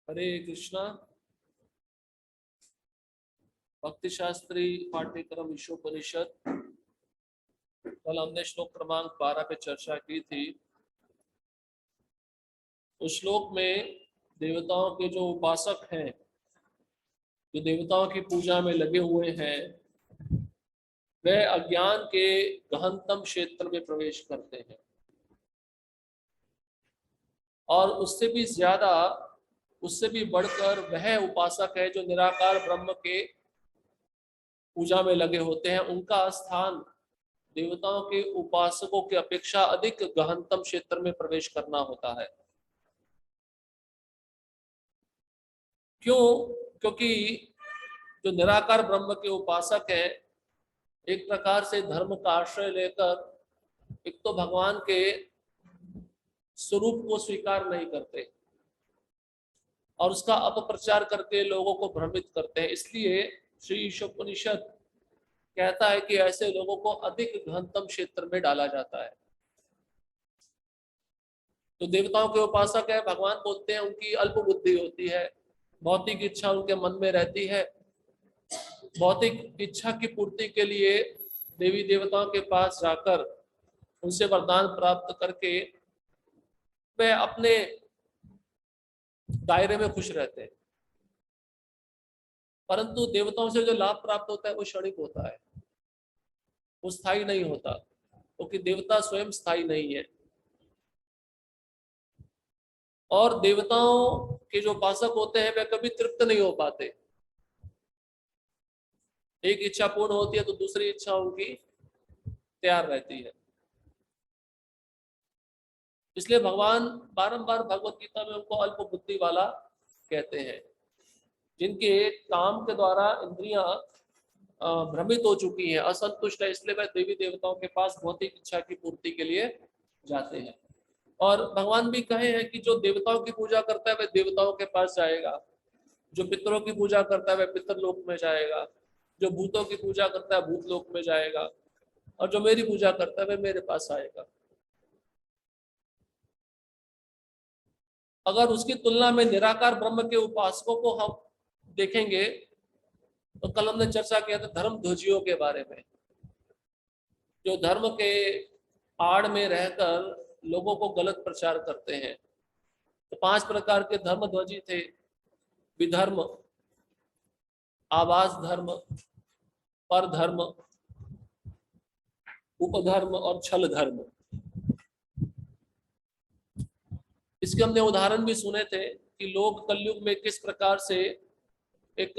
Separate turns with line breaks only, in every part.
हरे कृष्णा। भक्ति शास्त्री पाठ्यक्रम विश्वोपनिषद। कल हमने श्लोक क्रमांक 12 पे चर्चा की थी। उस श्लोक में देवताओं के जो उपासक हैं, जो देवताओं की पूजा में लगे हुए हैं, वह अज्ञान के गहनतम क्षेत्र में प्रवेश करते हैं और उससे भी ज्यादा, उससे भी बढ़कर वह उपासक है जो निराकार ब्रह्म के पूजा में लगे होते हैं। उनका स्थान देवताओं के उपासकों की अपेक्षा अधिक गहनतम क्षेत्र में प्रवेश करना होता है। क्यों? क्योंकि जो निराकार ब्रह्म के उपासक हैं, एक प्रकार से धर्म का आश्रय लेकर एक तो भगवान के स्वरूप को स्वीकार नहीं करते और उसका अपप्रचार करके लोगों को भ्रमित करते हैं। इसलिए श्री ईशोपनिषद कहता है कि ऐसे लोगों को अधिक गहनतम क्षेत्र में डाला जाता है। तो देवताओं के उपासक है, भगवान बोलते हैं उनकी अल्प बुद्धि होती है, भौतिक इच्छा उनके मन में रहती है। भौतिक इच्छा की पूर्ति के लिए देवी देवताओं के पास जाकर उनसे वरदान प्राप्त करके वे अपने दायरे में खुश रहते हैं। परंतु देवताओं से जो लाभ प्राप्त होता है वो क्षणिक होता है, वो स्थायी नहीं होता, क्योंकि देवता स्वयं स्थायी नहीं है। और देवताओं के जो उपासक होते हैं वे कभी तृप्त नहीं हो पाते। एक इच्छा पूर्ण होती है तो दूसरी इच्छा उनकी तैयार रहती है। इसलिए भगवान बारंबार भगवत गीता में उनको अल्प बुद्धि वाला कहते हैं, जिनके काम के द्वारा इंद्रियां भ्रमित हो चुकी हैं, असंतुष्ट है। इसलिए वह देवी देवताओं के पास भौतिक इच्छा की पूर्ति के लिए जाते हैं। और भगवान भी कहे हैं कि जो देवताओं की पूजा करता है वह देवताओं के पास जाएगा, जो पितरों की पूजा करता है वह पितरलोक में जाएगा, जो भूतों की पूजा करता है भूतलोक में जाएगा, और जो मेरी पूजा करता है वह मेरे पास आएगा। अगर उसकी तुलना में निराकार ब्रह्म के उपासकों को हम देखेंगे तो कल हमने चर्चा किया था धर्म ध्वजियों के बारे में, जो धर्म के आड़ में रहकर लोगों को गलत प्रचार करते हैं। तो 5 प्रकार के धर्म ध्वजी थे: विधर्म, आवास धर्म, पर धर्म, उपधर्म और छल धर्म। इसके हमने उदाहरण भी सुने थे कि लोग कलयुग में किस प्रकार से एक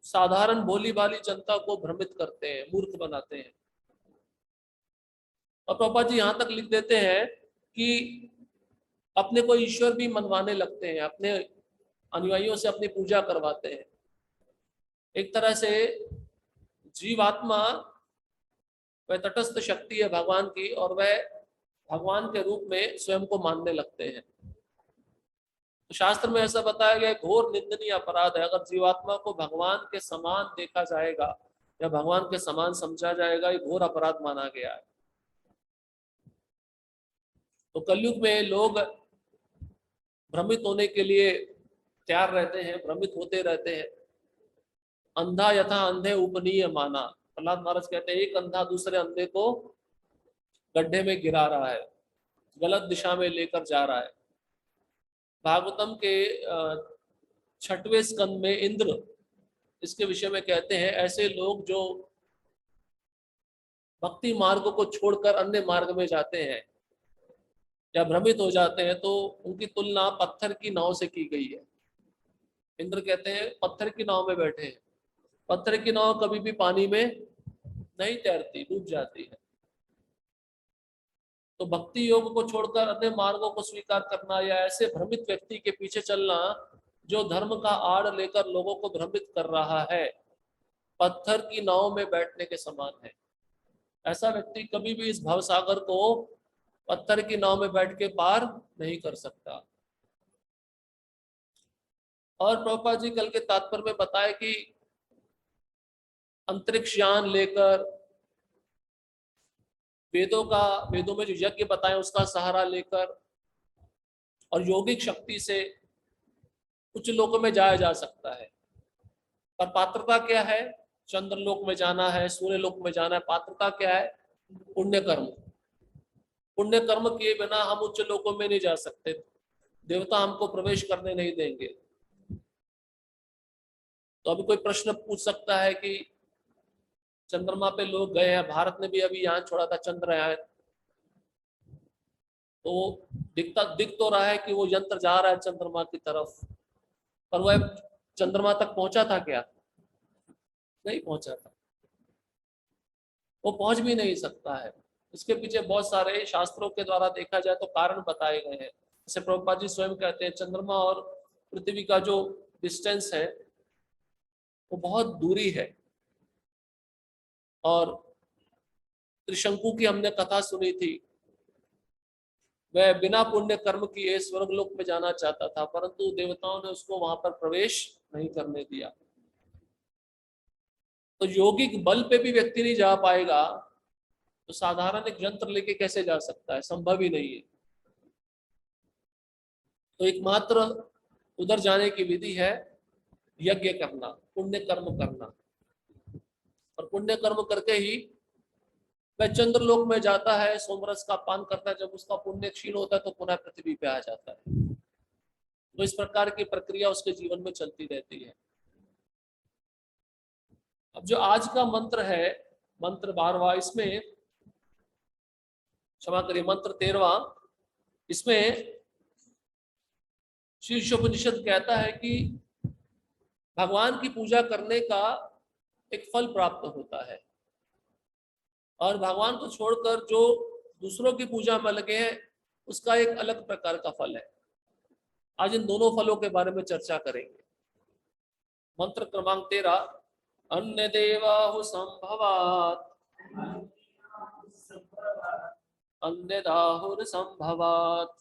साधारण भोली भाली जनता को भ्रमित करते हैं, मूर्ख बनाते हैं। और प्रभुपाद जी यहाँ तक लिख देते हैं कि अपने को ईश्वर भी मनवाने लगते हैं, अपने अनुयायियों से अपनी पूजा करवाते हैं। एक तरह से जीवात्मा वह तटस्थ शक्ति है भगवान की, और वह भगवान के रूप में स्वयं को मानने लगते हैं। तो शास्त्र में ऐसा बताया गया, घोर निंदनीय अपराध है अगर जीवात्मा को भगवान के समान देखा जाएगा या भगवान के समान समझा जाएगा, ये घोर अपराध माना गया है। तो कलयुग में लोग भ्रमित होने के लिए तैयार रहते हैं, भ्रमित होते रहते हैं। अंधा यथा अंधे उपनीय माना, प्रहलाद महाराज कहते हैं एक अंधा दूसरे अंधे को गड्ढे में गिरा रहा है, गलत दिशा में लेकर जा रहा है। भागवतम के 6वें स्कंद में इंद्र इसके विषय में कहते हैं, ऐसे लोग जो भक्ति मार्ग को छोड़कर अन्य मार्ग में जाते हैं या भ्रमित हो जाते हैं, तो उनकी तुलना पत्थर की नाव से की गई है। इंद्र कहते हैं पत्थर की नाव में बैठे हैं, पत्थर की नाव कभी भी पानी में नहीं तैरती, डूब जाती है। तो भक्ति योग को छोड़कर अन्य मार्गों को स्वीकार करना या ऐसे भ्रमित व्यक्ति के पीछे चलना जो धर्म का आड़ लेकर लोगों को भ्रमित कर रहा है, पत्थर की नाव में बैठने के समान है। ऐसा व्यक्ति कभी भी इस भवसागर को पत्थर की नाव में बैठ के पार नहीं कर सकता। और प्रभुपाद जी कल के तात्पर्य में बताए कि अंतरिक्ष यान लेकर, वेदों में जो यज्ञ बताए उसका सहारा लेकर और यौगिक शक्ति से उच्च लोकों में जाया जा सकता है। पर पात्रता क्या है? चंद्रलोक में जाना है, सूर्य लोक में जाना है। पात्रता क्या है? पुण्य कर्म। पुण्य कर्म किए बिना हम उच्च लोकों में नहीं जा सकते, देवता हमको प्रवेश करने नहीं देंगे। तो अभी कोई प्रश्न पूछ सकता है कि चंद्रमा पे लोग गए हैं, भारत ने भी अभी यान छोड़ा था चंद्रयान, तो दिख तो रहा है कि वो यंत्र जा रहा है चंद्रमा की तरफ, पर वह चंद्रमा तक पहुंचा था क्या? नहीं पहुंचा था। वो पहुंच भी नहीं सकता है। इसके पीछे बहुत सारे शास्त्रों के द्वारा देखा जाए तो कारण बताए गए हैं। जैसे प्रभुपाद जी स्वयं कहते हैं, चंद्रमा और पृथ्वी का जो डिस्टेंस है वो बहुत दूरी है। और त्रिशंकु की हमने कथा सुनी थी, वह बिना पुण्य कर्म किए स्वर्गलोक में जाना चाहता था, परंतु देवताओं ने उसको वहां पर प्रवेश नहीं करने दिया। तो यौगिक बल पे भी व्यक्ति नहीं जा पाएगा, तो साधारण एक यंत्र लेके कैसे जा सकता है? संभव ही नहीं है। तो एकमात्र उधर जाने की विधि है यज्ञ करना, पुण्य कर्म करना। और पुण्य कर्म करके ही वह चंद्रलोक में जाता है, सोमरस का पान करता है। जब उसका पुण्य क्षीण होता है तो पुनः पृथ्वी पे आ जाता है। तो इस प्रकार की प्रक्रिया उसके जीवन में चलती रहती है। अब जो आज का मंत्र है, मंत्र 12वां, इसमें क्षमा करिए मंत्र 13वां, इसमें शीर्षोपनिषद कहता है कि भगवान की पूजा करने का एक फल प्राप्त होता है, और भगवान को छोड़कर जो दूसरों की पूजा में लगे हैं उसका एक अलग प्रकार का फल है। आज इन दोनों फलों के बारे में चर्चा करेंगे। मंत्र क्रमांक 13, अन्य देवाहु संभवात अन्य दाहुर संभवात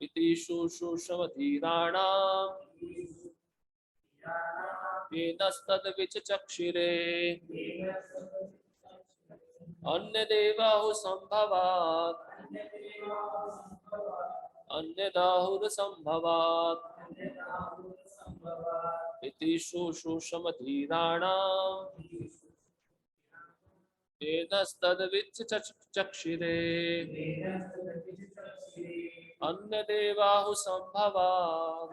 इति शुश्रूषमधीराणाम् येनस्तद्विचक्षिरे अन्य देवाहु संभवात अन्य दाहुर संभवात इति शुश्रूषमधीराणाम् येनस्तद्विचक्षिरे अन्य देवाहु संभवात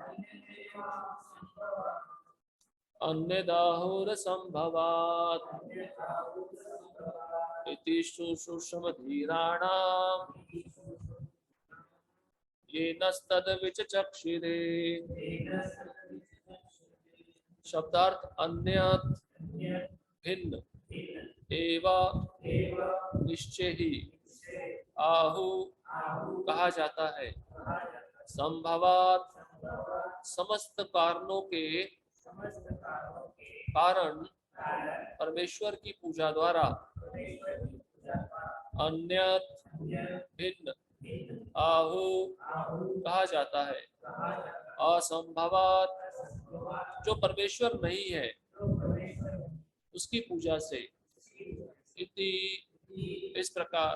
अन्य दाहुर संभवात इति शुश्रूषमधीराणाम् येनस्तद्विचक्षिरे। शब्दार्थ अन्यत् भिन्न, एवा निश्चय ही, आहु कहा जाता है, संभवात समस्त कारणों के कारण परमेश्वर की पूजा द्वारा, अन्यत् भिन्न आहु कहा जाता है, असंभवात जो परमेश्वर नहीं है उसकी पूजा से, इति इस प्रकार,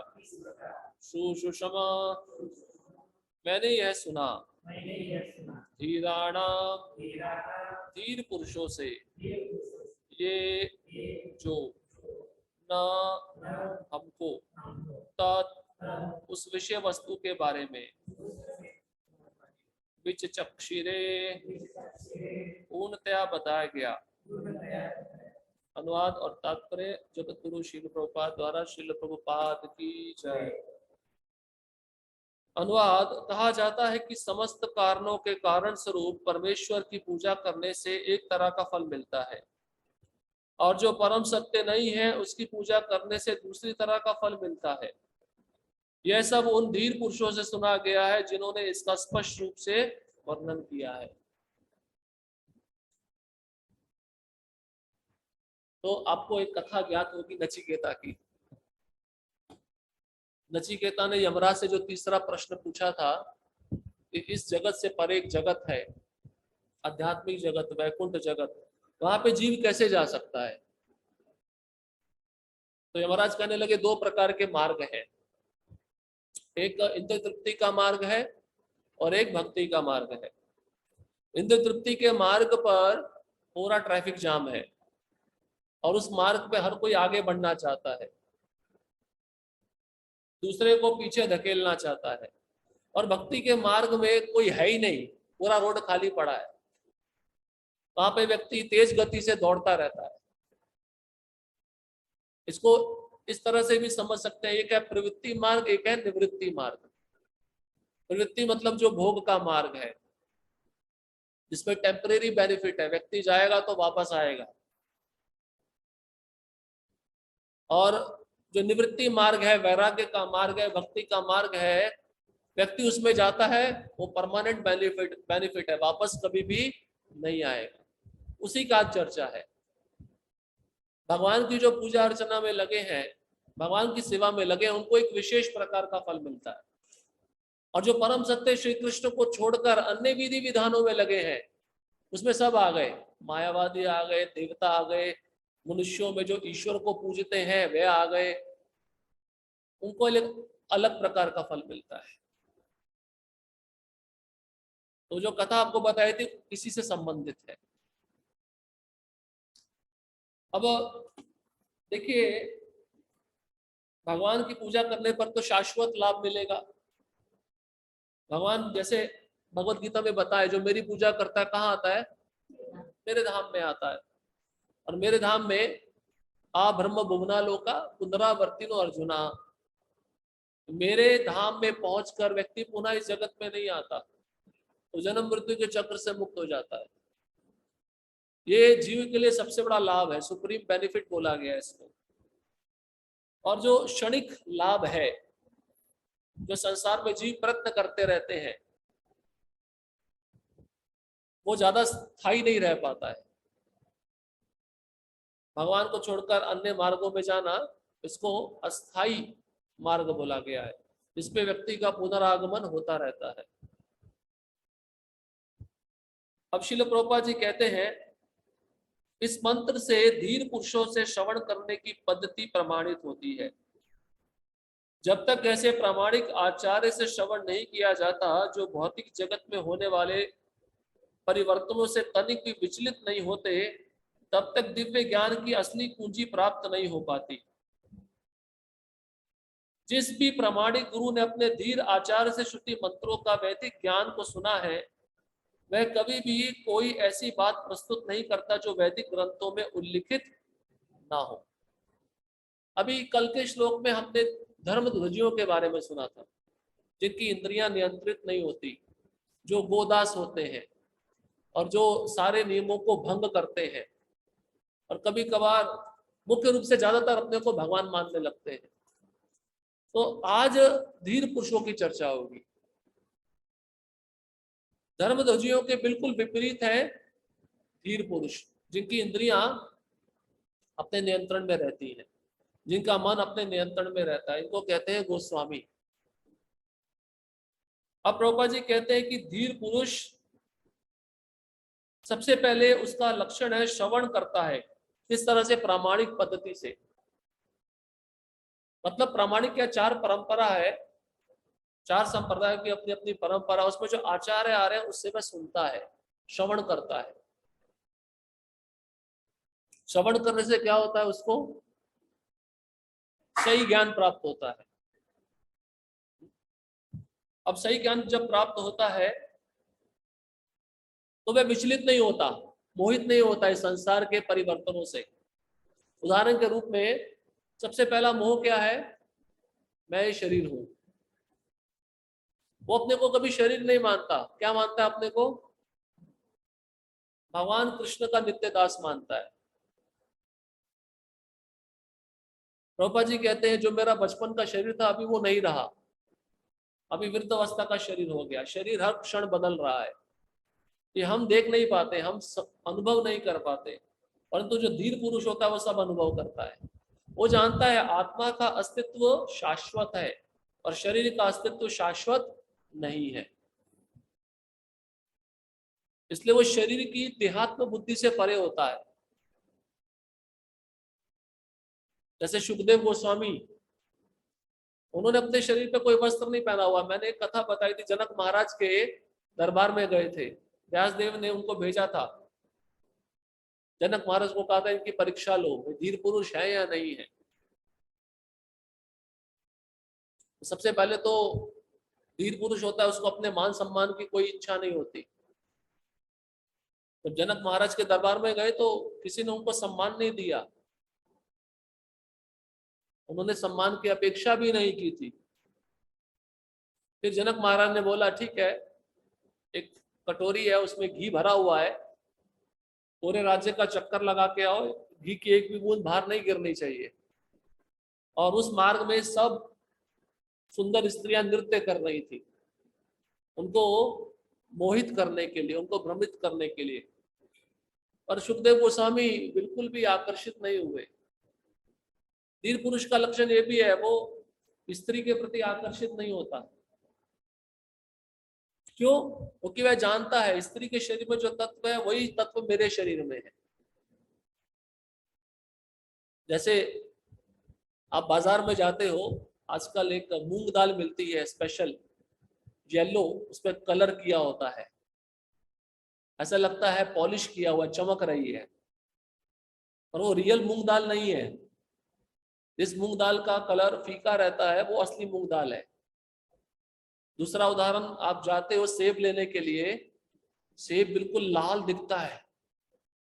सुषुषमा मैंने यह सुना, धीराणाम धीर पुरुषों से, ये जो न हमको तत् उस विषय वस्तु के बारे में, विचक्षिरे पूर्णतया बताया गया। अनुवाद और तात्पर्य जगत गुरु श्रील प्रभुपाद द्वारा श्रील प्रभुपाद की जय। अनुवाद, कहा जाता है कि समस्त कारणों के कारण स्वरूप परमेश्वर की पूजा करने से एक तरह का फल मिलता है, और जो परम सत्य नहीं है उसकी पूजा करने से दूसरी तरह का फल मिलता है। यह सब उन धीर पुरुषों से सुना गया है जिन्होंने इसका स्पष्ट रूप से वर्णन किया है। तो आपको एक कथा ज्ञात होगी नचिकेता की। नचिकेता ने यमराज से जो तीसरा प्रश्न पूछा था कि इस जगत से परे एक जगत है, आध्यात्मिक जगत, वैकुंठ जगत, वहां पे जीव कैसे जा सकता है? तो यमराज कहने लगे दो प्रकार के मार्ग हैं। एक इंद्र तृप्ति का मार्ग है और एक भक्ति का मार्ग है। इंद्र तृप्ति के मार्ग पर पूरा ट्रैफिक जाम है और उस मार्ग पे हर कोई आगे बढ़ना चाहता है, दूसरे को पीछे धकेलना चाहता है। और भक्ति के मार्ग में कोई है ही नहीं, पूरा रोड खाली पड़ा है, वहां पे व्यक्ति तेज गति से दौड़ता रहता है। इसको इस तरह से भी समझ सकते हैं, एक है प्रवृत्ति मार्ग, एक है निवृत्ति मार्ग। प्रवृत्ति मतलब जो भोग का मार्ग है, जिसमें टेम्परेरी बेनिफिट है, व्यक्ति जाएगा तो वापस आएगा। और जो निवृत्ति मार्ग है, वैराग्य का मार्ग है, भक्ति का मार्ग है, व्यक्ति उसमें जाता है, वो परमानेंट बेनिफिट है, वापस कभी भी नहीं आएगा। उसी का चर्चा है। भगवान की जो पूजा अर्चना में लगे हैं, भगवान की सेवा में लगे हैं, उनको एक विशेष प्रकार का फल मिलता है। और जो परम सत्य श्री कृष्ण को छोड़कर अन्य विधि विधानों में लगे हैं, उसमें सब आ गए, मायावादी आ गए, देवता आ गए, मनुष्यों में जो ईश्वर को पूजते हैं वे आ गए, उनको अलग प्रकार का फल मिलता है। तो जो कथा आपको बताई थी इसी से संबंधित है। अब देखिए, भगवान की पूजा करने पर तो शाश्वत लाभ मिलेगा। भगवान जैसे भगवत गीता में बताए, जो मेरी पूजा करता है कहाँ आता है? मेरे धाम में आता है। और मेरे धाम में आ ब्रह्म भुवना लोका पुनरावर्तिनो अर्जुना, मेरे धाम में पहुंचकर व्यक्ति पुनः इस जगत में नहीं आता, तो जन्म मृत्यु के चक्र से मुक्त हो जाता है। ये जीव के लिए सबसे बड़ा लाभ है, सुप्रीम बेनिफिट बोला गया है इसको। और जो क्षणिक लाभ है, जो संसार में जीव प्रयत्न करते रहते हैं, वो ज्यादा स्थायी नहीं रह पाता है। भगवान को छोड़कर अन्य मार्गों में जाना, इसको अस्थाई मार्ग बोला गया है, जिसपे व्यक्ति का पुनरागमन होता रहता है। अब श्रील प्रभुपाद जी कहते हैं, इस मंत्र से धीर पुरुषों से श्रवण करने की पद्धति प्रमाणित होती है। जब तक ऐसे प्रामाणिक आचार्य से श्रवण नहीं किया जाता, जो भौतिक जगत में होने वाले परिवर्तनों से तनिक भी विचलित नहीं होते, तब तक दिव्य ज्ञान की असली कुंजी प्राप्त नहीं हो पाती। जिस भी प्रामाणिक गुरु ने अपने धीर आचार्य से श्रुति मंत्रों का वैदिक ज्ञान को सुना है, वह कभी भी कोई ऐसी बात प्रस्तुत नहीं करता जो वैदिक ग्रंथों में उल्लिखित ना हो। अभी कल के श्लोक में हमने धर्म ध्वजियों के बारे में सुना था, जिनकी इंद्रियां नियंत्रित नहीं होती, जो गोदास होते हैं और जो सारे नियमों को भंग करते हैं, और कभी कभार मुख्य रूप से ज्यादातर अपने को भगवान मानने लगते हैं। तो आज धीर पुरुषों की चर्चा होगी। धर्म ध्वजियों के बिल्कुल विपरीत है धीर पुरुष, जिनकी इंद्रियां अपने नियंत्रण में रहती हैं, जिनका मन अपने नियंत्रण में रहता है। इनको कहते हैं गोस्वामी। अब प्रभुपाद जी कहते हैं कि धीर पुरुष सबसे पहले उसका लक्षण है श्रवण करता है, किस तरह से? प्रामाणिक पद्धति से। मतलब प्रामाणिक क्या? चार परंपरा है, चार संप्रदाय की अपनी अपनी परंपरा, उसमें जो आचार्य आ रहे हैं उससे वह सुनता है, श्रवण करता है। श्रवण करने से क्या होता है? उसको सही ज्ञान प्राप्त होता है। अब सही ज्ञान जब प्राप्त होता है तो वह विचलित नहीं होता, मोहित नहीं होता इस संसार के परिवर्तनों से। उदाहरण के रूप में सबसे पहला मोह क्या है? मैं शरीर हूं। वो अपने को कभी शरीर नहीं मानता। क्या मानता है अपने को? भगवान कृष्ण का नित्य दास मानता है। प्रभुपाद जी कहते हैं, जो मेरा बचपन का शरीर था अभी वो नहीं रहा, अभी वृद्धावस्था का शरीर हो गया। शरीर हर क्षण बदल रहा है, ये हम देख नहीं पाते, हम अनुभव नहीं कर पाते, परंतु जो धीर पुरुष होता है वो सब अनुभव करता है। वो जानता है आत्मा का अस्तित्व शाश्वत है और शरीर का अस्तित्व शाश्वत नहीं है। इसलिए वो शरीर की देहात्म बुद्धि से परे होता है। जैसे सुखदेव गोस्वामी उन्होंने अपने शरीर पे कोई वस्त्र नहीं पहना हुआ। मैंने एक कथा बताई थी, जनक महाराज के दरबार में गए थे, व्यासदेव ने उनको भेजा था। जनक महाराज को कहा था इनकी परीक्षा लो, वे धीर पुरुष है या नहीं है। सबसे पहले तो धीर पुरुष होता है उसको अपने मान सम्मान की कोई इच्छा नहीं होती। जब जनक महाराज के दरबार में गए तो किसी ने उनको सम्मान नहीं दिया, उन्होंने सम्मान की अपेक्षा भी नहीं की थी। फिर जनक महाराज ने बोला ठीक है, एक कटोरी है उसमें घी भरा हुआ है, पूरे राज्य का चक्कर लगा के आओ, घी की एक भी बूंद बाहर नहीं गिरनी चाहिए। और उस मार्ग में सब सुंदर स्त्रियां नृत्य कर रही थी, उनको मोहित करने के लिए, उनको भ्रमित करने के लिए। पर सुखदेव गोस्वामी बिल्कुल भी आकर्षित नहीं हुए। धीर पुरुष का लक्षण ये भी है, वो स्त्री के प्रति आकर्षित नहीं होता। क्यों? क्योंकि वह जानता है स्त्री के शरीर में जो तत्व है वही तत्व मेरे शरीर में है। जैसे आप बाजार में जाते हो, आजकल एक मूंग दाल मिलती है स्पेशल येलो, उस पर कलर किया होता है, ऐसा लगता है पॉलिश किया हुआ, चमक रही है, पर वो रियल मूंग दाल नहीं है। जिस मूंग दाल का कलर फीका रहता है वो असली मूंग दाल है। दूसरा उदाहरण, आप जाते हो सेब लेने के लिए, सेब बिल्कुल लाल दिखता है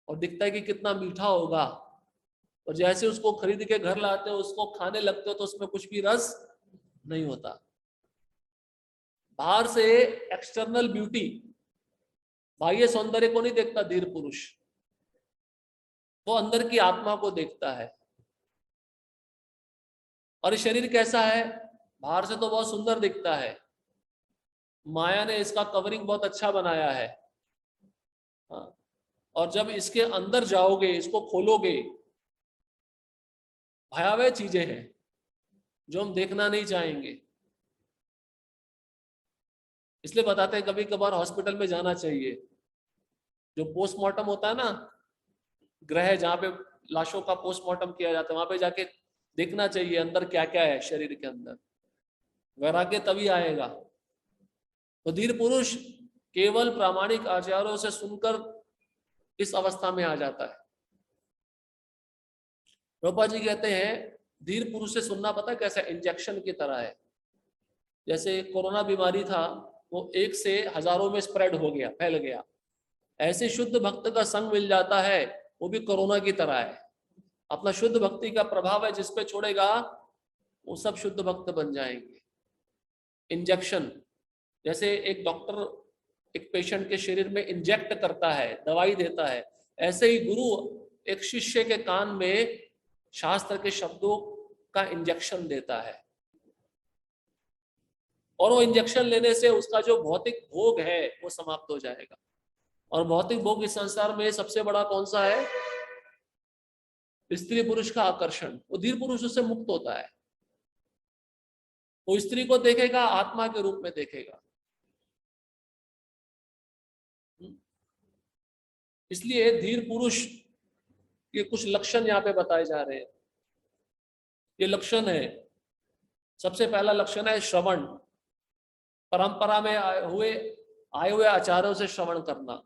और दिखता है कि कितना मीठा होगा, और जैसे उसको खरीद के घर लाते हो, उसको खाने लगते हो तो उसमें कुछ भी रस नहीं होता। बाहर से एक्सटर्नल ब्यूटी, बाह्य सौंदर्य को नहीं देखता धीर पुरुष, वो अंदर की आत्मा को देखता है। और शरीर कैसा है? बाहर से तो बहुत सुंदर दिखता है, माया ने इसका कवरिंग बहुत अच्छा बनाया है। हाँ। और जब इसके अंदर जाओगे, इसको खोलोगे, भयावह चीजें हैं जो हम देखना नहीं चाहेंगे। इसलिए बताते हैं कभी कभार हॉस्पिटल में जाना चाहिए। जो पोस्टमार्टम होता है ना, ग्रह जहाँ पे लाशों का पोस्टमार्टम किया जाता है, वहां पे जाके देखना चाहिए अंदर क्या क्या है शरीर के अंदर। वैराग्य तभी आएगा। तो धीर पुरुष केवल प्रामाणिक आचार्यों से सुनकर इस अवस्था में आ जाता है। रूपा जी कहते हैं धीर पुरुष से सुनना पता है कैसा? इंजेक्शन की तरह है। जैसे कोरोना बीमारी था, वो एक से हजारों में स्प्रेड हो गया, फैल गया, ऐसे शुद्ध भक्त का संग मिल जाता है, वो भी कोरोना की तरह है। अपना शुद्ध भक्ति का प्रभाव है जिस पे छोड़ेगा, वो सब शुद्ध भक्त बन जाएंगे। इंजेक्शन, जैसे एक डॉक्टर एक पेशेंट के शरीर में इंजेक्ट करता है, दवाई देता है, ऐसे ही गुरु एक शिष्य के कान में शास्त्र के शब्दों का इंजेक्शन देता है। और वो इंजेक्शन लेने से उसका जो भौतिक भोग है वो समाप्त हो जाएगा। और भौतिक भोग इस संसार में सबसे बड़ा कौन सा है? स्त्री पुरुष का आकर्षण। वो धीर पुरुष उससे मुक्त होता है, वो स्त्री को देखेगा आत्मा के रूप में देखेगा। इसलिए धीर पुरुष के कुछ लक्षण यहाँ पे बताए जा रहे हैं। ये लक्षण है, सबसे पहला लक्षण है श्रवण, परंपरा में आए हुए आचार्यों से श्रवण करना।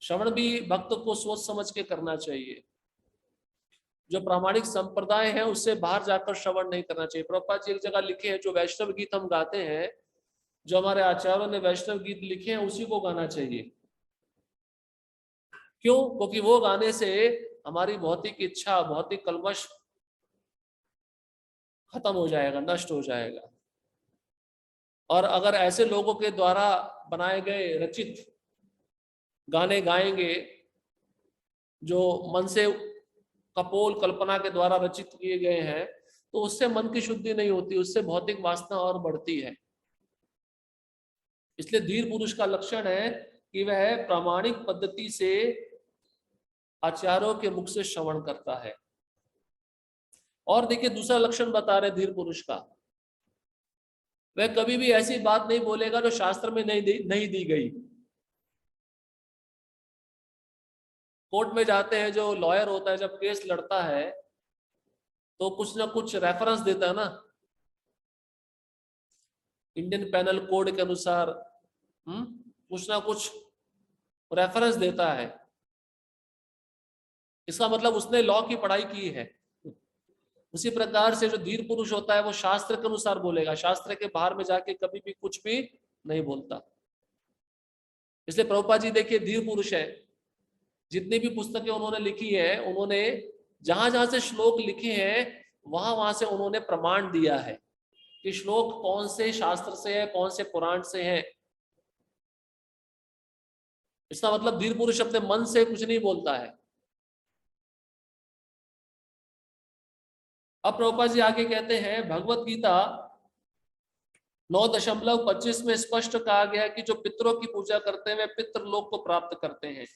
श्रवण भी भक्त को सोच समझ के करना चाहिए। जो प्रामाणिक संप्रदाय है उससे बाहर जाकर श्रवण नहीं करना चाहिए। प्रभुपाद जी एक जगह लिखे हैं, जो वैष्णव गीत हम गाते हैं, जो हमारे आचार्यों ने वैष्णव गीत लिखे हैं, उसी को गाना चाहिए। क्यों? क्योंकि वो गाने से हमारी भौतिक इच्छा, भौतिक कलमश खत्म हो जाएगा, नष्ट हो जाएगा। और अगर ऐसे लोगों के द्वारा बनाए गए रचित गाने गाएंगे, जो मन से कपोल कल्पना के द्वारा रचित किए गए हैं, तो उससे मन की शुद्धि नहीं होती, उससे भौतिक वासना और बढ़ती है। इसलिए धीर पुरुष का लक्षण है कि वह प्रामाणिक पद्धति से आचार्यों के मुख से श्रवण करता है। और देखिए दूसरा लक्षण बता रहे धीर पुरुष का, वह कभी भी ऐसी बात नहीं बोलेगा जो शास्त्र में नहीं दी गई। कोर्ट में जाते हैं, जो लॉयर होता है जब केस लड़ता है तो कुछ ना कुछ रेफरेंस देता है ना, इंडियन पैनल कोड के अनुसार कुछ ना कुछ रेफरेंस देता है। इसका मतलब उसने लॉ की पढ़ाई की है। उसी प्रकार से जो धीर पुरुष होता है वो शास्त्र के अनुसार बोलेगा, शास्त्र के बाहर में जाके कभी भी कुछ भी नहीं बोलता। इसलिए प्रभुपाद जी देखिए धीर पुरुष है, जितनी भी पुस्तकें उन्होंने लिखी है, उन्होंने जहां जहां से श्लोक लिखे हैं वहां वहां से उन्होंने प्रमाण दिया है कि श्लोक कौन से शास्त्र से है, कौन से पुराण से है। इसका मतलब धीर पुरुष अपने मन से कुछ नहीं बोलता है। अब प्रभुपाद जी आगे कहते हैं, भगवत गीता 9.25 में स्पष्ट कहा गया कि जो पितरों की पूजा करते हैं वे पितृलोक को प्राप्त करते हैं।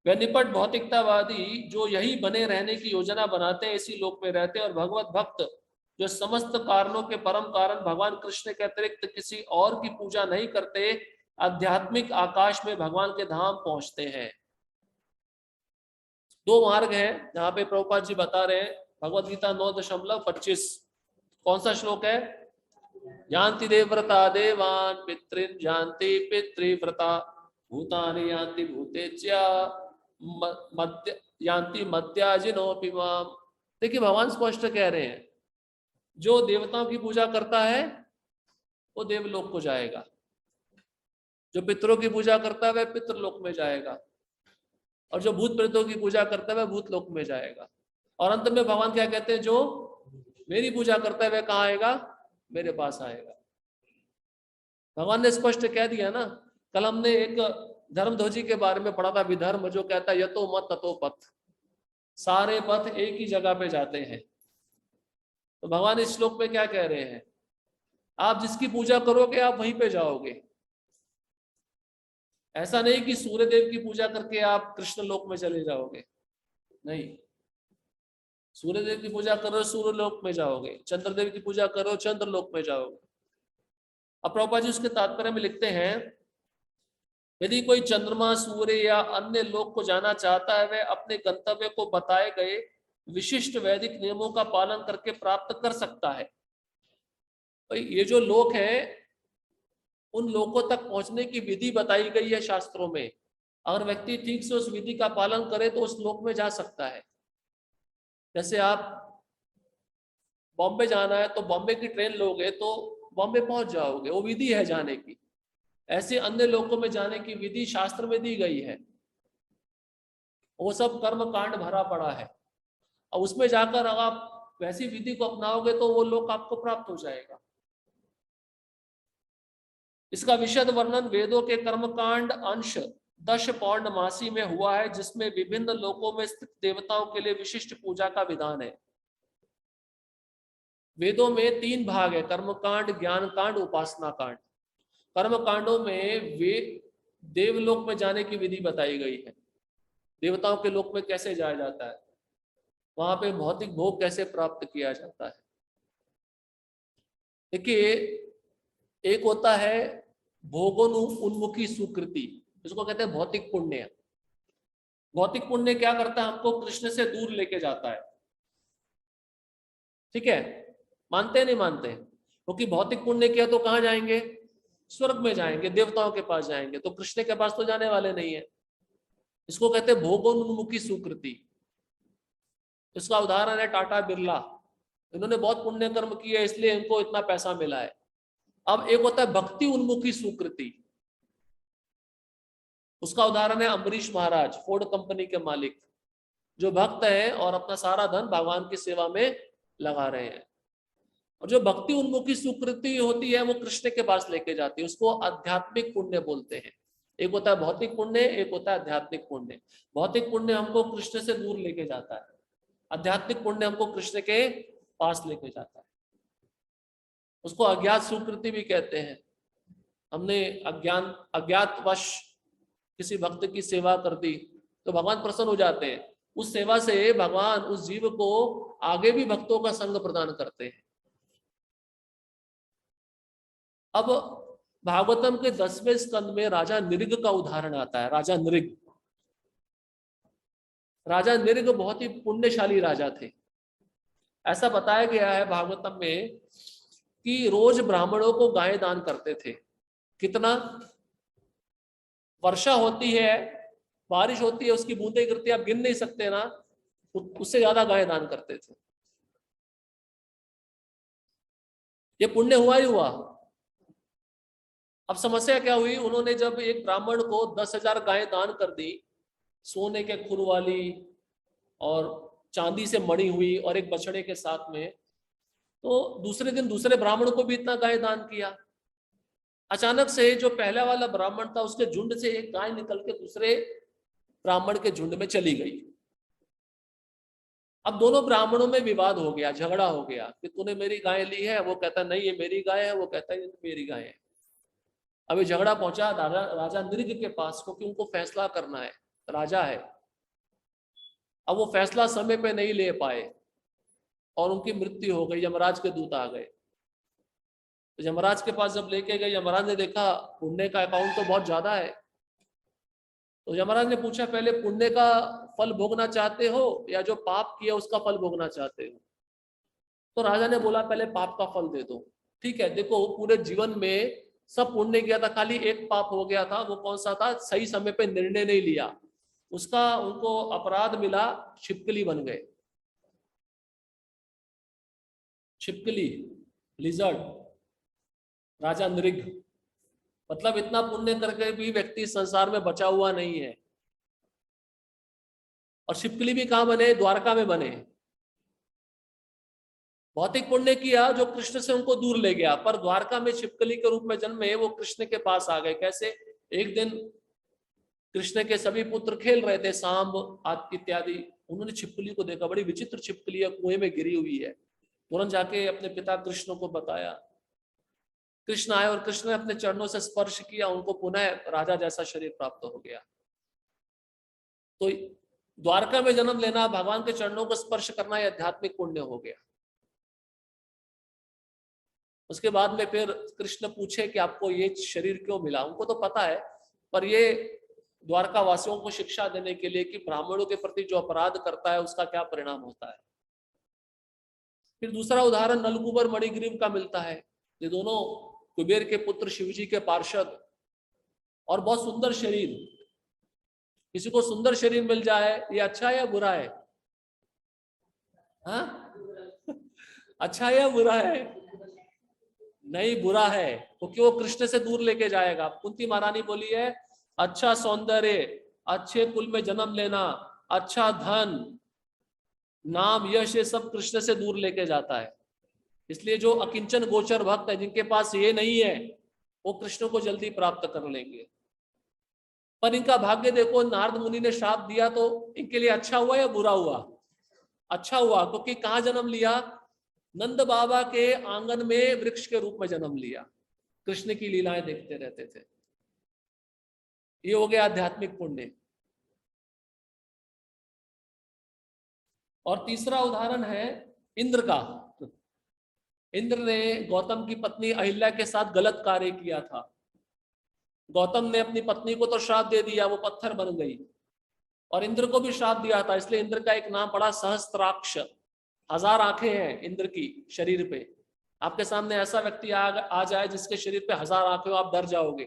वे निपट भौतिकतावादी जो यही बने रहने की योजना बनाते हैं इसी लोक में रहते हैं, और भगवत भक्त जो समस्त कारणों के परम कारण भगवान कृष्ण के अतिरिक्त किसी और की पूजा नहीं करते, आध्यात्मिक आकाश में भगवान के धाम पहुंचते हैं। दो मार्ग है जहां पे प्रभुपाद जी बता रहे हैं। भगवत गीता 9.25 कौन सा श्लोक है? यान्ति देवव्रता देवान् पितॄन् यान्ति पितृव्रता भूतानि यान्ति भूतेज्या मध्य यान्ति मध्याजिनोऽपि माम्। देखिए भगवान स्पष्ट कह रहे हैं, जो देवताओं की पूजा करता है वो देवलोक को जाएगा, जो पितरों की पूजा करता है वह पितृलोक में जाएगा, और जो भूत प्रेतों की पूजा करता है वह भूतलोक में जाएगा। और अंत में भगवान क्या कहते हैं? जो मेरी पूजा करता है वह कहाँ आएगा? मेरे पास आएगा। भगवान ने स्पष्ट कह दिया ना। कल हमने एक धर्मध्वजी के बारे में पढ़ा था, विधर्म, जो कहता है यतो मत ततो पथ, सारे पथ एक ही जगह पे जाते हैं। तो भगवान इस श्लोक में क्या कह रहे हैं? आप जिसकी पूजा करोगे आप वहीं पे जाओगे। ऐसा नहीं कि सूर्य देव की पूजा करके आप कृष्ण लोक में चले जाओगे, नहीं। सूर्य देव की पूजा करो सूर्य लोक में जाओगे, चंद्रदेव की पूजा करो चंद्र लोक में जाओगे। अब प्रभुपाद जी उसके तात्पर्य में लिखते हैं, यदि कोई चंद्रमा, सूर्य या अन्य लोक को जाना चाहता है वह अपने गंतव्य को बताए गए विशिष्ट वैदिक नियमों का पालन करके प्राप्त कर सकता है। ये जो लोक है उन लोकों तक पहुंचने की विधि बताई गई है शास्त्रों में। अगर व्यक्ति ठीक से उस विधि का पालन करे तो उस लोक में जा सकता है। जैसे आप बॉम्बे जाना है तो बॉम्बे की ट्रेन लोगे तो बॉम्बे पहुंच जाओगे, वो विधि है जाने की। ऐसे अन्य लोकों में जाने की विधि शास्त्र में दी गई है, वो सब कर्म कांड भरा पड़ा है। और उसमें जाकर अगर आप वैसी विधि को अपनाओगे तो वो लोक आपको प्राप्त हो जाएगा। इसका विशद वर्णन वेदों के कर्मकांड अंश 10 पौर्णमासी में हुआ है, जिसमें विभिन्न लोकों में स्थित देवताओं के लिए विशिष्ट पूजा का विधान है। वेदों में 3 भाग है, कर्मकांड, ज्ञान कांड, उपासना कांड। कर्म कांडों में वे देवलोक में जाने की विधि बताई गई है, देवताओं के लोक में कैसे जाया जाता है, वहां पे भौतिक भोग कैसे प्राप्त किया जाता है। देखिए एक होता है भोगोन्मुखी सुकृति, इसको कहते हैं भौतिक पुण्य। भौतिक पुण्य क्या करता है? हमको कृष्ण से दूर लेके जाता है। ठीक है, मानते हैं नहीं मानते? क्योंकि भौतिक पुण्य किया तो कहाँ जाएंगे? स्वर्ग में जाएंगे, देवताओं के पास जाएंगे, तो कृष्ण के पास तो जाने वाले नहीं है। इसको कहते हैं भोगोन्मुखी सुकृति। इसका उदाहरण है टाटा बिरला। इन्होंने बहुत पुण्य कर्म किए इसलिए इनको इतना पैसा मिला है। अब एक होता है भक्ति उन्मुखी सुकृति, उसका उदाहरण है अम्बरीश महाराज, फोर्ड कंपनी के मालिक, जो भक्त हैं और अपना सारा धन भगवान की सेवा में लगा रहे हैं। और जो भक्ति उन्मुखी सुकृति होती है वो कृष्ण के पास लेके जाती है, उसको आध्यात्मिक पुण्य बोलते हैं। एक होता है भौतिक पुण्य, एक होता है आध्यात्मिक पुण्य। भौतिक पुण्य हमको कृष्ण से दूर लेके जाता है, आध्यात्मिक पुण्य हमको कृष्ण के पास लेके जाता है। उसको अज्ञात सुकृति भी कहते हैं। हमने अज्ञातवश किसी भक्त की सेवा कर दी तो भगवान प्रसन्न हो जाते हैं। उस सेवा से भगवान उस जीव को आगे भी भक्तों का संग प्रदान करते हैं। अब भागवतम के 10वें स्कंद में राजा नृग का उदाहरण आता है। राजा नृग, राजा नृग बहुत ही पुण्यशाली राजा थे। ऐसा बताया गया है भागवतम में कि रोज ब्राह्मणों को गाय दान करते थे। कितना? वर्षा होती है, बारिश होती है, उसकी बूंदें गिरती है, आप गिन नहीं सकते ना, उससे ज्यादा गाय दान करते थे। ये पुण्य हुआ ही हुआ। अब समस्या क्या हुई, उन्होंने जब एक ब्राह्मण को 10,000 गायें दान कर दी, सोने के खुर वाली और चांदी से मड़ी हुई और एक बछड़े के साथ में, तो दूसरे दिन दूसरे ब्राह्मण को भी इतना गाय दान किया। अचानक से जो पहला वाला ब्राह्मण था, उसके झुंड से एक गाय निकल के दूसरे ब्राह्मण के झुंड में चली गई। अब दोनों ब्राह्मणों में विवाद हो गया, झगड़ा हो गया कि तूने मेरी गाय ली है, वो कहता नहीं ये मेरी गाय है, वो कहता है ये मेरी गाय है। अब ये झगड़ा पहुंचा राजा नृग के पास, क्योंकि उनको फैसला करना है, राजा है। अब वो फैसला समय पे नहीं ले पाए और उनकी मृत्यु हो गई। यमराज के दूत आ गए, तो यमराज के पास जब लेके गए, यमराज ने देखा पुण्य का अकाउंट तो बहुत ज्यादा है। तो यमराज ने पूछा, पहले पुण्य का फल भोगना चाहते हो या जो पाप किया उसका फल भोगना चाहते हो? तो राजा ने बोला पहले पाप का फल दे दो। ठीक है, देखो पूरे जीवन में सब पुण्य किया था, खाली एक पाप हो गया था। वो कौन सा था? सही समय पे निर्णय नहीं लिया, उसका उनको अपराध मिला, छिपकली बन गए। छिपकली, लिजर्ड, राजा नृग। मतलब इतना पुण्य करके भी व्यक्ति संसार में बचा हुआ नहीं है। और छिपकली भी कहां बने? द्वारका में बने। भौतिक पुण्य किया जो कृष्ण से उनको दूर ले गया, पर द्वारका में छिपकली के रूप में जन्मे, वो कृष्ण के पास आ गए। कैसे? एक दिन कृष्ण के सभी पुत्र खेल रहे थे, सांब आदि इत्यादि, उन्होंने छिपकली को देखा, बड़ी विचित्र छिपकली है, कुएं में गिरी हुई है। तुरंत जाके अपने पिता कृष्ण को बताया। कृष्ण आए और कृष्ण ने अपने चरणों से स्पर्श किया, उनको पुनः राजा जैसा शरीर प्राप्त हो गया। तो द्वारका में जन्म लेना, भगवान के चरणों को स्पर्श करना, यह आध्यात्मिक पुण्य हो गया। उसके बाद में फिर कृष्ण पूछे कि आपको ये शरीर क्यों मिला? उनको तो पता है, पर ये द्वारका वासियों को शिक्षा देने के लिए कि ब्राह्मणों के प्रति जो अपराध करता है उसका क्या परिणाम होता है। फिर दूसरा उदाहरण नलकूबर मणिग्रीव का मिलता है। ये दोनों कुबेर के पुत्र, शिवजी के पार्षद, और बहुत सुंदर शरीर। किसी को सुंदर शरीर मिल जाए, ये अच्छा है या बुरा है? हाँ? अच्छा है या बुरा है? नहीं, बुरा है, क्योंकि वो कृष्ण से दूर लेके जाएगा। कुंती महारानी बोली है, अच्छा सौंदर्य, अच्छे कुल में जन्म लेना, अच्छा धन, नाम, यश, ये सब कृष्ण से दूर लेके जाता है। इसलिए जो अकिंचन गोचर भक्त है, जिनके पास ये नहीं है, वो कृष्ण को जल्दी प्राप्त कर लेंगे। पर इनका भाग्य देखो, नारद मुनि ने श्राप दिया तो इनके लिए अच्छा हुआ या बुरा हुआ? अच्छा हुआ, क्योंकि कहाँ जन्म लिया? नंद बाबा के आंगन में वृक्ष के रूप में जन्म लिया, कृष्ण की लीलाएं देखते रहते थे। ये हो गया आध्यात्मिक पुण्य। और तीसरा उदाहरण है इंद्र का। इंद्र ने गौतम की पत्नी अहिल्या के साथ गलत कार्य किया था। गौतम ने अपनी पत्नी को तो श्राप दे दिया, वो पत्थर बन गई, और इंद्र को भी श्राप दिया था। इसलिए इंद्र का एक नाम पड़ा सहस्त्राक्ष। 1000 आंखें हैं इंद्र की शरीर पे। आपके सामने ऐसा व्यक्ति आ जाए जिसके शरीर पे 1000 आंखें हो, आप डर जाओगे।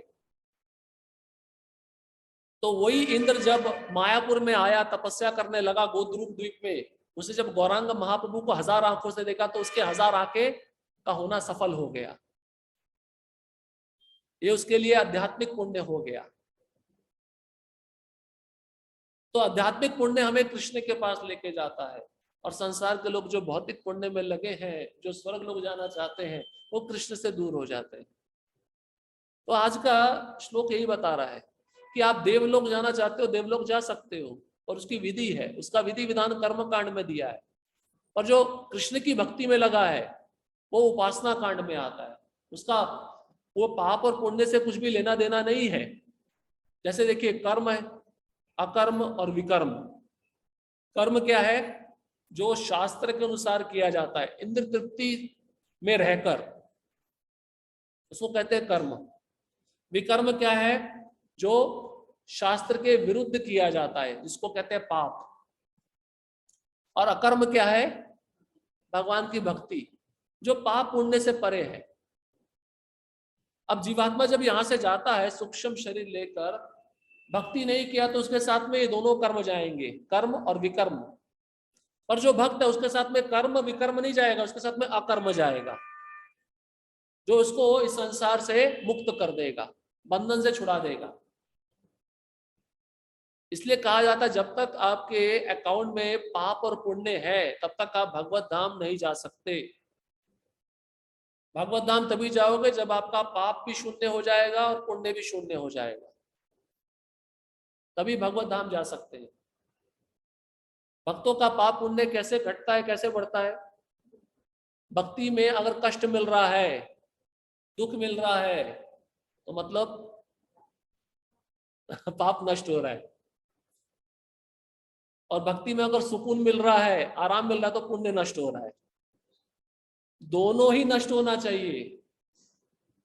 तो वही इंद्र जब मायापुर में आया, तपस्या करने लगा गोद्रूप द्वीप में, उसे जब गौरांग महाप्रभु को 1000 आंखों से देखा, तो उसके 1000 आंखें का होना सफल हो गया। ये उसके लिए आध्यात्मिक पुण्य हो गया। तो आध्यात्मिक पुण्य हमें कृष्ण के पास लेके जाता है। और संसार के लोग जो भौतिक पुण्य में लगे हैं, जो स्वर्ग लोग जाना चाहते हैं, वो कृष्ण से दूर हो जाते हैं। तो आज का श्लोक यही बता रहा है कि आप देवलोक जाना चाहते हो, देवलोक जा सकते हो, और उसकी विधि है, उसका विधि विधान कर्म कांड में दिया है। और जो कृष्ण की भक्ति में लगा है, वो उपासना कांड में आता है। उसका वो पाप और पुण्य से कुछ भी लेना देना नहीं है। जैसे देखिए, कर्म है, अकर्म और विकर्म। कर्म क्या है? जो शास्त्र के अनुसार किया जाता है, इंद्र तृप्ति में रहकर, उसको कहते हैं कर्म। विकर्म क्या है? जो शास्त्र के विरुद्ध किया जाता है, जिसको कहते हैं पाप। और अकर्म क्या है? भगवान की भक्ति, जो पाप पुण्य से परे है। अब जीवात्मा जब यहां से जाता है सूक्ष्म शरीर लेकर, भक्ति नहीं किया तो उसके साथ में ये दोनों कर्म जाएंगे, कर्म और विकर्म। पर जो भक्त है उसके साथ में कर्म विकर्म नहीं जाएगा, उसके साथ में अकर्म जाएगा, जो उसको इस संसार से मुक्त कर देगा, बंधन से छुड़ा देगा। इसलिए कहा जाता है जब तक आपके अकाउंट में पाप और पुण्य है तब तक आप भगवत धाम नहीं जा सकते। भगवत धाम तभी जाओगे जब आपका पाप भी शून्य हो जाएगा और पुण्य भी शून्य हो जाएगा, तभी भगवत धाम जा सकते हैं। भक्तों का पाप पुण्य कैसे घटता है, कैसे बढ़ता है? भक्ति में अगर कष्ट मिल रहा है, दुख मिल रहा है, तो मतलब पाप नष्ट हो रहा है। और भक्ति में अगर सुकून मिल रहा है, आराम मिल रहा है, तो पुण्य नष्ट हो रहा है। दोनों ही नष्ट होना चाहिए।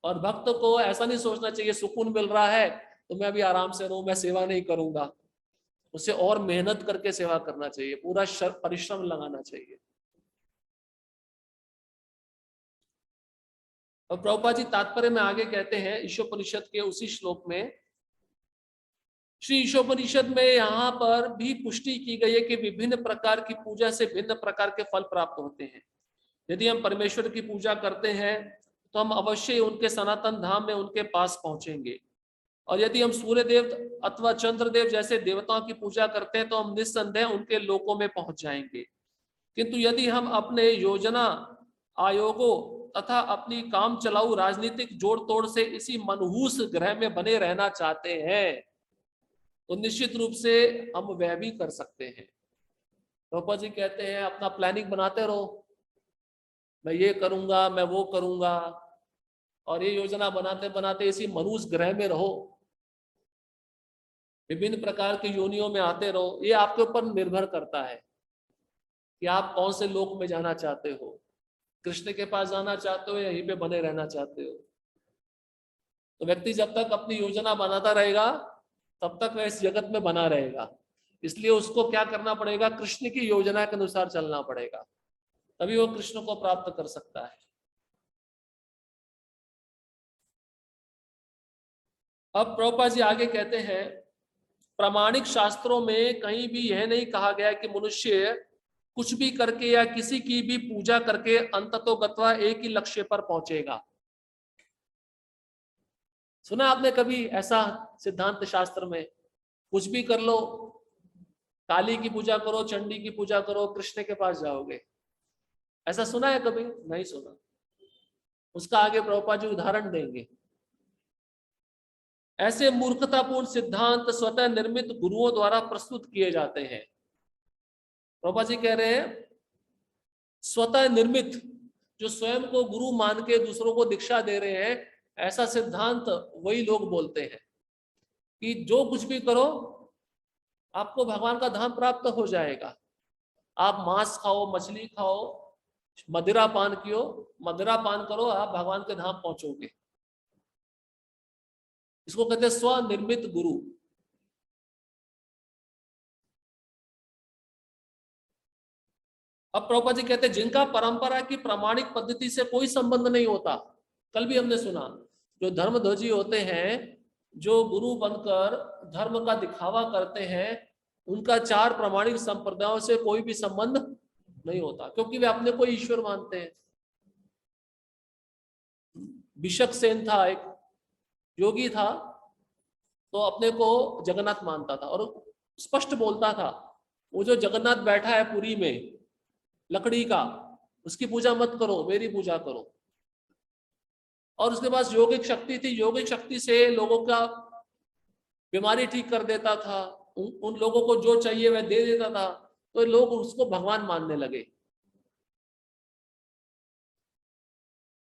और भक्त को ऐसा नहीं सोचना चाहिए सुकून मिल रहा है तो मैं अभी आराम से रहूं, मैं सेवा नहीं करूंगा। उसे और मेहनत करके सेवा करना चाहिए, पूरा परिश्रम लगाना चाहिए। और प्रभुपाद जी तात्पर्य में आगे कहते हैं ईशोपनिषद के उसी श्लोक में, श्री ईशोपनिषद में यहाँ पर भी पुष्टि की गई है कि विभिन्न प्रकार की पूजा से भिन्न प्रकार के फल प्राप्त होते हैं। यदि हम परमेश्वर की पूजा करते हैं तो हम अवश्य उनके सनातन धाम में उनके पास पहुंचेंगे, और यदि हम सूर्यदेव अथवा चंद्रदेव जैसे देवताओं की पूजा करते हैं तो हम निस्संदेह उनके लोकों में पहुंच जाएंगे। किंतु यदि हम अपने योजना आयोगों तथा अपनी काम चलाऊ राजनीतिक जोड़ तोड़ से इसी मनहूस ग्रह में बने रहना चाहते हैं तो निश्चित रूप से हम वह भी कर सकते हैं। प्रभुपाद जी कहते हैं अपना प्लानिंग बनाते रहो, मैं ये करूंगा, मैं वो करूंगा, और ये योजना बनाते बनाते इसी मनुष्य ग्रह में रहो, विभिन्न प्रकार की योनियों में आते रहो। ये आपके ऊपर निर्भर करता है कि आप कौन से लोक में जाना चाहते हो, कृष्ण के पास जाना चाहते हो या यहीं पे बने रहना चाहते हो। तो व्यक्ति जब तक अपनी योजना बनाता रहेगा तब तक वह इस जगत में बना रहेगा। इसलिए उसको क्या करना पड़ेगा, कृष्ण की योजना के अनुसार चलना पड़ेगा, तभी वो कृष्ण को प्राप्त कर सकता है। अब प्रभुपाद जी आगे कहते हैं प्रामाणिक शास्त्रों में कहीं भी यह नहीं कहा गया कि मनुष्य कुछ भी करके या किसी की भी पूजा करके अंततोगत्वा एक ही लक्ष्य पर पहुंचेगा। सुना आपने कभी ऐसा सिद्धांत शास्त्र में? कुछ भी कर लो, काली की पूजा करो, चंडी की पूजा करो, कृष्ण के पास जाओगे, ऐसा सुना है कभी? नहीं सुना। उसका आगे प्रभुपाद जी उदाहरण देंगे। ऐसे मूर्खतापूर्ण सिद्धांत स्वतः निर्मित गुरुओं द्वारा प्रस्तुत किए जाते हैं। प्रभुपाद जी कह रहे हैं स्वतः निर्मित, जो स्वयं को गुरु मान के दूसरों को दीक्षा दे रहे हैं, ऐसा सिद्धांत वही लोग बोलते हैं कि जो कुछ भी करो आपको भगवान का धाम प्राप्त हो जाएगा। आप मांस खाओ, मछली खाओ, मदिरा पान करो, आप भगवान के धाम पहुंचोगे। इसको कहते हैं स्वनिर्मित गुरु। अब प्रभुपाद जी कहते हैं जिनका परंपरा की प्रामाणिक पद्धति से कोई संबंध नहीं होता, कल भी हमने सुना, जो धर्मध्वजी होते हैं, जो गुरु बनकर धर्म का दिखावा करते हैं, उनका चार प्रामाणिक संप्रदायों से कोई भी संबंध नहीं होता, क्योंकि वे अपने को ईश्वर मानते हैं। बिशक सेन था, एक योगी था, तो अपने को जगन्नाथ मानता था और स्पष्ट बोलता था वो जो जगन्नाथ बैठा है पुरी में लकड़ी का, उसकी पूजा मत करो, मेरी पूजा करो। और उसके पास योगिक शक्ति थी, योगिक शक्ति से लोगों का बीमारी ठीक कर देता था, उन लोगों को जो चाहिए वह दे देता था, तो लोग उसको भगवान मानने लगे।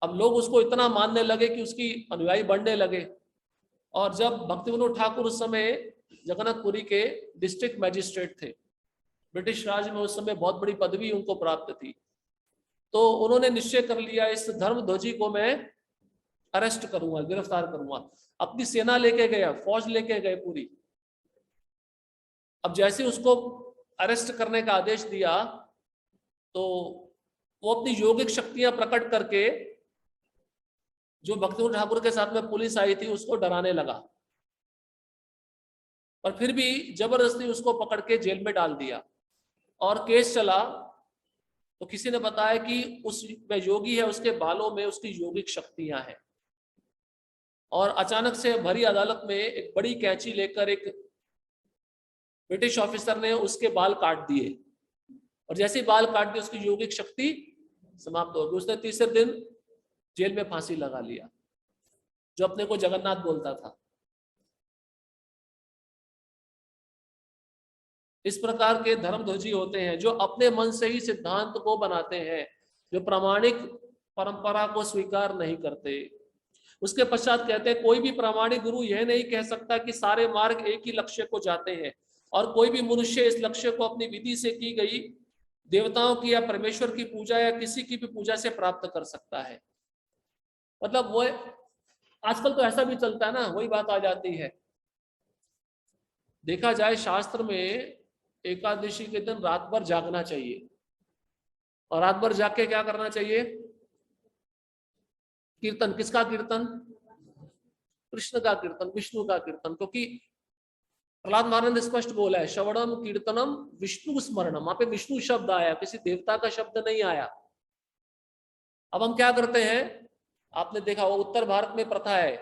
अब लोग उसको इतना मानने लगे कि उसकी अनुयायी बढ़ने लगे। और जब भक्ति विनोद ठाकुर उस समय जगन्नाथपुरी के डिस्ट्रिक्ट मैजिस्ट्रेट थे, ब्रिटिश राज में उस समय बहुत बड़ी पदवी उनको प्राप्त थी, तो उन्होंने निश्चय कर लिया इस धर्मध्वजी को मैं अरेस्ट करूंगा, गिरफ्तार करूंगा। अपनी सेना लेके गया, फौज लेके गए पूरी। अब जैसे उसको अरेस्ट करने का आदेश दिया तो वो अपनी यौगिक शक्तियां प्रकट करके जो भक्तिविनोद ठाकुर के साथ में पुलिस आई थी उसको डराने लगा, पर फिर भी जबरदस्ती उसको पकड़ के जेल में डाल दिया। और केस चला तो किसी ने बताया कि उस योगी है, उसके बालों में उसकी यौगिक शक्तियां हैं। और अचानक से भरी अदालत में एक बड़ी कैंची लेकर एक ब्रिटिश ऑफिसर ने उसके बाल काट दिए, और जैसे ही बाल काट दिए उसकी यौगिक शक्ति समाप्त हो गई। उसने तीसरे दिन जेल में फांसी लगा लिया, जो अपने को जगन्नाथ बोलता था। इस प्रकार के धर्मध्वजी होते हैं जो अपने मन से ही सिद्धांत को बनाते हैं, जो प्रामाणिक परंपरा को स्वीकार नहीं करते। उसके पश्चात कहते हैं कोई भी प्रामाणिक गुरु यह नहीं कह सकता कि सारे मार्ग एक ही लक्ष्य को जाते हैं, और कोई भी मनुष्य इस लक्ष्य को अपनी विधि से की गई देवताओं की या परमेश्वर की पूजा या किसी की भी पूजा से प्राप्त कर सकता है। मतलब वो आजकल तो ऐसा भी चलता है ना, वही बात आ जाती है। देखा जाए शास्त्र में एकादशी के दिन रात भर जागना चाहिए, और रात भर जाग के क्या करना चाहिए? कीर्तन। किसका कीर्तन? कृष्ण का कीर्तन, विष्णु का कीर्तन। क्योंकि प्रहलाद महाराज ने स्पष्ट बोला है, श्रवणम कीर्तनम विष्णु स्मरणम। वहां पे विष्णु शब्द आया, किसी देवता का शब्द नहीं आया। अब हम क्या करते हैं, आपने देखा वो उत्तर भारत में प्रथा है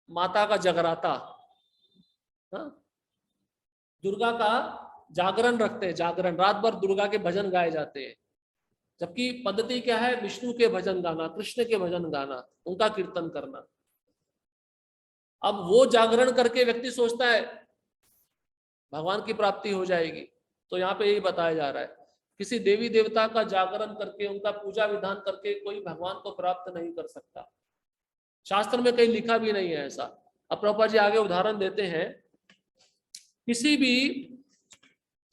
माता का जगराता, दुर्गा का जागरण रखते हैं, जागरण, रात भर दुर्गा के भजन गाए जाते हैं। जबकि पद्धति क्या है? विष्णु के भजन गाना, कृष्ण के भजन गाना, उनका कीर्तन करना। अब वो जागरण करके व्यक्ति सोचता है भगवान की प्राप्ति हो जाएगी। तो यहाँ पे यही बताया जा रहा है, किसी देवी देवता का जागरण करके, उनका पूजा विधान करके कोई भगवान को प्राप्त नहीं कर सकता। शास्त्र में कहीं लिखा भी नहीं है ऐसा। अब प्रभुपाद जी आगे उदाहरण देते हैं, किसी भी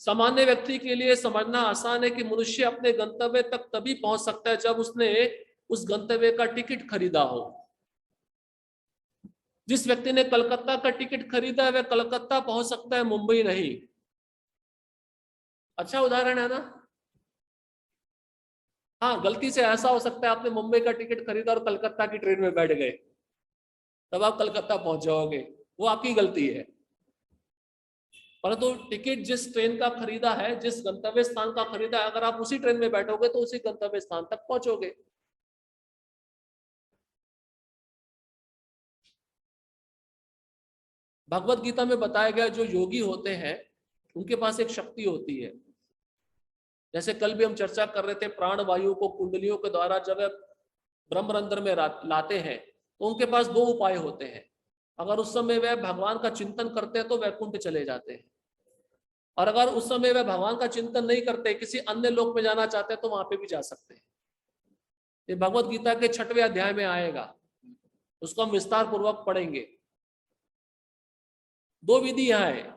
सामान्य व्यक्ति के लिए समझना आसान है कि मनुष्य अपने गंतव्य तक तभी पहुंच सकता है जब उसने उस गंतव्य का टिकट खरीदा हो। जिस व्यक्ति ने कलकत्ता का टिकट खरीदा है वह कलकत्ता पहुंच सकता है, मुंबई नहीं। अच्छा उदाहरण है ना? हाँ, गलती से ऐसा हो सकता है आपने मुंबई का टिकट खरीदा और कलकत्ता की ट्रेन में बैठ गए, तब आप कलकत्ता पहुंच जाओगे, वो आपकी गलती है। परंतु टिकट जिस ट्रेन का खरीदा है, जिस गंतव्य स्थान का खरीदा है, अगर आप उसी ट्रेन में बैठोगे तो उसी गंतव्य स्थान तक पहुंचोगे। भगवत गीता में बताया गया जो योगी होते हैं उनके पास एक शक्ति होती है। जैसे कल भी हम चर्चा कर रहे थे, प्राण वायु को कुंडलियों के द्वारा जब ब्रह्मरंध्र में लाते हैं तो उनके पास दो उपाय होते हैं। अगर उस समय वह भगवान का चिंतन करते हैं तो वैकुंठ चले जाते हैं, और अगर उस समय वह भगवान का चिंतन नहीं करते, किसी अन्य लोक में जाना चाहते हैं, तो वहां पे भी जा सकते हैं। ये भगवत गीता के 6वें अध्याय में आएगा, उसको हम विस्तार पूर्वक पढ़ेंगे। दो विधि यहाँ है।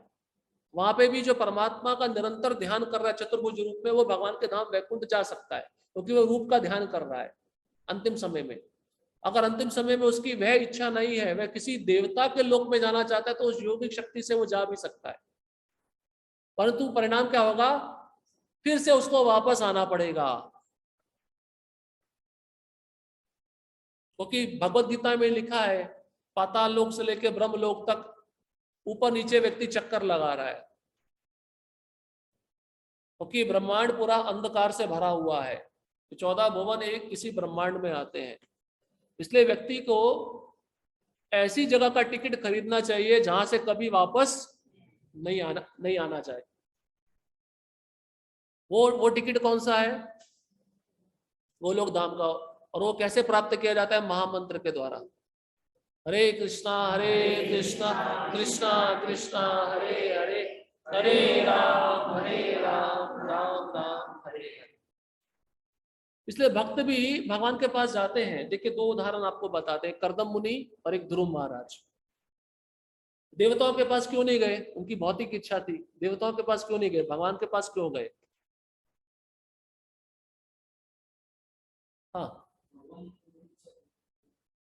वहां पे भी जो परमात्मा का निरंतर ध्यान कर रहा है चतुर्भुज रूप में, वो भगवान के धाम वैकुंठ जा सकता है, क्योंकि वो रूप का ध्यान कर रहा है अंतिम समय में। अगर अंतिम समय में उसकी वह इच्छा नहीं है, वह किसी देवता के लोक में जाना चाहता है, तो उस योगिक शक्ति से वो जा भी सकता है, परंतु परिणाम क्या होगा? फिर से उसको वापस आना पड़ेगा। क्योंकि भगवत गीता में लिखा है, पाताल लोक से लेकर ब्रह्म लोक तक ऊपर नीचे व्यक्ति चक्कर लगा रहा है, क्योंकि ब्रह्मांड पूरा अंधकार से भरा हुआ है। 14 भुवन एक किसी ब्रह्मांड में आते हैं। इसलिए व्यक्ति को ऐसी जगह का टिकट खरीदना चाहिए जहां से कभी वापस नहीं आना चाहिए। वो टिकट कौन सा है? वो लोग धाम का। और वो कैसे प्राप्त किया जाता है? महामंत्र के द्वारा। हरे कृष्णा कृष्णा कृष्णा हरे हरे, हरे राम राम राम हरे हरे। इसलिए भक्त भी भगवान के पास जाते हैं। देखिए, दो उदाहरण आपको बताते हैं, करदम मुनि और एक ध्रुव महाराज। देवताओं के पास क्यों नहीं गए? उनकी भौतिक इच्छा थी। देवताओं के पास क्यों नहीं गए? भगवान के पास क्यों गए? हाँ,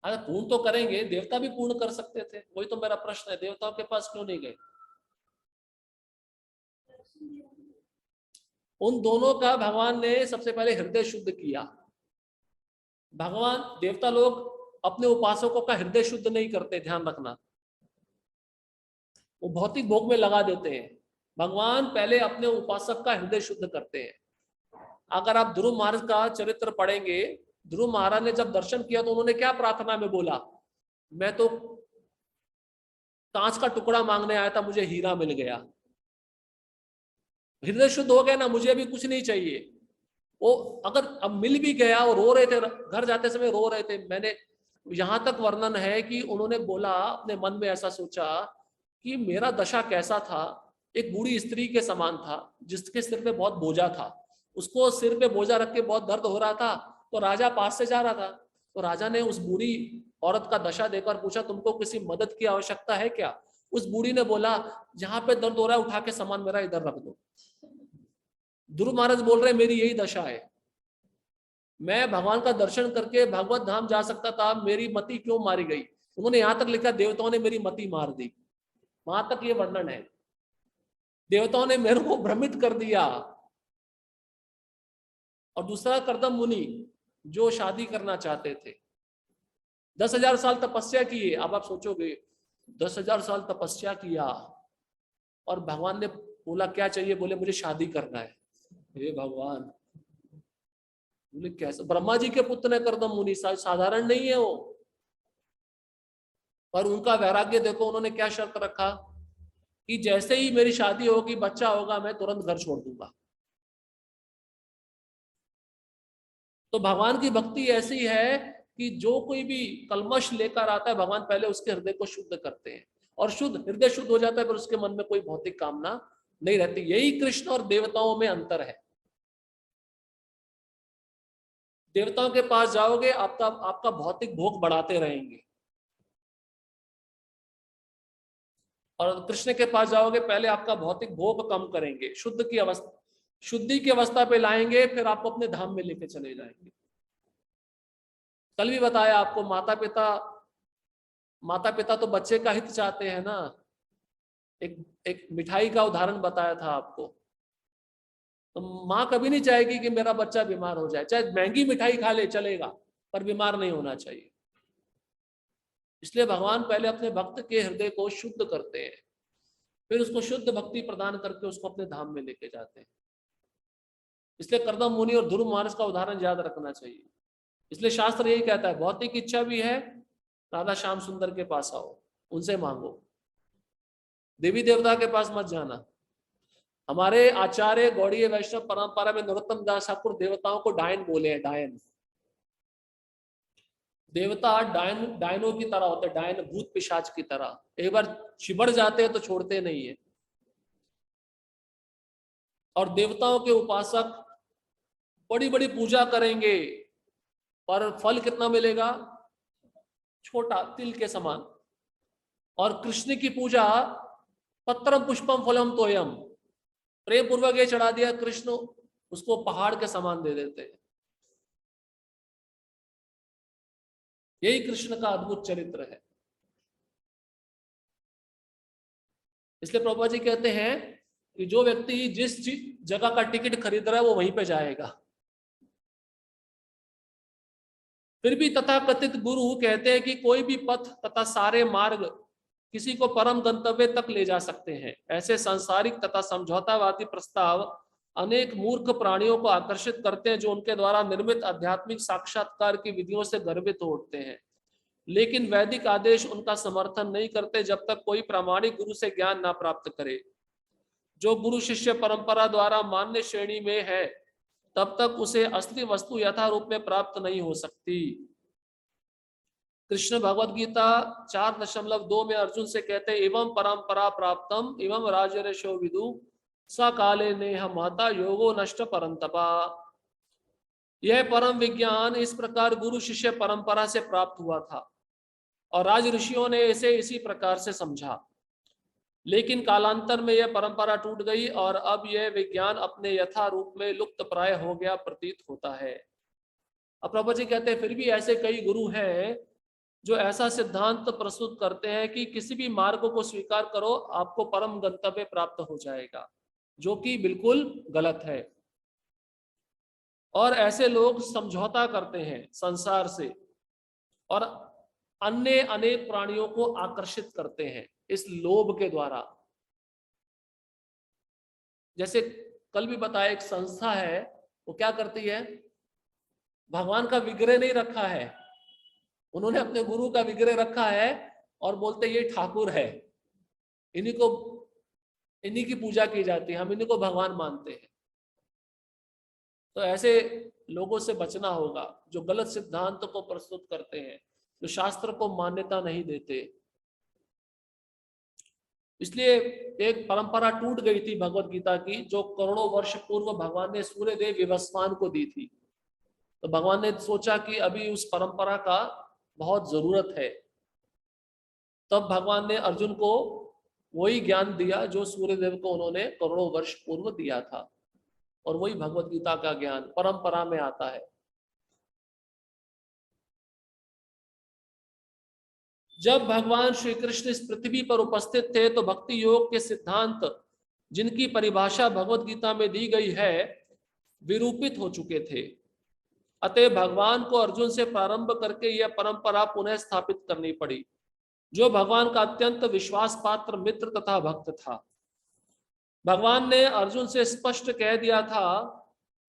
अरे पूर्ण तो करेंगे, देवता भी पूर्ण कर सकते थे, वही तो मेरा प्रश्न है, देवताओं के पास क्यों नहीं गए? उन दोनों का भगवान ने सबसे पहले हृदय शुद्ध किया। भगवान, देवता लोग अपने उपासकों का हृदय शुद्ध नहीं करते, ध्यान रखना, वो भौतिक भोग में लगा देते हैं। भगवान पहले अपने उपासक का हृदय शुद्ध करते हैं। अगर आप ध्रुव महाराज का चरित्र पढ़ेंगे, ध्रुव महाराज ने जब दर्शन किया तो उन्होंने क्या प्रार्थना में बोला, मैं तो कांच का टुकड़ा मांगने आया था, मुझे हीरा मिल गया। हृदय शुद्ध हो गया ना, मुझे अभी कुछ नहीं चाहिए। वो अगर अब मिल भी गया और रो रहे थे, घर जाते समय रो रहे थे। मैंने यहां तक वर्णन है कि उन्होंने बोला, अपने मन में ऐसा सोचा कि मेरा दशा कैसा था, एक बूढ़ी स्त्री के समान था जिसके सिर पे बहुत बोझा था। उसको सिर पे बोझा रख के बहुत दर्द हो रहा था, तो राजा पास से जा रहा था, तो राजा ने उस बूढ़ी औरत का दशा देखकर पूछा, तुमको किसी मदद की आवश्यकता है क्या? उस बूढ़ी ने बोला, जहां पे दर्द हो रहा है उठा के सामान मेरा इधर रख दो। ध्रुव महाराज बोल रहे मेरी यही दशा है, मैं भगवान का दर्शन करके भगवत धाम जा सकता था, मेरी मति क्यों मारी गई? उन्होंने यहां तक लिखा, देवताओं ने मेरी मति मार दी। वहां तक ये वर्णन है, देवताओं ने मेरे को भ्रमित कर दिया। और दूसरा, कर्दम मुनि जो शादी करना चाहते थे, 10,000 साल तपस्या किए। अब आप सोचोगे 10,000 साल तपस्या किया और भगवान ने बोला क्या चाहिए? बोले मुझे शादी करना है। हे भगवान, बोले कैसे? ब्रह्मा जी के पुत्र ने कर्दम मुनि, साधारण नहीं है वो। पर उनका वैराग्य देखो, उन्होंने क्या शर्त रखा कि जैसे ही मेरी शादी होगी, बच्चा होगा, मैं तुरंत घर छोड़ दूंगा। तो भगवान की भक्ति ऐसी है कि जो कोई भी कलमश लेकर आता है, भगवान पहले उसके हृदय को शुद्ध करते हैं, और शुद्ध हृदय शुद्ध हो जाता है, फिर उसके मन में कोई भौतिक कामना नहीं रहती। यही कृष्ण और देवताओं में अंतर है। देवताओं के पास जाओगे, आपका आपका भौतिक भोग बढ़ाते रहेंगे, और कृष्ण के पास जाओगे, पहले आपका भौतिक भोग कम करेंगे, शुद्धि की अवस्था पे लाएंगे, फिर आपको अपने धाम में लेके चले जाएंगे। कल भी बताया आपको, माता पिता तो बच्चे का हित चाहते हैं ना। एक मिठाई का उदाहरण बताया था आपको, तो माँ कभी नहीं चाहेगी कि मेरा बच्चा बीमार हो जाए, चाहे महंगी मिठाई खा ले चलेगा, पर बीमार नहीं होना चाहिए। इसलिए भगवान पहले अपने भक्त के हृदय को शुद्ध करते हैं, फिर उसको शुद्ध भक्ति प्रदान करके उसको अपने धाम में लेके जाते हैं। इसलिए कर्दम मुनि और ध्रुव महाराज का उदाहरण याद रखना चाहिए। इसलिए शास्त्र यही कहता है, भौतिक इच्छा भी है, राधा श्याम सुंदर के पास आओ, उनसे मांगो, देवी देवता के पास मत जाना। हमारे आचार्य गौड़ीय वैष्णव परंपरा में नरोत्तम दास ठाकुर देवताओं को डायन बोले हैं। डायन, देवता डायनों की तरह होते हैं, डायन भूत पिशाच की तरह, एक बार चिबड़ जाते हैं तो छोड़ते नहीं है। और देवताओं के उपासक बड़ी बड़ी पूजा करेंगे, पर फल कितना मिलेगा? छोटा, तिल के समान। और कृष्ण की पूजा, पत्रम पुष्पम फलम तोयम, प्रेम पूर्वक ये चढ़ा दिया, कृष्ण उसको पहाड़ के समान दे देते हैं। यही कृष्ण का अद्भुत चरित्र है। इसलिए प्रभुपाद जी कहते हैं कि जो व्यक्ति जिस जगह का टिकट खरीद रहा है वो वहीं पे जाएगा। फिर भी तथाकथित गुरु कहते हैं कि कोई भी पथ तथा सारे मार्ग किसी को परम गंतव्य तक ले जा सकते हैं। ऐसे सांसारिक तथा समझौतावादी प्रस्ताव अनेक मूर्ख प्राणियों को आकर्षित करते हैं, जो उनके द्वारा निर्मित आध्यात्मिक साक्षात्कार की विधियों से गर्वित हो उठते हैं। लेकिन वैदिक आदेश उनका समर्थन नहीं करते जब तक कोई प्रामाणिक गुरु से ज्ञान ना प्राप्त करे। जो गुरु शिष्य परंपरा द्वारा मान्य श्रेणी में है, तब तक उसे असली वस्तु यथा रूप में प्राप्त नहीं हो सकती। कृष्ण भगवद गीता 4.2 में अर्जुन से कहते हैं, एवं परंपरा प्राप्तम एवं राजर्षयो विदु स काले नेह महता योगो नष्ट परंतपा। यह परम विज्ञान इस प्रकार गुरु शिष्य परंपरा से प्राप्त हुआ था, और राज ऋषियों ने इसे इसी प्रकार से समझा। लेकिन कालांतर में यह परंपरा टूट गई और अब यह विज्ञान अपने यथा रूप में लुप्त प्राय हो गया प्रतीत होता है। अब प्रभु जी कहते हैं, फिर भी ऐसे कई गुरु हैं जो ऐसा सिद्धांत प्रस्तुत करते हैं कि किसी भी मार्ग को स्वीकार करो, आपको परम गंतव्य प्राप्त हो जाएगा, जो कि बिल्कुल गलत है। और ऐसे लोग समझौता करते हैं संसार से और अन्य अनेक प्राणियों को आकर्षित करते हैं इस लोभ के द्वारा। जैसे कल भी बताया, एक संस्था है, वो क्या करती है, भगवान का विग्रह नहीं रखा है, उन्होंने अपने गुरु का विग्रह रखा है और बोलते ये ठाकुर है, इन्हीं की पूजा की जाती है, हम इन्हीं को भगवान मानते हैं। तो ऐसे लोगों से बचना होगा जो गलत सिद्धांत को प्रस्तुत करते हैं, जो शास्त्र को मान्यता नहीं देते। इसलिए एक परंपरा टूट गई थी भगवत गीता की, जो करोड़ों वर्ष पूर्व भगवान ने सूर्यदेव विवस्वान को दी थी। तो भगवान ने सोचा कि अभी उस परंपरा का बहुत जरूरत है, तब भगवान ने अर्जुन को वही ज्ञान दिया जो सूर्यदेव को उन्होंने करोड़ों वर्ष पूर्व दिया था, और वही भगवत गीता का ज्ञान परंपरा में आता है। जब भगवान श्री कृष्ण इस पृथ्वी पर उपस्थित थे तो भक्ति योग के सिद्धांत, जिनकी परिभाषा भगवत गीता में दी गई है, विरूपित हो चुके थे। अतः भगवान को अर्जुन से प्रारंभ करके यह परंपरा पुनः स्थापित करनी पड़ी, जो भगवान का अत्यंत विश्वास पात्र मित्र तथा भक्त था। भगवान ने अर्जुन से स्पष्ट कह दिया था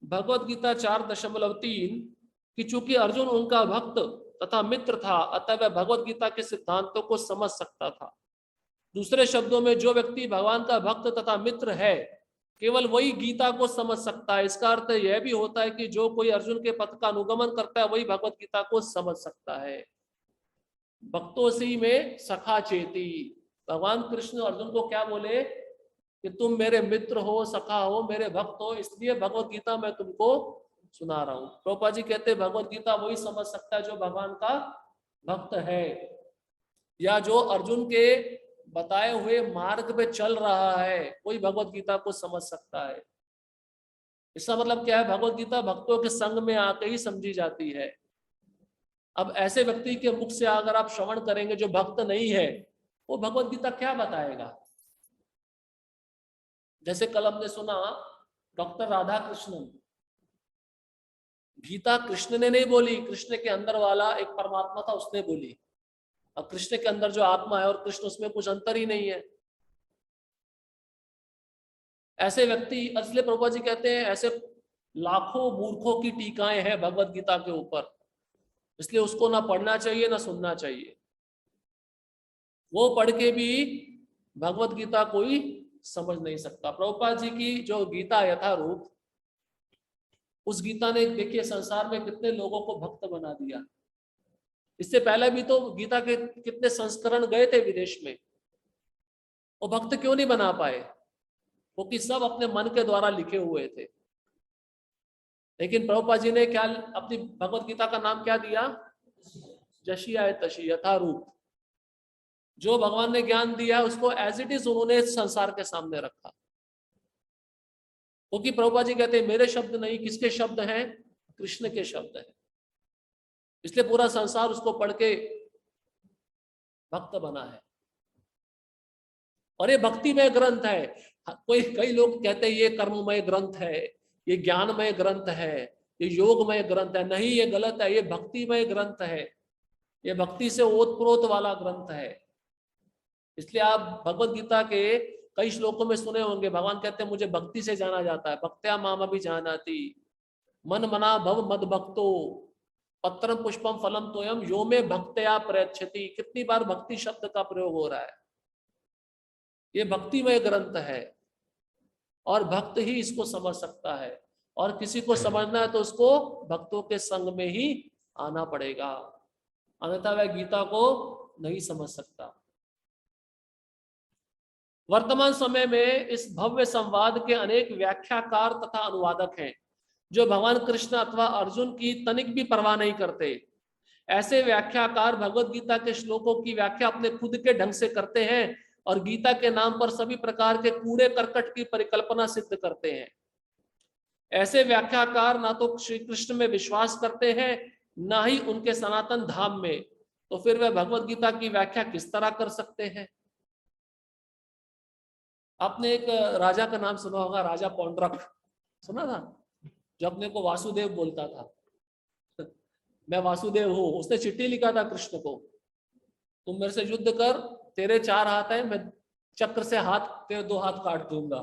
भगवत गीता 4.3 कि चूंकि अर्जुन उनका भक्त तथा मित्र था, अतः वह भगवत गीता के सिद्धांतों को समझ सकता था। दूसरे शब्दों में, जो व्यक्ति भगवान का भक्त तथा मित्र है, केवल वही गीता को समझ सकता है। इसका अर्थ यह भी होता है कि जो कोई अर्जुन के पथ का अनुगमन करता है, वही भगवत गीता को समझ सकता है। भक्तों से में सखा चेती, भगवान कृष्ण अर्जुन को क्या बोले कि तुम मेरे मित्र हो, सखा हो, मेरे भक्त हो, इसलिए भगवत गीता मैं तुमको सुना रहा हूं। प्रभुपाद जी कहते हैं भगवत गीता वही समझ सकता है जो भगवान का भक्त है, या जो अर्जुन के बताए हुए मार्ग पे चल रहा है, कोई भगवत गीता को समझ सकता है। इसका मतलब क्या है, भगवत गीता भक्तों के संग में आके ही समझी जाती है। अब ऐसे व्यक्ति के मुख से अगर आप श्रवण करेंगे जो भक्त नहीं है, वो भगवत गीता क्या बताएगा। जैसे कल हमने सुना डॉक्टर राधा कृष्णन, गीता कृष्ण ने नहीं बोली, कृष्ण के अंदर वाला एक परमात्मा था उसने बोली। अब कृष्ण के अंदर जो आत्मा है और कृष्ण, उसमें कुछ अंतर ही नहीं है। ऐसे व्यक्ति, इसलिए प्रभुपाद जी कहते हैं ऐसे लाखों मूर्खों की टीकाएं हैं भगवत गीता के ऊपर, इसलिए उसको ना पढ़ना चाहिए ना सुनना चाहिए। वो पढ़ के भी भगवत गीता कोई समझ नहीं सकता। प्रभुपाद जी की जो गीता यथारूप, उस गीता ने देखिए संसार में कितने लोगों को भक्त बना दिया। इससे पहले भी तो गीता के कितने संस्करण गए थे विदेश में, वो भक्त क्यों नहीं बना पाए, क्योंकि सब अपने मन के द्वारा लिखे हुए थे। लेकिन प्रभुपाद जी ने क्या अपनी भगवत गीता का नाम क्या दिया, जशी आए तशी, यथारूप। जो भगवान ने ज्ञान दिया उसको एज इट इज उन्होंने संसार के सामने रखा। क्योंकि प्रभुपाद जी कहते हैं मेरे शब्द नहीं, किसके शब्द हैं, कृष्ण के शब्द हैं। इसलिए पूरा संसार उसको पढ़ के भक्त बना है। और ये भक्तिमय ग्रंथ है। कई लोग कहते हैं ये कर्ममय ग्रंथ है, ये ज्ञानमय ग्रंथ है, ये योगमय ग्रंथ है। नहीं, ये गलत है, ये भक्तिमय ग्रंथ है, ये भक्ति से ओतप्रोत वाला ग्रंथ है। इसलिए आप भगवत गीता के कई श्लोकों में सुने होंगे, भगवान कहते हैं मुझे भक्ति से जाना जाता है, भक्त्या माम भी जानाति, मन मना भव मद भक्तो, पत्रम पुष्पम फलम तोयम यो में भक्त्या प्रयच्छति। कितनी बार भक्ति शब्द का प्रयोग हो रहा है। ये भक्तिमय ग्रंथ है और भक्त ही इसको समझ सकता है, और किसी को समझना है तो उसको भक्तों के संग में ही आना पड़ेगा, अन्यथा वह गीता को नहीं समझ सकता। वर्तमान समय में इस भव्य संवाद के अनेक व्याख्याकार तथा अनुवादक हैं जो भगवान कृष्ण अथवा अर्जुन की तनिक भी परवाह नहीं करते। ऐसे व्याख्याकार भगवत गीता के श्लोकों की व्याख्या अपने खुद के ढंग से करते हैं और गीता के नाम पर सभी प्रकार के कूड़े करकट की परिकल्पना सिद्ध करते हैं। ऐसे व्याख्याकार ना तो श्री कृष्ण में विश्वास करते हैं, ना ही उनके सनातन धाम में, तो फिर वह भगवत गीता की व्याख्या किस तरह कर सकते हैं। आपने एक राजा का नाम सुना होगा, राजा पौंड्रक, सुना था। जो अपने को वासुदेव बोलता था, मैं वासुदेव हूं, उसने चिट्ठी लिखा था कृष्ण को, तुम मेरे से युद्ध कर, तेरे 4 हाथ है, मैं चक्र से हाथ, तेरे 2 हाथ काट दूंगा।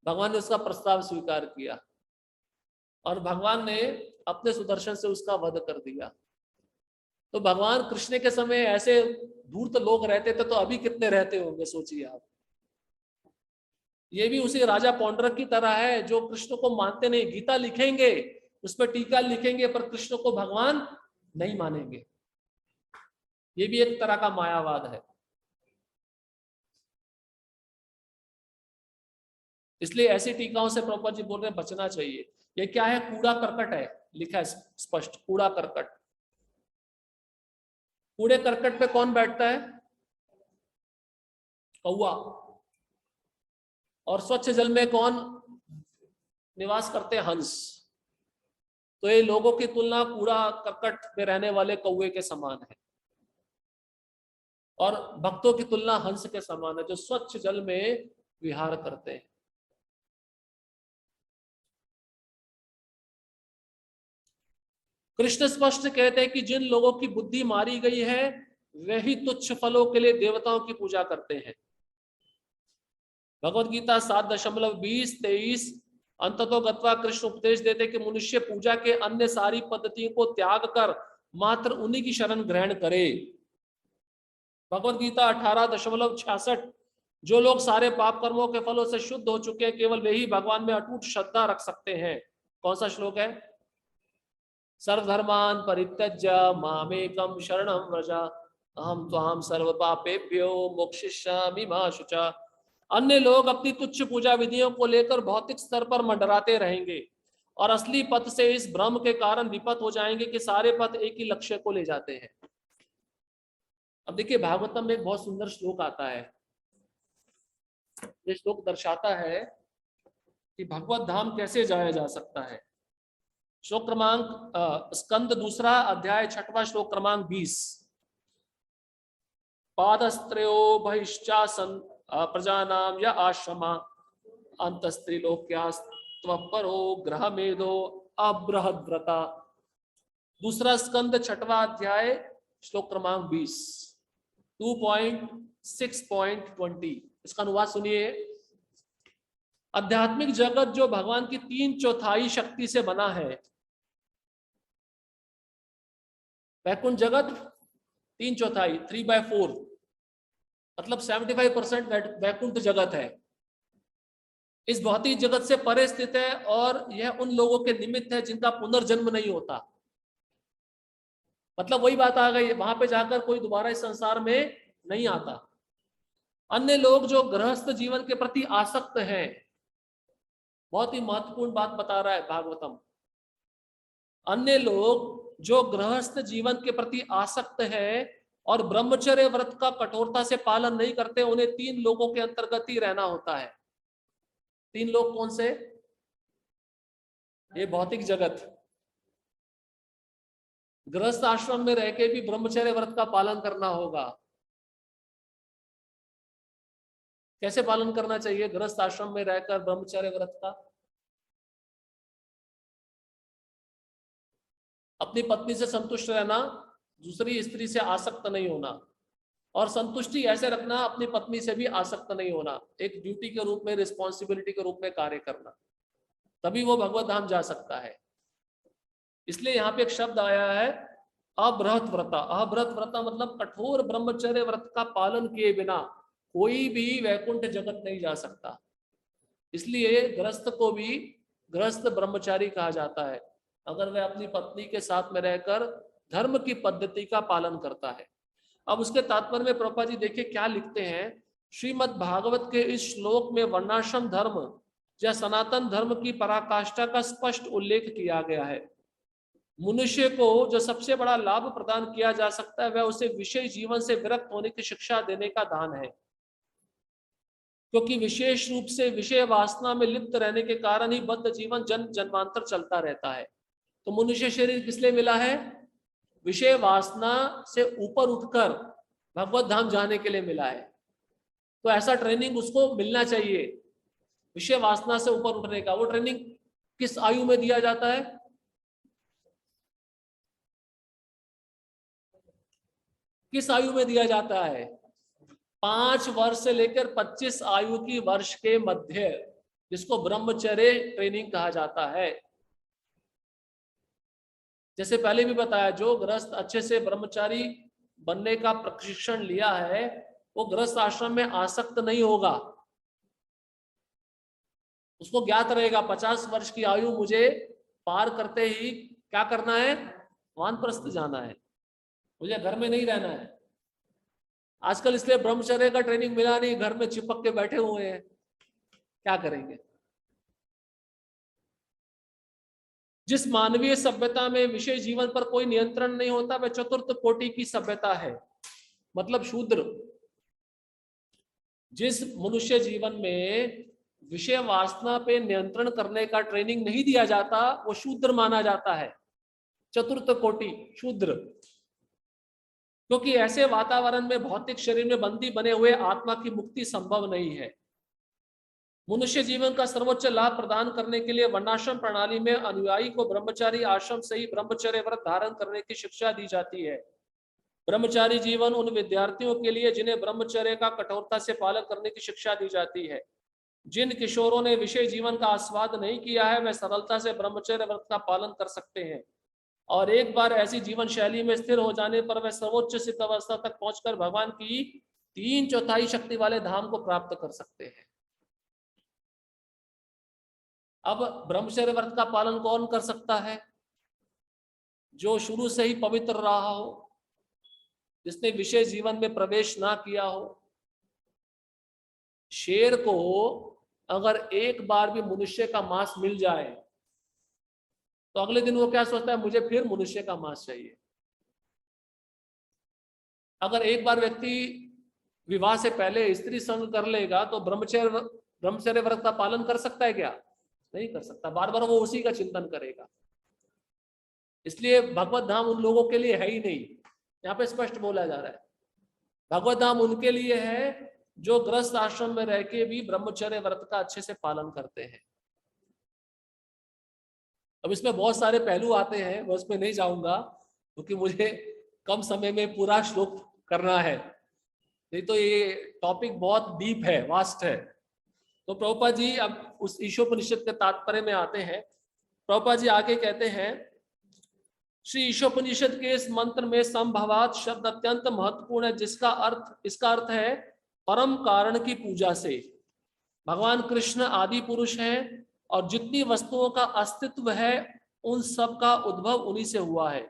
भगवान ने उसका प्रस्ताव स्वीकार किया और भगवान ने अपने सुदर्शन से उसका वध कर दिया। तो भगवान कृष्ण के समय ऐसे धूर्त लोग रहते थे, तो अभी कितने रहते होंगे सोचिए आप। ये भी उसी राजा पौंड्रक की तरह है, जो कृष्ण को मानते नहीं, गीता लिखेंगे, उस पर टीका लिखेंगे, पर कृष्ण को भगवान नहीं मानेंगे। ये भी एक तरह का मायावाद है। इसलिए ऐसी टीकाओं से प्रभुपाद जी बोल रहे हैं बचना चाहिए। ये क्या है? कूड़ा करकट है, लिखा है स्पष्ट, कूड़ा करकट। कूड़े करकट पे कौन बैठता है? कौवा। और स्वच्छ जल में कौन निवास करते हैं? हंस। तो ये लोगों की तुलना कूड़ा करकट में रहने वाले कौवे के समान है, और भक्तों की तुलना हंस के समान है, जो स्वच्छ जल में विहार करते हैं। कृष्ण स्पष्ट कहते हैं कि जिन लोगों की बुद्धि मारी गई है, वे ही तुच्छ फलों के लिए देवताओं की पूजा करते हैं। भगवत गीता 7:20-23 अंततो गत्वा कृष्ण उपदेश देते कि मनुष्य पूजा के अन्य सारी पद्धतियों को त्याग कर मात्र उन्हीं की शरण ग्रहण करे। भगवत गीता 18:66 जो लोग सारे पाप कर्मों के फलों से शुद्ध हो चुके हैं, केवल वे ही भगवान में अटूट श्रद्धा रख सकते हैं। कौन सा श्लोक है? सर्वधर्मान परित्यज्य मामेकम शरणं व्रज अहम त्वाम सर्व पापेभ्यो मोक्षयिष्यामि मा शुचा। अन्य लोग अपनी तुच्छ पूजा विधियों को लेकर भौतिक स्तर पर मंडराते रहेंगे और असली पथ से इस भ्रम के कारण विपत हो जाएंगे कि सारे पथ एक ही लक्ष्य को ले जाते हैं। अब देखिए, भागवतम में एक बहुत सुंदर श्लोक आता है। ये श्लोक दर्शाता है कि भगवत धाम कैसे जाया जा सकता है। श्लोक क्रमांक स्कंद 2 अध्याय 6वां श्लोक क्रमांक 20। पादस्त्रयो बहिश्चासन प्रजानाम या आश्रमा अंतस्त्रिलोक्यास्त्वपरो ग्रहमेधो अबृहद्व्रता। 2 स्कंद 6वां अध्याय श्लोक क्रमांक 20, 2.6.20। इसका अनुवाद सुनिए। आध्यात्मिक जगत जो भगवान की 3/4 शक्ति से बना है, वैकुंठ जगत 3/4, 3/4, मतलब 75% वैकुंठ जगत है। इस भौतिक जगत से परे स्थित है और यह उन लोगों के निमित्त है जिनका पुनर्जन्म नहीं होता। मतलब वही बात आ गई, वहां पे जाकर कोई दोबारा इस संसार में नहीं आता। अन्य लोग जो गृहस्थ जीवन के प्रति आसक्त हैं, बहुत ही महत्वपूर्ण बात बता रहा है भागवतम। अन्य लोग जो गृहस्थ जीवन के प्रति आसक्त है और ब्रह्मचर्य व्रत का कठोरता से पालन नहीं करते, उन्हें 3 लोगों के अंतर्गत ही रहना होता है। 3 लोग कौन से? ये भौतिक जगत। गृहस्थ आश्रम में रह के भी ब्रह्मचर्य व्रत का पालन करना होगा। कैसे पालन करना चाहिए गृहस्थ आश्रम में रहकर ब्रह्मचर्य व्रत का? अपनी पत्नी से संतुष्ट रहना, दूसरी स्त्री से आसक्त नहीं होना, और संतुष्टि ऐसे रखना अपनी पत्नी से भी आसक्त नहीं होना, एक ड्यूटी के रूप में, रिस्पॉन्सिबिलिटी के रूप में कार्य करना, तभी वो भगवत धाम जा सकता है। इसलिए यहाँ पे एक शब्द आया है अबृहत व्रता। अबृहत व्रता मतलब कठोर ब्रह्मचर्य व्रत का पालन किए बिना कोई भी वैकुंठ जगत नहीं जा सकता। इसलिए गृहस्थ को भी गृहस्थ ब्रह्मचारी कहा जाता है, अगर वह अपनी पत्नी के साथ में रहकर धर्म की पद्धति का पालन करता है। अब उसके तात्पर्य में प्रभुपाद जी देखिए क्या लिखते हैं। श्रीमद् भागवत के इस श्लोक में वर्णाश्रम धर्म या सनातन धर्म की पराकाष्ठा का स्पष्ट उल्लेख किया गया है। मनुष्य को जो सबसे बड़ा लाभ प्रदान किया जा सकता है, वह उसे विषय जीवन से विरक्त होने की शिक्षा देने का दान है, क्योंकि विशेष रूप से विषय वासना में लिप्त रहने के कारण ही बद्ध जीवन जन्म जन्मांतर चलता रहता है। तो मनुष्य शरीर किस लिए मिला है? विषय वासना से ऊपर उठकर भगवत धाम जाने के लिए मिला है। तो ऐसा ट्रेनिंग उसको मिलना चाहिए, विषय वासना से ऊपर उठने का। वो ट्रेनिंग किस आयु में दिया जाता है? किस आयु में दिया जाता है? 5 वर्ष से लेकर 25 आयु की वर्ष के मध्य, जिसको ब्रह्मचर्य ट्रेनिंग कहा जाता है। जैसे पहले भी बताया, जो गृहस्थ अच्छे से ब्रह्मचारी बनने का प्रशिक्षण लिया है वो गृहस्थ आश्रम में आसक्त नहीं होगा। उसको ज्ञात रहेगा 50 वर्ष की आयु मुझे पार करते ही क्या करना है, वानप्रस्थ जाना है, मुझे घर में नहीं रहना है। आजकल इसलिए ब्रह्मचर्य का ट्रेनिंग मिला नहीं, घर में चिपक के बैठे हुए हैं, क्या करेंगे। जिस मानवीय सभ्यता में विषय जीवन पर कोई नियंत्रण नहीं होता वह चतुर्थ कोटि की सभ्यता है, मतलब शूद्र। जिस मनुष्य जीवन में विषय वासना पे नियंत्रण करने का ट्रेनिंग नहीं दिया जाता वो शूद्र माना जाता है, चतुर्थ कोटि शूद्र। क्योंकि ऐसे वातावरण में भौतिक शरीर में बंदी बने हुए आत्मा की मुक्ति संभव नहीं है। मनुष्य जीवन का सर्वोच्च लाभ प्रदान करने के लिए वर्णाश्रम प्रणाली में अनुयायी को ब्रह्मचारी आश्रम से ही ब्रह्मचर्य व्रत धारण करने की शिक्षा दी जाती है। ब्रह्मचारी जीवन उन विद्यार्थियों के लिए जिन्हें ब्रह्मचर्य का कठोरता से पालन करने की शिक्षा दी जाती है। जिन किशोरों ने विषय जीवन का आस्वाद नहीं किया है वह सरलता से ब्रह्मचर्य व्रत का पालन कर सकते हैं और एक बार ऐसी जीवन शैली में स्थिर हो जाने पर वह सर्वोच्च सिद्ध अवस्था तक पहुंचकर भगवान की 3/4 शक्ति वाले धाम को प्राप्त कर सकते हैं। अब ब्रह्मचर्य व्रत का पालन कौन कर सकता है? जो शुरू से ही पवित्र रहा हो, जिसने विषय जीवन में प्रवेश ना किया हो। शेर को अगर एक बार भी मनुष्य का मांस मिल जाए तो अगले दिन वो क्या सोचता है, मुझे फिर मनुष्य का मांस चाहिए। अगर एक बार व्यक्ति विवाह से पहले स्त्री संग कर लेगा तो ब्रह्मचर्य व्रत का पालन कर सकता है क्या? नहीं कर सकता, बार बार वो उसी का चिंतन करेगा। इसलिए भगवत धाम उन लोगों के लिए है ही नहीं, यहाँ पे स्पष्ट बोला जा रहा है। भगवत धाम उनके लिए है जो गृहस्थ आश्रम में रह के भी ब्रह्मचर्य व्रत का अच्छे से पालन करते हैं। अब इसमें बहुत सारे पहलू आते हैं, मैं उसमें नहीं जाऊंगा क्योंकि मुझे कम समय में पूरा श्लोक करना है, नहीं तो ये टॉपिक बहुत डीप है, वास्ट है। तो प्रभुपाद जी अब उस ईशोपनिषद के तात्पर्य में आते हैं। प्रभुपाद जी आगे कहते हैं, श्री ईशोपनिषद के इस मंत्र में संभवात शब्द अत्यंत महत्वपूर्ण है, इसका अर्थ है परम कारण की पूजा से। भगवान कृष्ण आदि पुरुष हैं और जितनी वस्तुओं का अस्तित्व है उन सब का उद्भव उन्हीं से हुआ है।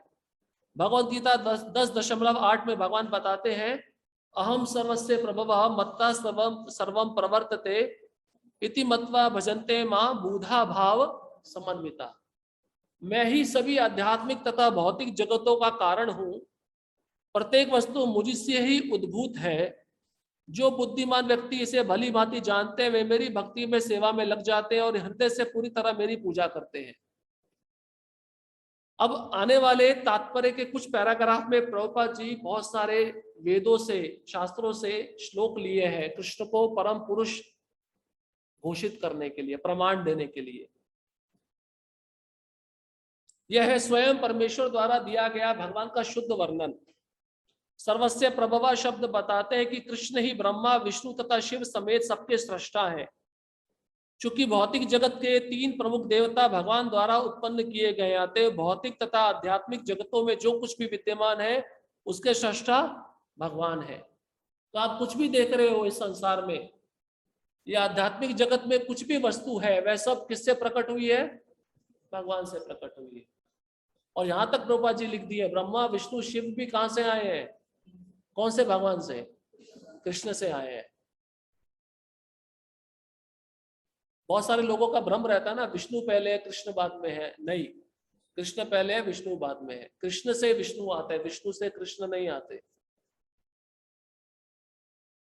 भगवद गीता 10.8 में भगवान बताते हैं, अहम सर्वस्य प्रभवः मत्ता सर्वम प्रवर्तते इति मत्वा भजन्ते मां बूढ़ा भाव समन्विता। मैं ही सभी आध्यात्मिक तथा भौतिक जगतों का कारण हूं, प्रत्येक वस्तु मुझसे ही उद्भूत है। जो बुद्धिमान व्यक्ति इसे भली भांति जानते हैं वे मेरी भक्ति में सेवा में लग जाते हैं और हृदय से पूरी तरह मेरी पूजा करते हैं। अब आने वाले तात्पर्य के कुछ पैराग्राफ में प्रभुपाद जी बहुत सारे वेदों से, शास्त्रों से श्लोक लिए हैं कृष्ण को परम पुरुष घोषित करने के लिए, प्रमाण देने के लिए। यह है स्वयं परमेश्वर द्वारा दिया गया भगवान का शुद्ध वर्णन। सर्वस्य प्रभवा शब्द बताते हैं कि कृष्ण ही ब्रह्मा, विष्णु तथा शिव समेत सबके सृष्टा हैं। चूंकि भौतिक जगत के 3 प्रमुख देवता भगवान द्वारा उत्पन्न किए गए आते, भौतिक तथा आध्यात्मिक जगतों में जो कुछ भी विद्यमान है उसके सृष्टा भगवान है। तो आप कुछ भी देख रहे हो इस संसार में, ये आध्यात्मिक जगत में कुछ भी वस्तु है वह सब किससे प्रकट हुई है? भगवान से प्रकट हुई है। और यहां तक प्रभुपाद जी लिख दिए ब्रह्मा विष्णु शिव भी कहां से आए हैं? कौन से भगवान से? कृष्ण से आए हैं। बहुत सारे लोगों का भ्रम रहता है ना, विष्णु पहले है कृष्ण बाद में है। नहीं, कृष्ण पहले है विष्णु बाद में है। कृष्ण से विष्णु आते हैं, विष्णु से कृष्ण नहीं आते।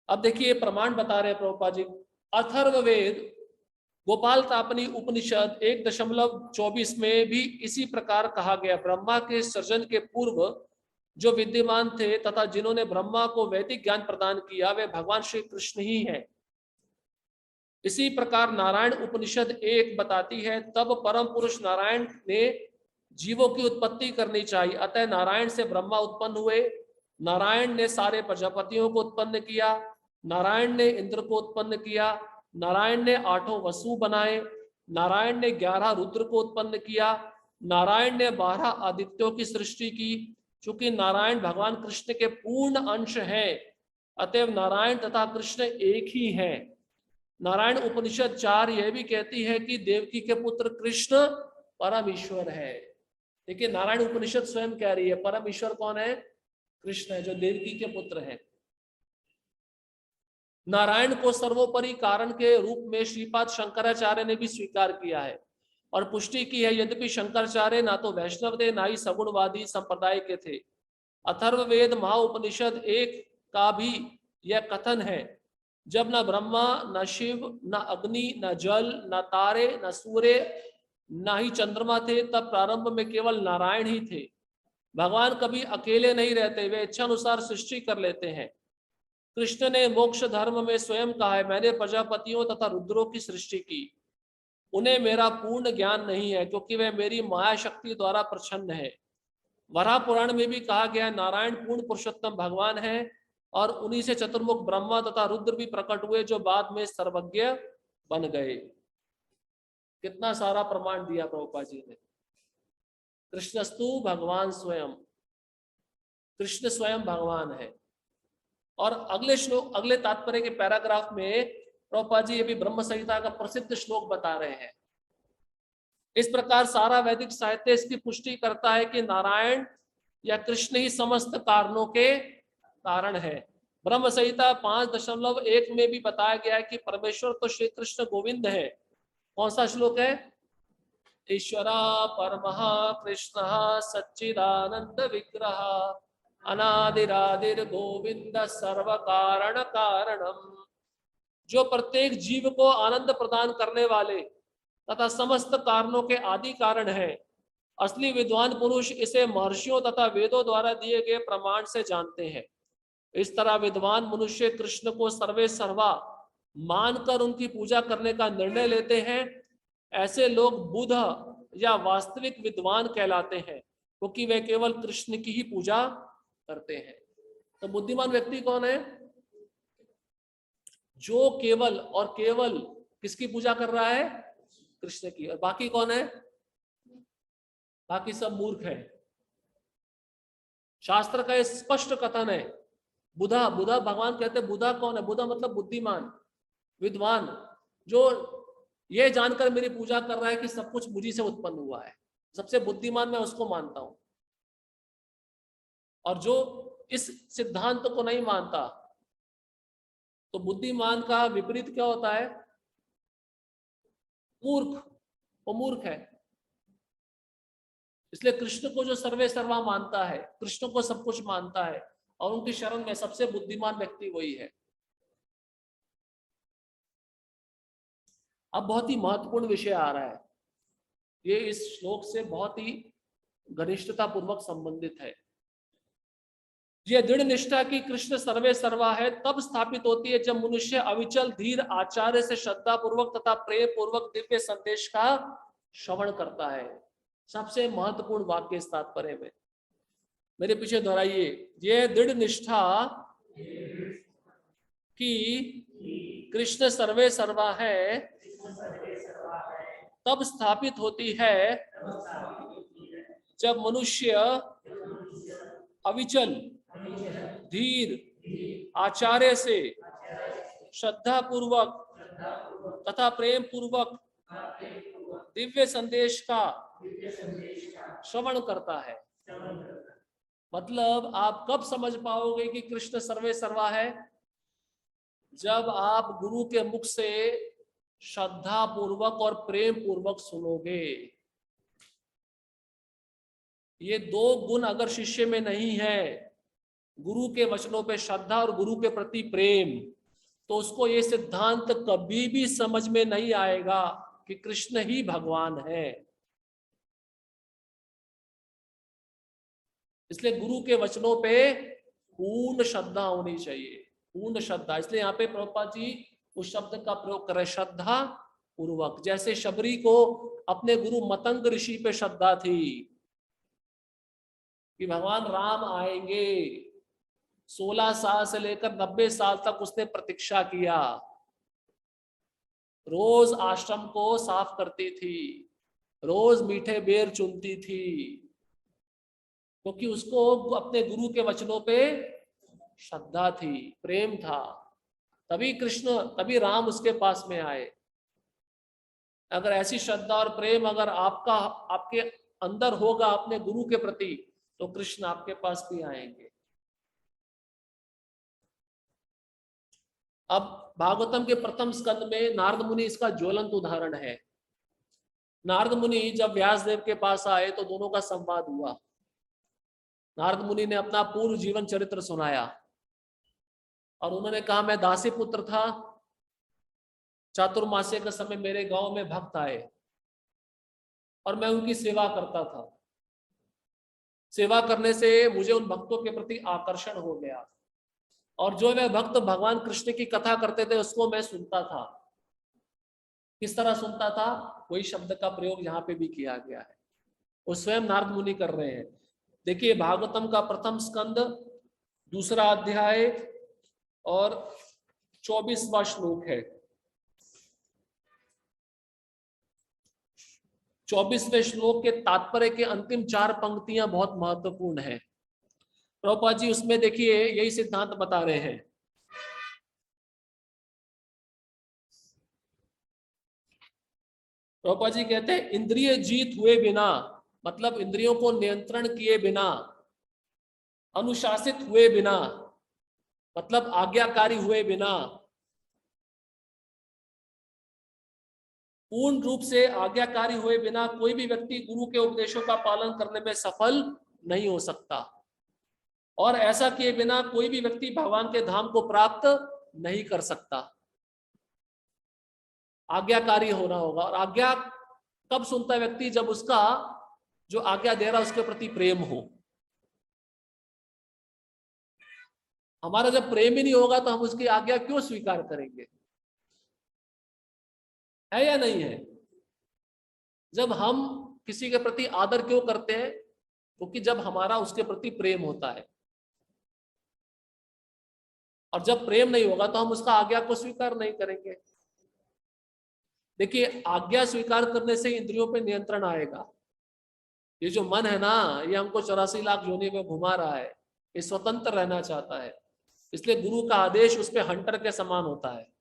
अब देखिए प्रमाण बता रहे हैं प्रभुपाद जी। अथर्ववेद गोपाल तापनी उपनिषद 1.24 में भी इसी प्रकार कहा गया। ब्रह्मा के सृजन के पूर्व जो विद्यमान थे तथा जिन्होंने ब्रह्मा को वैदिक ज्ञान प्रदान किया वे भगवान श्री कृष्ण ही हैं। इसी प्रकार नारायण उपनिषद 1 बताती है, तब परम पुरुष नारायण ने जीवों की उत्पत्ति करनी चाहिए, अतः नारायण से ब्रह्मा उत्पन्न हुए, नारायण ने सारे प्रजापतियों को उत्पन्न किया, नारायण ने इंद्र को उत्पन्न किया, नारायण ने 8 वसु बनाए, नारायण ने 11 रुद्र को उत्पन्न किया, नारायण ने 12 आदित्यों की सृष्टि की। चूंकि नारायण भगवान कृष्ण के पूर्ण अंश हैं, अतएव नारायण तथा कृष्ण एक ही हैं। नारायण उपनिषद 4 यह भी कहती है कि देवकी के पुत्र कृष्ण परम ईश्वर है। देखिए नारायण उपनिषद स्वयं कह रही है परम ईश्वर कौन है? कृष्ण है, जो देवकी के पुत्र हैं। नारायण को सर्वोपरि कारण के रूप में श्रीपाद शंकराचार्य ने भी स्वीकार किया है और पुष्टि की है, यद्यपि शंकराचार्य ना तो वैष्णव थे ना ही सगुणवादी संप्रदाय के थे। अथर्ववेद महाउपनिषद 1 का भी यह कथन है, जब न ब्रह्मा न शिव न अग्नि न जल न तारे न सूर्य न ही चंद्रमा थे, तब प्रारंभ में केवल नारायण ही थे। भगवान कभी अकेले नहीं रहते, वे इच्छा अनुसार सृष्टि कर लेते हैं। कृष्ण ने मोक्ष धर्म में स्वयं कहा है, मैंने प्रजापतियों तथा रुद्रों की सृष्टि की, उन्हें मेरा पूर्ण ज्ञान नहीं है क्योंकि वे मेरी माया शक्ति द्वारा प्रच्छन्न है। वराह पुराण में भी कहा गया, नारायण पूर्ण पुरुषोत्तम भगवान है और उन्हीं से चतुर्मुख ब्रह्मा तथा रुद्र भी प्रकट हुए जो बाद में सर्वज्ञ बन गए। कितना सारा प्रमाण दिया प्रभुपाद जी ने। कृष्णस्तु भगवान स्वयं, कृष्ण स्वयं भगवान है। और अगले श्लोक, अगले तात्पर्य के पैराग्राफ में प्रभुपाद जी ये भी ब्रह्म संहिता का प्रसिद्ध श्लोक बता रहे हैं। इस प्रकार सारा वैदिक साहित्य इसकी पुष्टि करता है कि नारायण या कृष्ण ही समस्त कारणों के कारण है। ब्रह्म संहिता 5.1 में भी बताया गया है कि परमेश्वर तो श्री कृष्ण गोविंद है। कौन सा श्लोक है? ईश्वरा परमः कृष्ण सच्चिदानंद विग्रह अनादिरादिर गोविंद सर्व कारण कारणम। जो प्रत्येक जीव को आनंद प्रदान करने वाले तथा समस्त कारणों के आदि कारण है। असली विद्वान पुरुष इसे महर्षियों तथा वेदों द्वारा दिए गए प्रमाण से जानते हैं। इस तरह विद्वान मनुष्य कृष्ण को सर्वे सर्वा मानकर उनकी पूजा करने का निर्णय लेते हैं। ऐसे लोग बुध या वास्तविक विद्वान कहलाते हैं क्योंकि वे केवल कृष्ण की ही पूजा करते हैं। तो बुद्धिमान व्यक्ति कौन है? जो केवल और केवल किसकी पूजा कर रहा है? कृष्ण की। और बाकी कौन है? बाकी सब मूर्ख है। शास्त्र का स्पष्ट कथन है, बुधा, बुधा भगवान कहते हैं। बुधा कौन है? बुधा मतलब बुद्धिमान, विद्वान, जो ये जानकर मेरी पूजा कर रहा है कि सब कुछ मुझी से उत्पन्न हुआ है। सबसे बुद्धिमान मैं उसको मानता हूं। और जो इस सिद्धांत को नहीं मानता, तो बुद्धिमान का विपरीत क्या होता है? मूर्ख। वो मूर्ख है। इसलिए कृष्ण को जो सर्वे सर्वा मानता है, कृष्ण को सब कुछ मानता है और उनकी शरण में सबसे बुद्धिमान व्यक्ति वही है। अब बहुत ही महत्वपूर्ण विषय आ रहा है, ये इस श्लोक से बहुत ही घनिष्ठता पूर्वक संबंधित है। यह दृढ़ निष्ठा की कृष्ण सर्वे सर्वा है तब स्थापित होती है जब मनुष्य अविचल धीर आचार्य से श्रद्धा पूर्वक तथा प्रेम पूर्वक दिव्य संदेश का श्रवण करता है। सबसे महत्वपूर्ण वाक्य इस तात्पर्य में, मेरे पीछे दोहराइए, यह दृढ़ निष्ठा कि कृष्ण सर्वे सर्वा है तब स्थापित होती है जब मनुष्य अविचल धीर आचार्य से श्रद्धा पूर्वक तथा प्रेम पूर्वक दिव्य संदेश का श्रवण करता है। मतलब आप कब समझ पाओगे कि कृष्ण सर्वे सर्वा है? जब आप गुरु के मुख से श्रद्धा पूर्वक और प्रेम पूर्वक सुनोगे। ये दो गुण अगर शिष्य में नहीं है, गुरु के वचनों पे श्रद्धा और गुरु के प्रति प्रेम, तो उसको ये सिद्धांत कभी भी समझ में नहीं आएगा कि कृष्ण ही भगवान है। इसलिए गुरु के वचनों पे पूर्ण श्रद्धा होनी चाहिए, पूर्ण श्रद्धा। इसलिए यहाँ पे प्रभुपाद जी उस शब्द का प्रयोग करें, श्रद्धा पूर्वक। जैसे शबरी को अपने गुरु मतंग ऋषि पे श्रद्धा थी कि भगवान राम आएंगे, 16 साल से लेकर 90 साल तक उसने प्रतीक्षा किया, रोज आश्रम को साफ करती थी, रोज मीठे बेर चुनती थी, क्योंकि उसको अपने गुरु के वचनों पे श्रद्धा थी, प्रेम था। तभी राम उसके पास में आए। अगर ऐसी श्रद्धा और प्रेम अगर आपके अंदर होगा अपने गुरु के प्रति, तो कृष्ण आपके पास भी आएंगे। अब भागवतम के प्रथम स्कंद में नारद मुनि इसका ज्वलंत उदाहरण है। नारद मुनि जब व्यासदेव के पास आए तो दोनों का संवाद हुआ। नारद मुनि ने अपना पूर्व जीवन चरित्र सुनाया और उन्होंने कहा, मैं दासी पुत्र था, चातुर्मास्य के समय मेरे गांव में भक्त आए और मैं उनकी सेवा करता था। सेवा करने से मुझे उन भक्तों के प्रति आकर्षण हो गया और जो वे भक्त भगवान कृष्ण की कथा करते थे उसको मैं सुनता था। किस तरह सुनता था? वही शब्द का प्रयोग यहाँ पे भी किया गया है, वो स्वयं नारद मुनि कर रहे हैं। देखिए, भागवतम का प्रथम स्कंद 2 अध्याय और 24वां श्लोक है। 24वें श्लोक के तात्पर्य के अंतिम 4 पंक्तियां बहुत महत्वपूर्ण है। प्रभुपाद जी उसमें देखिए यही सिद्धांत बता रहे हैं। प्रभुपाद जी कहते हैं, इंद्रिय जीत हुए बिना, मतलब इंद्रियों को नियंत्रण किए बिना, अनुशासित हुए बिना, मतलब आज्ञाकारी हुए बिना, पूर्ण रूप से आज्ञाकारी हुए बिना कोई भी व्यक्ति गुरु के उपदेशों का पालन करने में सफल नहीं हो सकता। और ऐसा किए बिना कोई भी व्यक्ति भगवान के धाम को प्राप्त नहीं कर सकता। आज्ञाकारी होना होगा। और आज्ञा कब सुनता है व्यक्ति? जब उसका जो आज्ञा दे रहा है उसके प्रति प्रेम हो। हमारा जब प्रेम ही नहीं होगा तो हम उसकी आज्ञा क्यों स्वीकार करेंगे? है या नहीं है? जब हम किसी के प्रति आदर क्यों करते हैं? क्योंकि जब हमारा उसके प्रति प्रेम होता है। और जब प्रेम नहीं होगा तो हम उसका आज्ञा को स्वीकार नहीं करेंगे। देखिए, आज्ञा स्वीकार करने से इंद्रियों पे नियंत्रण आएगा। ये जो मन है ना, ये हमको 84 लाख योनि में घुमा रहा है, ये स्वतंत्र रहना चाहता है। इसलिए गुरु का आदेश उस पर हंटर के समान होता है।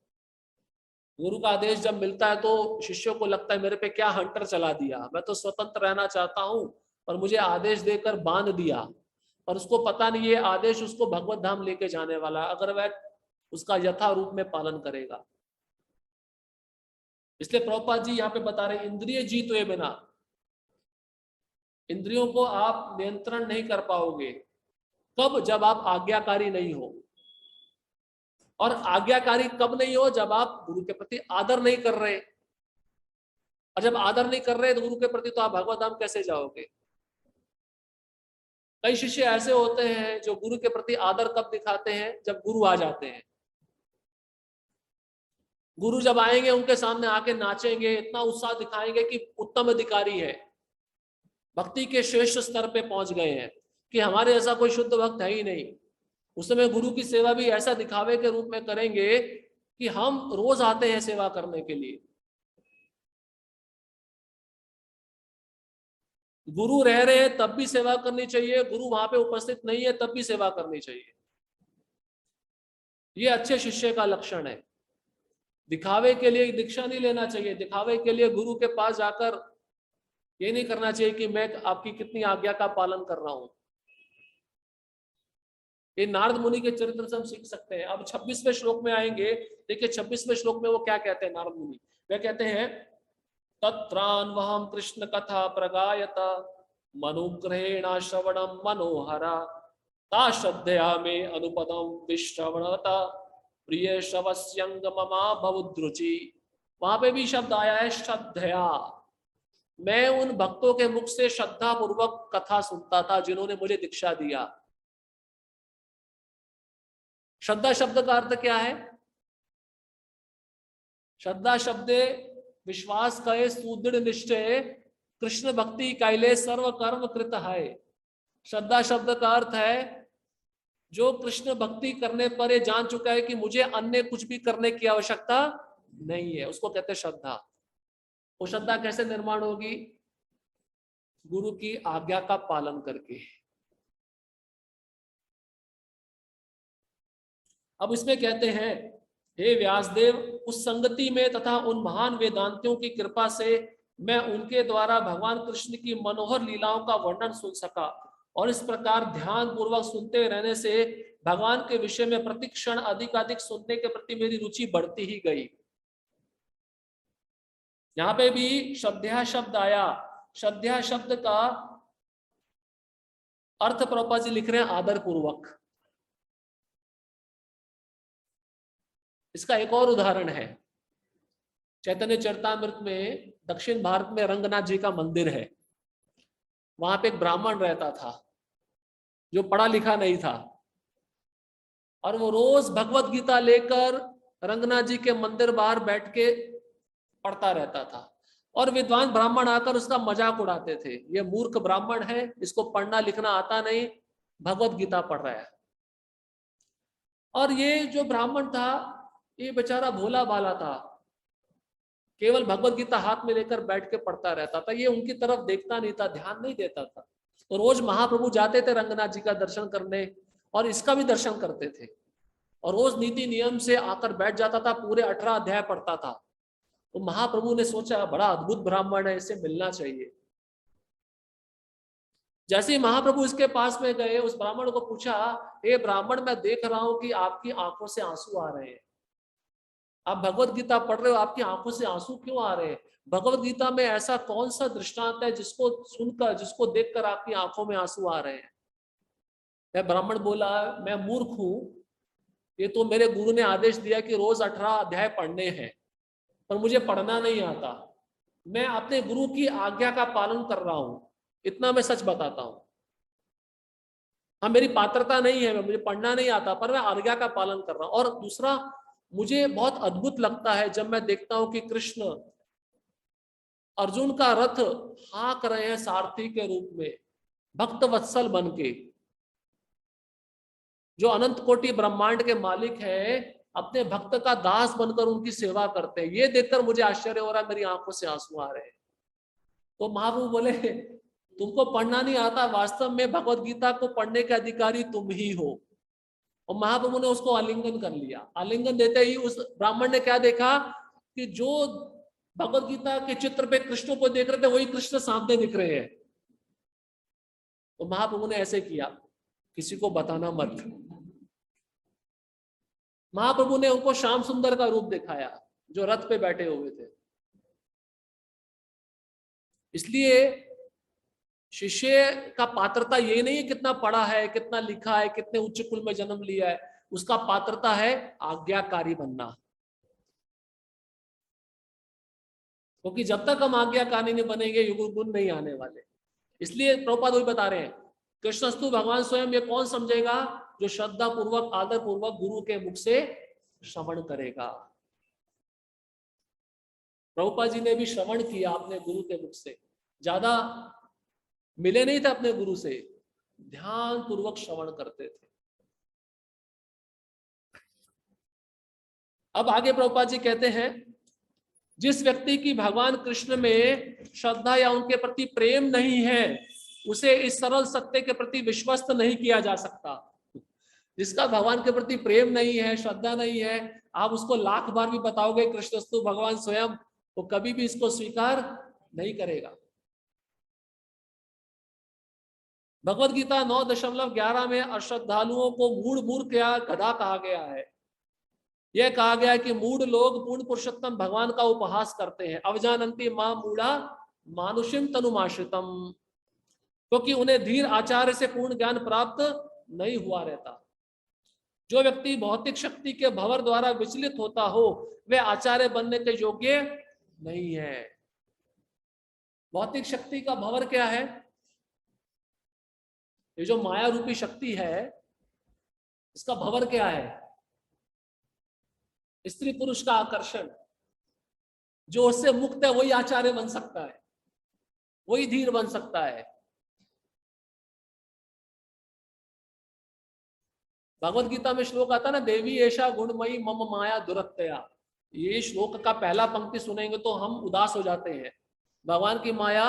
गुरु का आदेश जब मिलता है तो शिष्यों को लगता है मेरे पे क्या हंटर चला दिया, मैं तो स्वतंत्र रहना चाहता हूं और मुझे आदेश देकर बांध दिया। और उसको पता नहीं ये आदेश उसको भगवत धाम लेके जाने वाला, अगर वह उसका यथा रूप में पालन करेगा। इसलिए प्रभुपाद जी यहाँ पे बता रहे, इंद्रिय जीत हुए बिना, इंद्रियों को आप नियंत्रण नहीं कर पाओगे। कब? जब आप आज्ञाकारी नहीं हो। और आज्ञाकारी कब नहीं हो? जब आप गुरु के प्रति आदर नहीं कर रहे। और जब आदर नहीं कर रहे तो गुरु के प्रति, तो आप भगवत धाम कैसे जाओगे? कई शिष्य ऐसे होते हैं जो गुरु के प्रति आदर कब दिखाते हैं? जब गुरु आ जाते हैं। गुरु जब आएंगे उनके सामने आके नाचेंगे, इतना उत्साह दिखाएंगे कि उत्तम अधिकारी है, भक्ति के श्रेष्ठ स्तर पे पहुंच गए हैं, कि हमारे ऐसा कोई शुद्ध भक्त है ही नहीं। उस समय गुरु की सेवा भी ऐसा दिखावे के रूप में करेंगे कि हम रोज आते हैं सेवा करने के लिए। गुरु रह रहे हैं तब भी सेवा करनी चाहिए, गुरु वहां पे उपस्थित नहीं है तब भी सेवा करनी चाहिए। ये अच्छे शिष्य का लक्षण है। दिखावे के लिए दीक्षा नहीं लेना चाहिए। दिखावे के लिए गुरु के पास जाकर ये नहीं करना चाहिए कि मैं आपकी कितनी आज्ञा का पालन कर रहा हूं। ये नारद मुनि के चरित्र से हम सीख सकते हैं। अब 26वें श्लोक में आएंगे। देखिए 26वें श्लोक में वो क्या कहते हैं नारद मुनि। वे कहते हैं, तत्रान्वहं कृष्ण कथा प्रगायत मनुग्रहेण श्रवणम मनोहरा ता श्रद्धया मे अनुपदम विश्रवणता प्रिय श्रवस्यंग ममा भवुद्रुचि। वहां पे भी शब्द आया है श्रद्धया। मैं उन भक्तों के मुख से श्रद्धा पूर्वक कथा सुनता था जिन्होंने मुझे दीक्षा दिया। श्रद्धा शब्द का अर्थ क्या है? श्रद्धा शब्दे विश्वास कहे सुदृढ़ निश्चय, कृष्ण भक्ति कैले सर्व कर्म कृत है। श्रद्धा शब्द का अर्थ है जो कृष्ण भक्ति करने पर ये जान चुका है कि मुझे अन्य कुछ भी करने की आवश्यकता नहीं है, उसको कहते हैं श्रद्धा। वो श्रद्धा कैसे निर्माण होगी? गुरु की आज्ञा का पालन करके। अब इसमें कहते हैं, हे व्यासदेव, उस संगति में तथा उन महान वेदांतियों की कृपा से मैं उनके द्वारा भगवान कृष्ण की मनोहर लीलाओं का वर्णन सुन सका, और इस प्रकार ध्यान पूर्वक सुनते रहने से भगवान के विषय में प्रतिक्षण अधिक सुनने के प्रति मेरी रुचि बढ़ती ही गई। यहां पे भी श्रद्धा शब्द आया। श्रद्धा शब्द का अर्थ प्रभुपाद जी लिख रहे हैं आदर पूर्वक। इसका एक और उदाहरण है, चैतन्य चरितामृत में दक्षिण भारत में रंगनाथ जी का मंदिर है। वहां पे एक ब्राह्मण रहता था जो पढ़ा लिखा नहीं था, और वो रोज भगवत गीता लेकर रंगनाथ जी के मंदिर बाहर बैठ के पढ़ता रहता था, और विद्वान ब्राह्मण आकर उसका मजाक उड़ाते थे, ये मूर्ख ब्राह्मण है, इसको पढ़ना लिखना आता नहीं, भगवत गीता पढ़ रहा है। और ये जो ब्राह्मण था ये बेचारा भोला भाला था, केवल भगवत गीता हाथ में लेकर बैठ के पढ़ता रहता था, ये उनकी तरफ देखता नहीं था, ध्यान नहीं देता था। तो रोज महाप्रभु जाते थे रंगनाथ जी का दर्शन करने, और इसका भी दर्शन करते थे, और रोज नीति नियम से आकर बैठ जाता था, पूरे 18 अध्याय पढ़ता था। तो महाप्रभु ने सोचा बड़ा अद्भुत ब्राह्मण है, इससे मिलना चाहिए। जैसे ही महाप्रभु इसके पास में गए, उस ब्राह्मण को पूछा, हे ब्राह्मण, मैं देख रहा हूं कि आपकी आंखों से आंसू आ रहे हैं, आप भगवत गीता पढ़ रहे हो, आपकी आंखों से आंसू क्यों आ रहे हैं? भगवत गीता में ऐसा कौन सा दृष्टांत है जिसको सुनकर, जिसको देखकर आपकी आंखों में आंसू आ रहे हैं? वह ब्राह्मण बोला, मैं मूर्ख हूं, ये तो मेरे गुरु ने आदेश दिया कि रोज 18 अध्याय पढ़ने हैं, पर मुझे पढ़ना नहीं आता। मैं अपने गुरु की आज्ञा का पालन कर रहा हूं, इतना मैं सच बताता हूं। हाँ, मेरी पात्रता नहीं है, मुझे पढ़ना नहीं आता, पर मैं आज्ञा का पालन कर रहा हूं। और दूसरा, मुझे बहुत अद्भुत लगता है जब मैं देखता हूं कि कृष्ण अर्जुन का रथ हाँक रहे हैं सारथी के रूप में, भक्त वत्सल बन के। जो अनंत कोटि ब्रह्मांड के मालिक है, अपने भक्त का दास बनकर उनकी सेवा करते हैं। ये देखकर मुझे आश्चर्य हो रहा है, मेरी आंखों से आंसू आ रहे हैं। तो महाप्रभु बोले, तुमको पढ़ना नहीं आता, वास्तव में भगवत गीता को पढ़ने के अधिकारी तुम ही हो। और महाप्रभु ने उसको आलिंगन कर लिया। आलिंगन देते ही उस ब्राह्मण ने क्या देखा कि जो भगवत गीता के चित्र पे कृष्ण को देख रहे थे, वही कृष्ण सामने दिख रहे हैं। तो महाप्रभु ने ऐसे किया, किसी को बताना मत। महाप्रभु ने उनको श्याम सुंदर का रूप दिखाया जो रथ पे बैठे हुए थे। इसलिए शिष्य का पात्रता ये नहीं है कितना पढ़ा है, कितना लिखा है, कितने उच्च कुल में जन्म लिया है, उसका पात्रता है आज्ञाकारी बनना। क्योंकि जब तक हम आज्ञाकारी नहीं बनेंगे, युग गुण नहीं आने वाले। इसलिए प्रभुपाद वही बता रहे हैं, कृष्णस्तु भगवान स्वयं, ये कौन समझेगा? जो श्रद्धा पूर्वक, आदर पूर्वक गुरु के मुख से श्रवण करेगा। प्रभुपाद जी ने भी श्रवण किया अपने गुरु के मुख से, ज्यादा मिले नहीं थे अपने गुरु से, ध्यान पूर्वक श्रवण करते थे। अब आगे प्रभुपाद जी कहते हैं, जिस व्यक्ति की भगवान कृष्ण में श्रद्धा या उनके प्रति प्रेम नहीं है, उसे इस सरल सत्य के प्रति विश्वस्त नहीं किया जा सकता। जिसका भगवान के प्रति प्रेम नहीं है, श्रद्धा नहीं है, आप उसको लाख बार भी बताओगे कृष्णस्तु भगवान स्वयं, वो कभी भी इसको स्वीकार नहीं करेगा। भगवत गीता 9.11 में अश्रद्धालुओं को मूढ़ मूर्ख या गधा कहा गया है। यह कहा गया है कि मूढ़ लोग पूर्ण पुरुषोत्तम भगवान का उपहास करते हैं। अवजानन्ति मां मूढ़ा मानुषिम तनुमाश्रितम, क्योंकि उन्हें धीर आचार्य से पूर्ण ज्ञान प्राप्त नहीं हुआ रहता। जो व्यक्ति भौतिक शक्ति के भंवर द्वारा विचलित होता हो, वह आचार्य बनने के योग्य नहीं है। भौतिक शक्ति का भंवर क्या है? ये जो माया रूपी शक्ति है, इसका भंवर क्या है? स्त्री पुरुष का आकर्षण। जो उससे मुक्त है वही आचार्य बन सकता है, वही धीर बन सकता है। भगवत गीता में श्लोक आता ना, देवी ऐशा गुणमयी मम माया दुरत्यया। ये श्लोक का पहला पंक्ति सुनेंगे तो हम उदास हो जाते हैं। भगवान की माया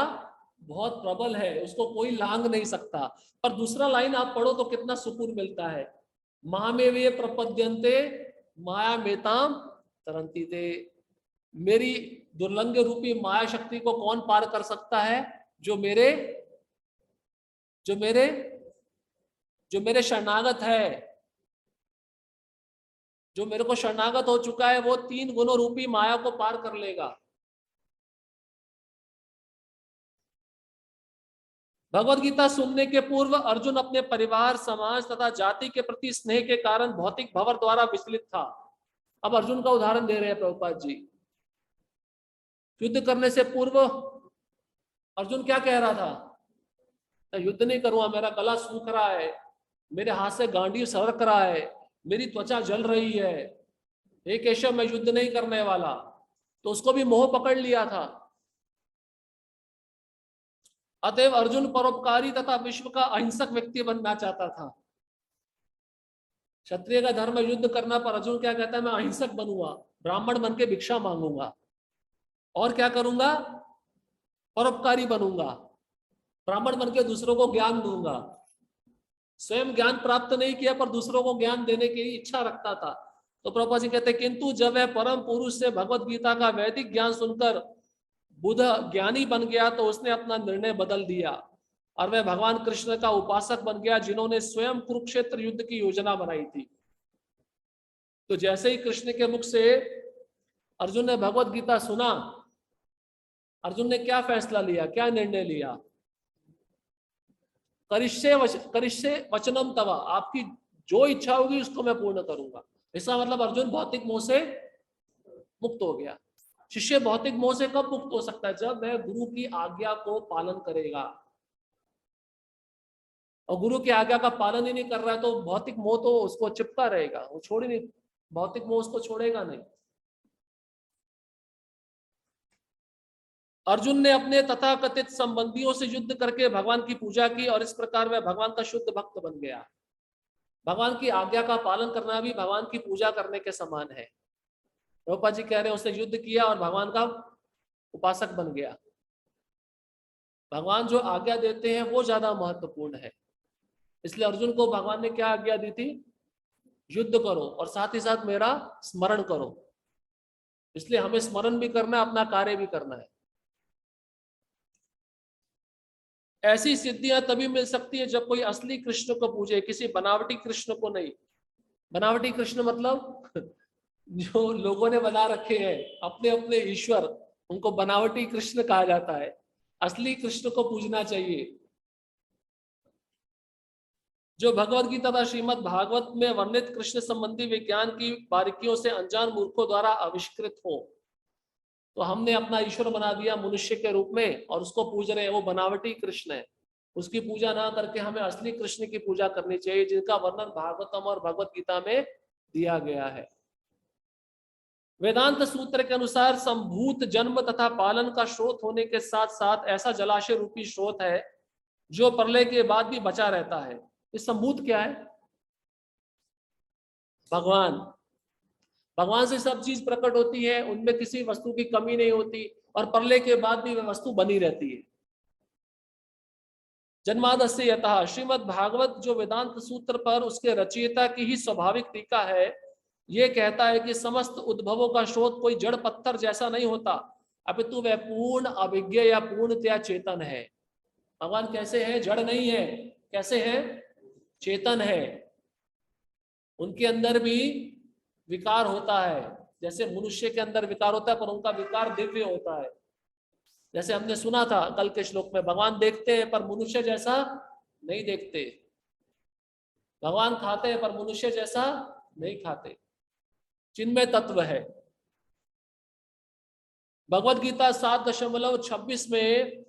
बहुत प्रबल है, उसको कोई लांग नहीं सकता। पर दूसरा लाइन आप पढ़ो तो कितना सुकून मिलता है, मामे वे प्रपद्यन्ते माया मेताम तरंती ते। मेरी दुर्लंघ रूपी माया शक्ति को कौन पार कर सकता है? जो मेरे जो मेरे जो मेरे शरणागत है, जो मेरे को शरणागत हो चुका है, वो 3 गुणों रूपी माया को पार कर लेगा। भगवत गीता सुनने के पूर्व अर्जुन अपने परिवार, समाज तथा जाति के प्रति स्नेह के कारण भौतिक भंवर द्वारा विचलित था। अब अर्जुन का उदाहरण दे रहे हैं प्रभुपाद जी। युद्ध करने से पूर्व अर्जुन क्या कह रहा था? मैं युद्ध नहीं करूंगा, मेरा गला सूख रहा है, मेरे हाथ से गांडी सरक रहा है, मेरी त्वचा जल रही है, हे केशव मैं युद्ध नहीं करने वाला। तो उसको भी मोह पकड़ लिया था। अतएव अर्जुन परोपकारी तथा विश्व का अहिंसक व्यक्ति बनना चाहता था। क्षत्रिय का धर्म है युद्ध करना, पर अर्जुन क्या कहता है? मैं अहिंसक बनूंगा, ब्राह्मण बन के भिक्षा मांगूंगा, और क्या करूंगा? परोपकारी बनूंगा, ब्राह्मण बन के दूसरों को ज्ञान दूंगा। स्वयं ज्ञान प्राप्त नहीं किया पर दूसरों को ज्ञान देने की इच्छा रखता था। तो प्रभुपाद जी कहते हैं, किंतु जब वह परम पुरुष से भगवत गीता का वैदिक ज्ञान सुनकर बुद्ध ज्ञानी बन गया तो उसने अपना निर्णय बदल दिया और वह भगवान कृष्ण का उपासक बन गया, जिन्होंने स्वयं कुरुक्षेत्र युद्ध की योजना बनाई थी। तो जैसे ही कृष्ण के मुख से अर्जुन ने भगवत गीता सुना, अर्जुन ने क्या फैसला लिया, क्या निर्णय लिया? करिष्ये वचनम तवा, आपकी जो इच्छा होगी उसको मैं पूर्ण करूंगा। इसका मतलब अर्जुन भौतिक मोह से मुक्त हो गया। शिष्य भौतिक मोह से कब मुक्त हो सकता है? जब वह गुरु की आज्ञा को पालन करेगा। और गुरु की आज्ञा का पालन ही नहीं कर रहा है तो भौतिक मोह तो उसको चिपका रहेगा, वो छोड़ ही नहीं, भौतिक मोह उसको छोड़ेगा नहीं। अर्जुन ने अपने तथाकथित संबंधियों से युद्ध करके भगवान की पूजा की और इस प्रकार वह भगवान का शुद्ध भक्त बन गया। भगवान की आज्ञा का पालन करना भी भगवान की पूजा करने के समान है। प्रभुपाद जी कह रहे हैं उसने युद्ध किया और भगवान का उपासक बन गया। भगवान जो आज्ञा देते हैं वो ज्यादा महत्वपूर्ण है। इसलिए अर्जुन को भगवान ने क्या आज्ञा दी थी? युद्ध करो और साथ ही साथ मेरा स्मरण करो। इसलिए हमें स्मरण भी करना है, अपना कार्य भी करना है। ऐसी सिद्धियां तभी मिल सकती है जब कोई असली कृष्ण को पूजे, किसी बनावटी कृष्ण को नहीं। बनावटी कृष्ण मतलब जो लोगों ने बना रखे हैं अपने अपने ईश्वर, उनको बनावटी कृष्ण कहा जाता है। असली कृष्ण को पूजना चाहिए, जो भगवत गीता तथा श्रीमद् भागवत में वर्णित कृष्ण संबंधी विज्ञान की बारीकियों से अनजान मूर्खों द्वारा आविष्कृत हो। तो हमने अपना ईश्वर बना दिया मनुष्य के रूप में और उसको पूज रहे हैं, वो बनावटी कृष्ण है। उसकी पूजा ना करके हमें असली कृष्ण की पूजा करनी चाहिए, जिनका वर्णन भागवतम और भगवत गीता में दिया गया है। वेदांत सूत्र के अनुसार संभूत जन्म तथा पालन का स्रोत होने के साथ साथ ऐसा जलाशय रूपी स्रोत है जो प्रलय के बाद भी बचा रहता है। इस संभूत क्या है? भगवान। भगवान से सब चीज प्रकट होती है, उनमें किसी वस्तु की कमी नहीं होती और प्रलय के बाद भी वह वस्तु बनी रहती है। जन्मादस्य यतः श्रीमद् भागवत जो वेदांत सूत्र पर उसके रचयिता की ही स्वाभाविक टीका है, ये कहता है कि समस्त उद्भवों का स्रोत कोई जड़ पत्थर जैसा नहीं होता, अपितु वह पूर्ण अभिज्ञ या पूर्णतया चेतन है। भगवान कैसे है? जड़ नहीं है। कैसे है? चेतन है। उनके अंदर भी विकार होता है, जैसे मनुष्य के अंदर विकार होता है, पर उनका विकार दिव्य होता है। जैसे हमने सुना था कल के श्लोक में, भगवान देखते हैं पर मनुष्य जैसा नहीं देखते। भगवान खाते हैं पर मनुष्य जैसा नहीं खाते। चिन्मय तत्व है। भगवत गीता 7.26 में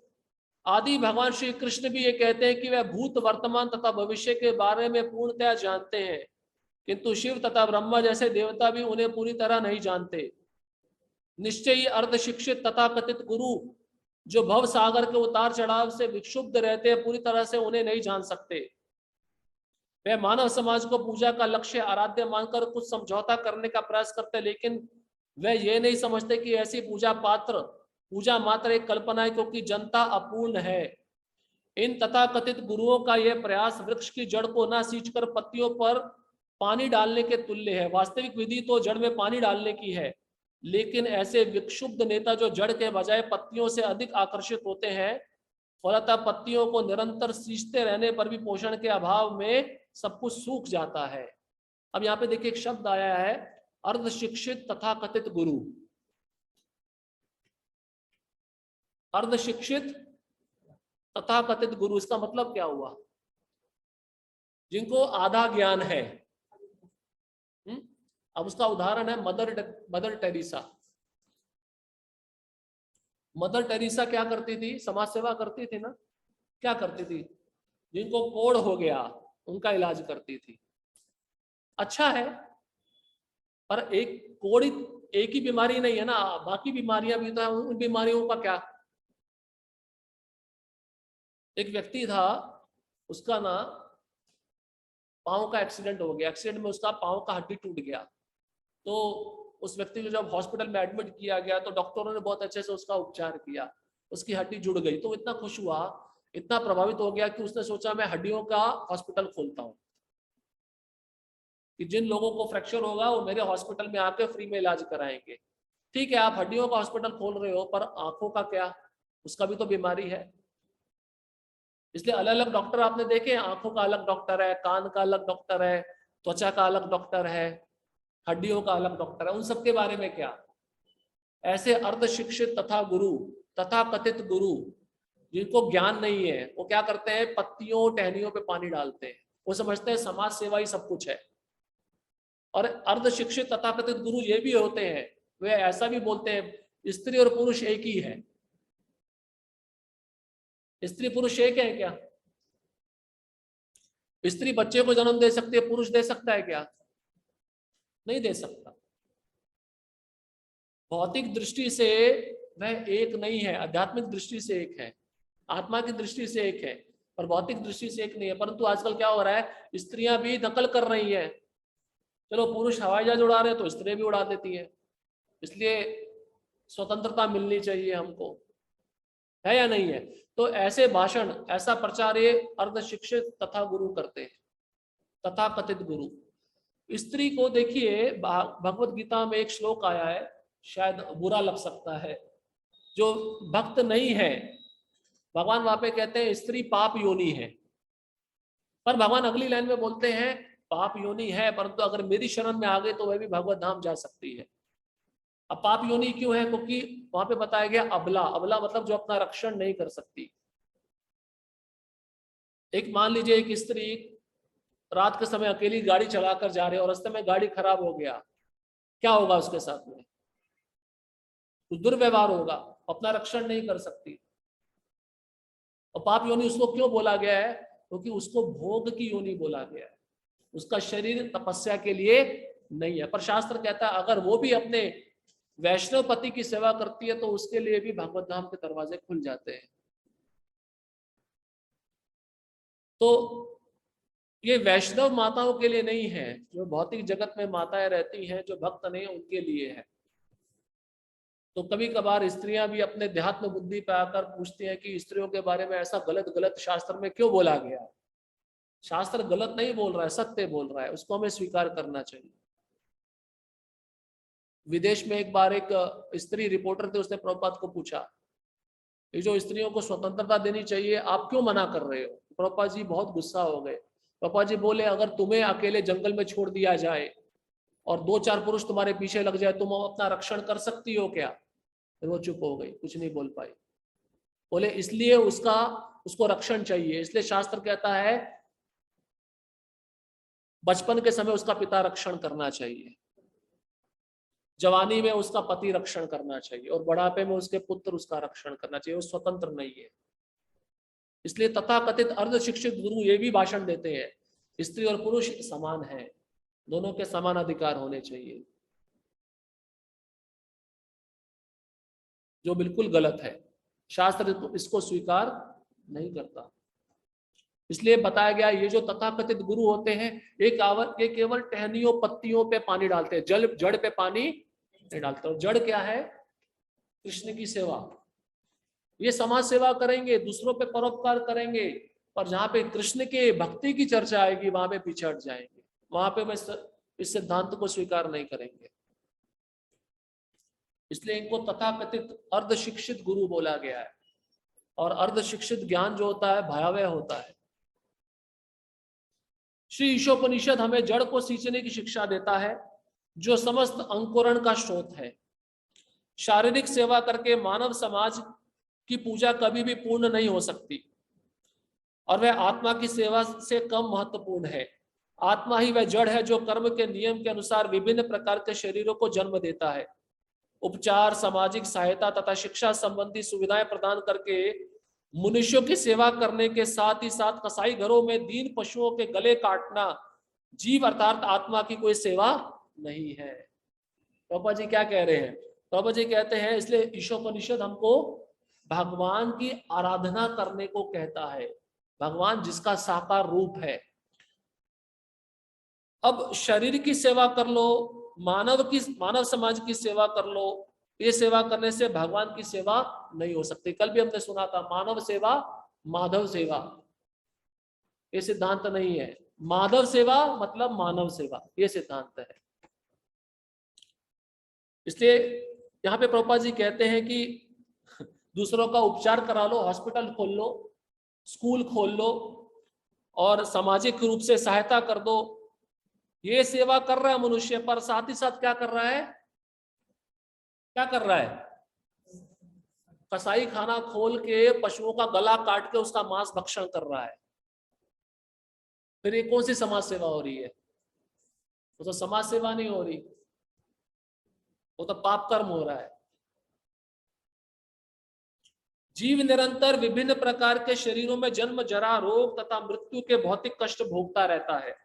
आदि भगवान श्री कृष्ण भी ये कहते हैं कि वह भूत, वर्तमान तथा भविष्य के बारे में पूर्णतया जानते हैं, किंतु शिव तथा ब्रह्मा जैसे देवता भी उन्हें पूरी तरह नहीं जानते। निश्चयी अर्धशिक्षित तथाकथित गुरु जो भव सागर के उतार चढ़ाव से विक्षुब्ध रहते हैं, पूरी तरह से उन्हें नहीं जान सकते। वे मानव समाज को पूजा का लक्ष्य आराध्य मानकर कुछ समझौता करने का प्रयास करते हैं, लेकिन वे ये नहीं समझते कि ऐसी पूजा मात्र एक कल्पना है, क्योंकि जनता अपूर्ण है। इन तथाकथित गुरुओं का यह प्रयास वृक्ष की जड़ को न सींचकर पत्तियों पर पानी डालने के तुल्य है। वास्तविक विधि तो जड़ में पानी डालने की है, लेकिन ऐसे विक्षुब्ध नेता जो जड़ के बजाय पत्तियों से अधिक आकर्षित होते हैं, फलतः पत्तियों को निरंतर सींचते रहने पर भी पोषण के अभाव में सब कुछ सूख जाता है। अब यहाँ पे देखिए एक शब्द आया है, अर्धशिक्षित तथाकथित गुरु। अर्धशिक्षित तथाकथित गुरु, इसका मतलब क्या हुआ? जिनको आधा ज्ञान है। अब उसका उदाहरण है मदर टेरेसा। मदर टेरेसा क्या करती थी? समाज सेवा करती थी ना। क्या करती थी? जिनको कोढ़ हो गया उनका इलाज करती थी। अच्छा है, पर एक कोढ़ एक ही बीमारी नहीं है ना, बाकी बीमारियां भी तो है। उन बीमारियों का क्या? एक व्यक्ति था, उसका ना पांव का एक्सीडेंट हो गया। एक्सीडेंट में उसका पांव का हड्डी टूट गया। तो उस व्यक्ति को जब हॉस्पिटल में एडमिट किया गया तो डॉक्टरों ने बहुत अच्छे से उसका उपचार किया, उसकी हड्डी जुड़ गई। तो इतना खुश हुआ, इतना प्रभावित हो गया कि उसने सोचा मैं हड्डियों का हॉस्पिटल खोलता हूँ, कि जिन लोगों को फ्रैक्चर होगा वो मेरे हॉस्पिटल में आके फ्री में इलाज कराएंगे। ठीक है, आप हड्डियों का हॉस्पिटल खोल रहे हो, पर आंखों का क्या? उसका भी तो बीमारी है। इसलिए अलग अलग डॉक्टर आपने देखे, आंखों का अलग डॉक्टर है, कान का अलग डॉक्टर है, त्वचा का अलग डॉक्टर है, हड्डियों का अलग डॉक्टर है। उन सबके बारे में क्या? ऐसे अर्धशिक्षित तथा कथित गुरु जिनको ज्ञान नहीं है, वो क्या करते हैं? पत्तियों टहनियों पे पानी डालते हैं। वो समझते हैं समाज सेवा ही सब कुछ है। और अर्धशिक्षित तथाकथित गुरु ये भी होते हैं, वे ऐसा भी बोलते हैं स्त्री और पुरुष एक ही है। स्त्री पुरुष एक है क्या? स्त्री बच्चे को जन्म दे सकती है, पुरुष दे सकता है क्या? नहीं दे सकता। भौतिक दृष्टि से वह एक नहीं है, आध्यात्मिक दृष्टि से एक है, आत्मा की दृष्टि से एक है, पर भौतिक दृष्टि से एक नहीं है। परंतु आजकल क्या हो रहा है, स्त्रियां भी नकल कर रही हैं। चलो पुरुष हवाई जहाज उड़ा रहे हैं तो स्त्रियां भी उड़ा देती हैं। इसलिए स्वतंत्रता मिलनी चाहिए हमको, है या नहीं है? तो ऐसे भाषण, ऐसा प्रचार ये अर्धशिक्षित तथा गुरु करते हैं, तथा कथित गुरु। स्त्री को देखिए, भगवत गीता में एक श्लोक आया है, शायद बुरा लग सकता है, जो भक्त नहीं है, भगवान वहां पे कहते हैं स्त्री पाप योनि है। पर भगवान अगली लाइन में बोलते हैं पाप योनि है, परंतु अगर मेरी शरण में आ गए तो वह भी भगवत धाम जा सकती है। अब पाप योनि क्यों है? क्योंकि वहां पे बताया गया अबला। अबला मतलब जो अपना रक्षण नहीं कर सकती। एक मान लीजिए एक स्त्री रात के समय अकेली गाड़ी चलाकर जा रही है और रास्ते में गाड़ी खराब हो गया, क्या होगा उसके साथ में? कुछ दुर्व्यवहार होगा, अपना रक्षण नहीं कर सकती। और पाप योनि उसको क्यों बोला गया है? क्योंकि उसको भोग की योनि बोला गया है, उसका शरीर तपस्या के लिए नहीं है। पर शास्त्र कहता है अगर वो भी अपने वैष्णव पति की सेवा करती है तो उसके लिए भी भगवत धाम के दरवाजे खुल जाते हैं। तो ये वैष्णव माताओं के लिए नहीं है, जो भौतिक जगत में माताएं रहती हैं, जो भक्त नहीं उनके लिए है। तो कभी कभार स्त्रियां भी अपने देहात्म बुद्धि पे आकर पूछती हैं कि स्त्रियों के बारे में ऐसा गलत गलत शास्त्र में क्यों बोला गया। शास्त्र गलत नहीं बोल रहा है, सत्य बोल रहा है, उसको हमें स्वीकार करना चाहिए। विदेश में एक बार एक स्त्री रिपोर्टर थे, उसने प्रभुपाद को पूछा ये जो स्त्रियों को स्वतंत्रता देनी चाहिए आप क्यों मना कर रहे हो? प्रभुपाद जी बहुत गुस्सा हो गए। प्रभुपाद जी बोले अगर तुम्हें अकेले जंगल में छोड़ दिया जाए और 2-4 पुरुष तुम्हारे पीछे लग जाए, तुम अपना रक्षण कर सकती हो क्या? फिर वो चुप हो गई, कुछ नहीं बोल पाई। बोले इसलिए उसको रक्षण चाहिए, इसलिए शास्त्र कहता है बचपन के समय उसका पिता रक्षण करना चाहिए, जवानी में उसका पति रक्षण करना चाहिए, और बुढ़ापे में उसके पुत्र उसका रक्षण करना चाहिए। वो स्वतंत्र नहीं है। इसलिए तथाकथित अर्धशिक्षित गुरु ये भी भाषण देते हैं स्त्री और पुरुष समान है, दोनों के समान अधिकार होने चाहिए। जो बिल्कुल गलत है। शास्त्र इसको स्वीकार नहीं करता। इसलिए बताया गया ये जो तथाकथित गुरु होते हैं ये केवल टहनियों पत्तियों पे पानी डालते हैं, जड़ पे पानी नहीं डालते। और जड़ क्या है? कृष्ण की सेवा। ये समाज सेवा करेंगे, दूसरों पे परोपकार करेंगे, पर जहां पे कृष्ण के भक्ति की चर्चा आएगी वहां पे पीछे हट जाएंगे, वहां पे मैं इस सिद्धांत को स्वीकार नहीं करेंगे। इसलिए इनको तथाकथित अर्ध शिक्षित गुरु बोला गया है। और अर्ध शिक्षित ज्ञान जो होता है भयावह होता है। श्री ईशोपनिषद हमें जड़ को सींचने की शिक्षा देता है, जो समस्त अंकुरण का स्रोत है। शारीरिक सेवा करके मानव समाज की पूजा कभी भी पूर्ण नहीं हो सकती, और वह आत्मा की सेवा से कम महत्वपूर्ण है। आत्मा ही वह जड़ है जो कर्म के नियम के अनुसार विभिन्न प्रकार के शरीरों को जन्म देता है। उपचार, सामाजिक सहायता तथा शिक्षा संबंधी सुविधाएं प्रदान करके मनुष्यों की सेवा करने के साथ ही साथ कसाई घरों में दीन पशुओं के गले काटना जीव अर्थात आत्मा की कोई सेवा नहीं है। पापा जी क्या कह रहे हैं? पापा जी कहते हैं इसलिए ईशोपनिषद हमको भगवान की आराधना करने को कहता है, भगवान जिसका साकार रूप है। अब शरीर की सेवा कर लो, मानव समाज की सेवा कर लो, ये सेवा करने से भगवान की सेवा नहीं हो सकती। कल भी हमने सुना था मानव सेवा माधव सेवा, ये सिद्धांत नहीं है। माधव सेवा मतलब मानव सेवा, ये सिद्धांत है। इसलिए यहाँ पे प्रभुपाद जी कहते हैं कि दूसरों का उपचार करा लो, हॉस्पिटल खोल लो, स्कूल खोल लो और सामाजिक रूप से सहायता कर दो, ये सेवा कर रहा है मनुष्य। पर साथ ही साथ क्या कर रहा है? क्या कर रहा है? कसाई खाना खोल के पशुओं का गला काट के उसका मांस भक्षण कर रहा है। फिर ये कौन सी समाज सेवा हो रही है? वो तो समाज सेवा नहीं हो रही, वो तो पाप कर्म हो रहा है। जीव निरंतर विभिन्न प्रकार के शरीरों में जन्म, जरा, रोग तथा मृत्यु के भौतिक कष्ट भोगता रहता है।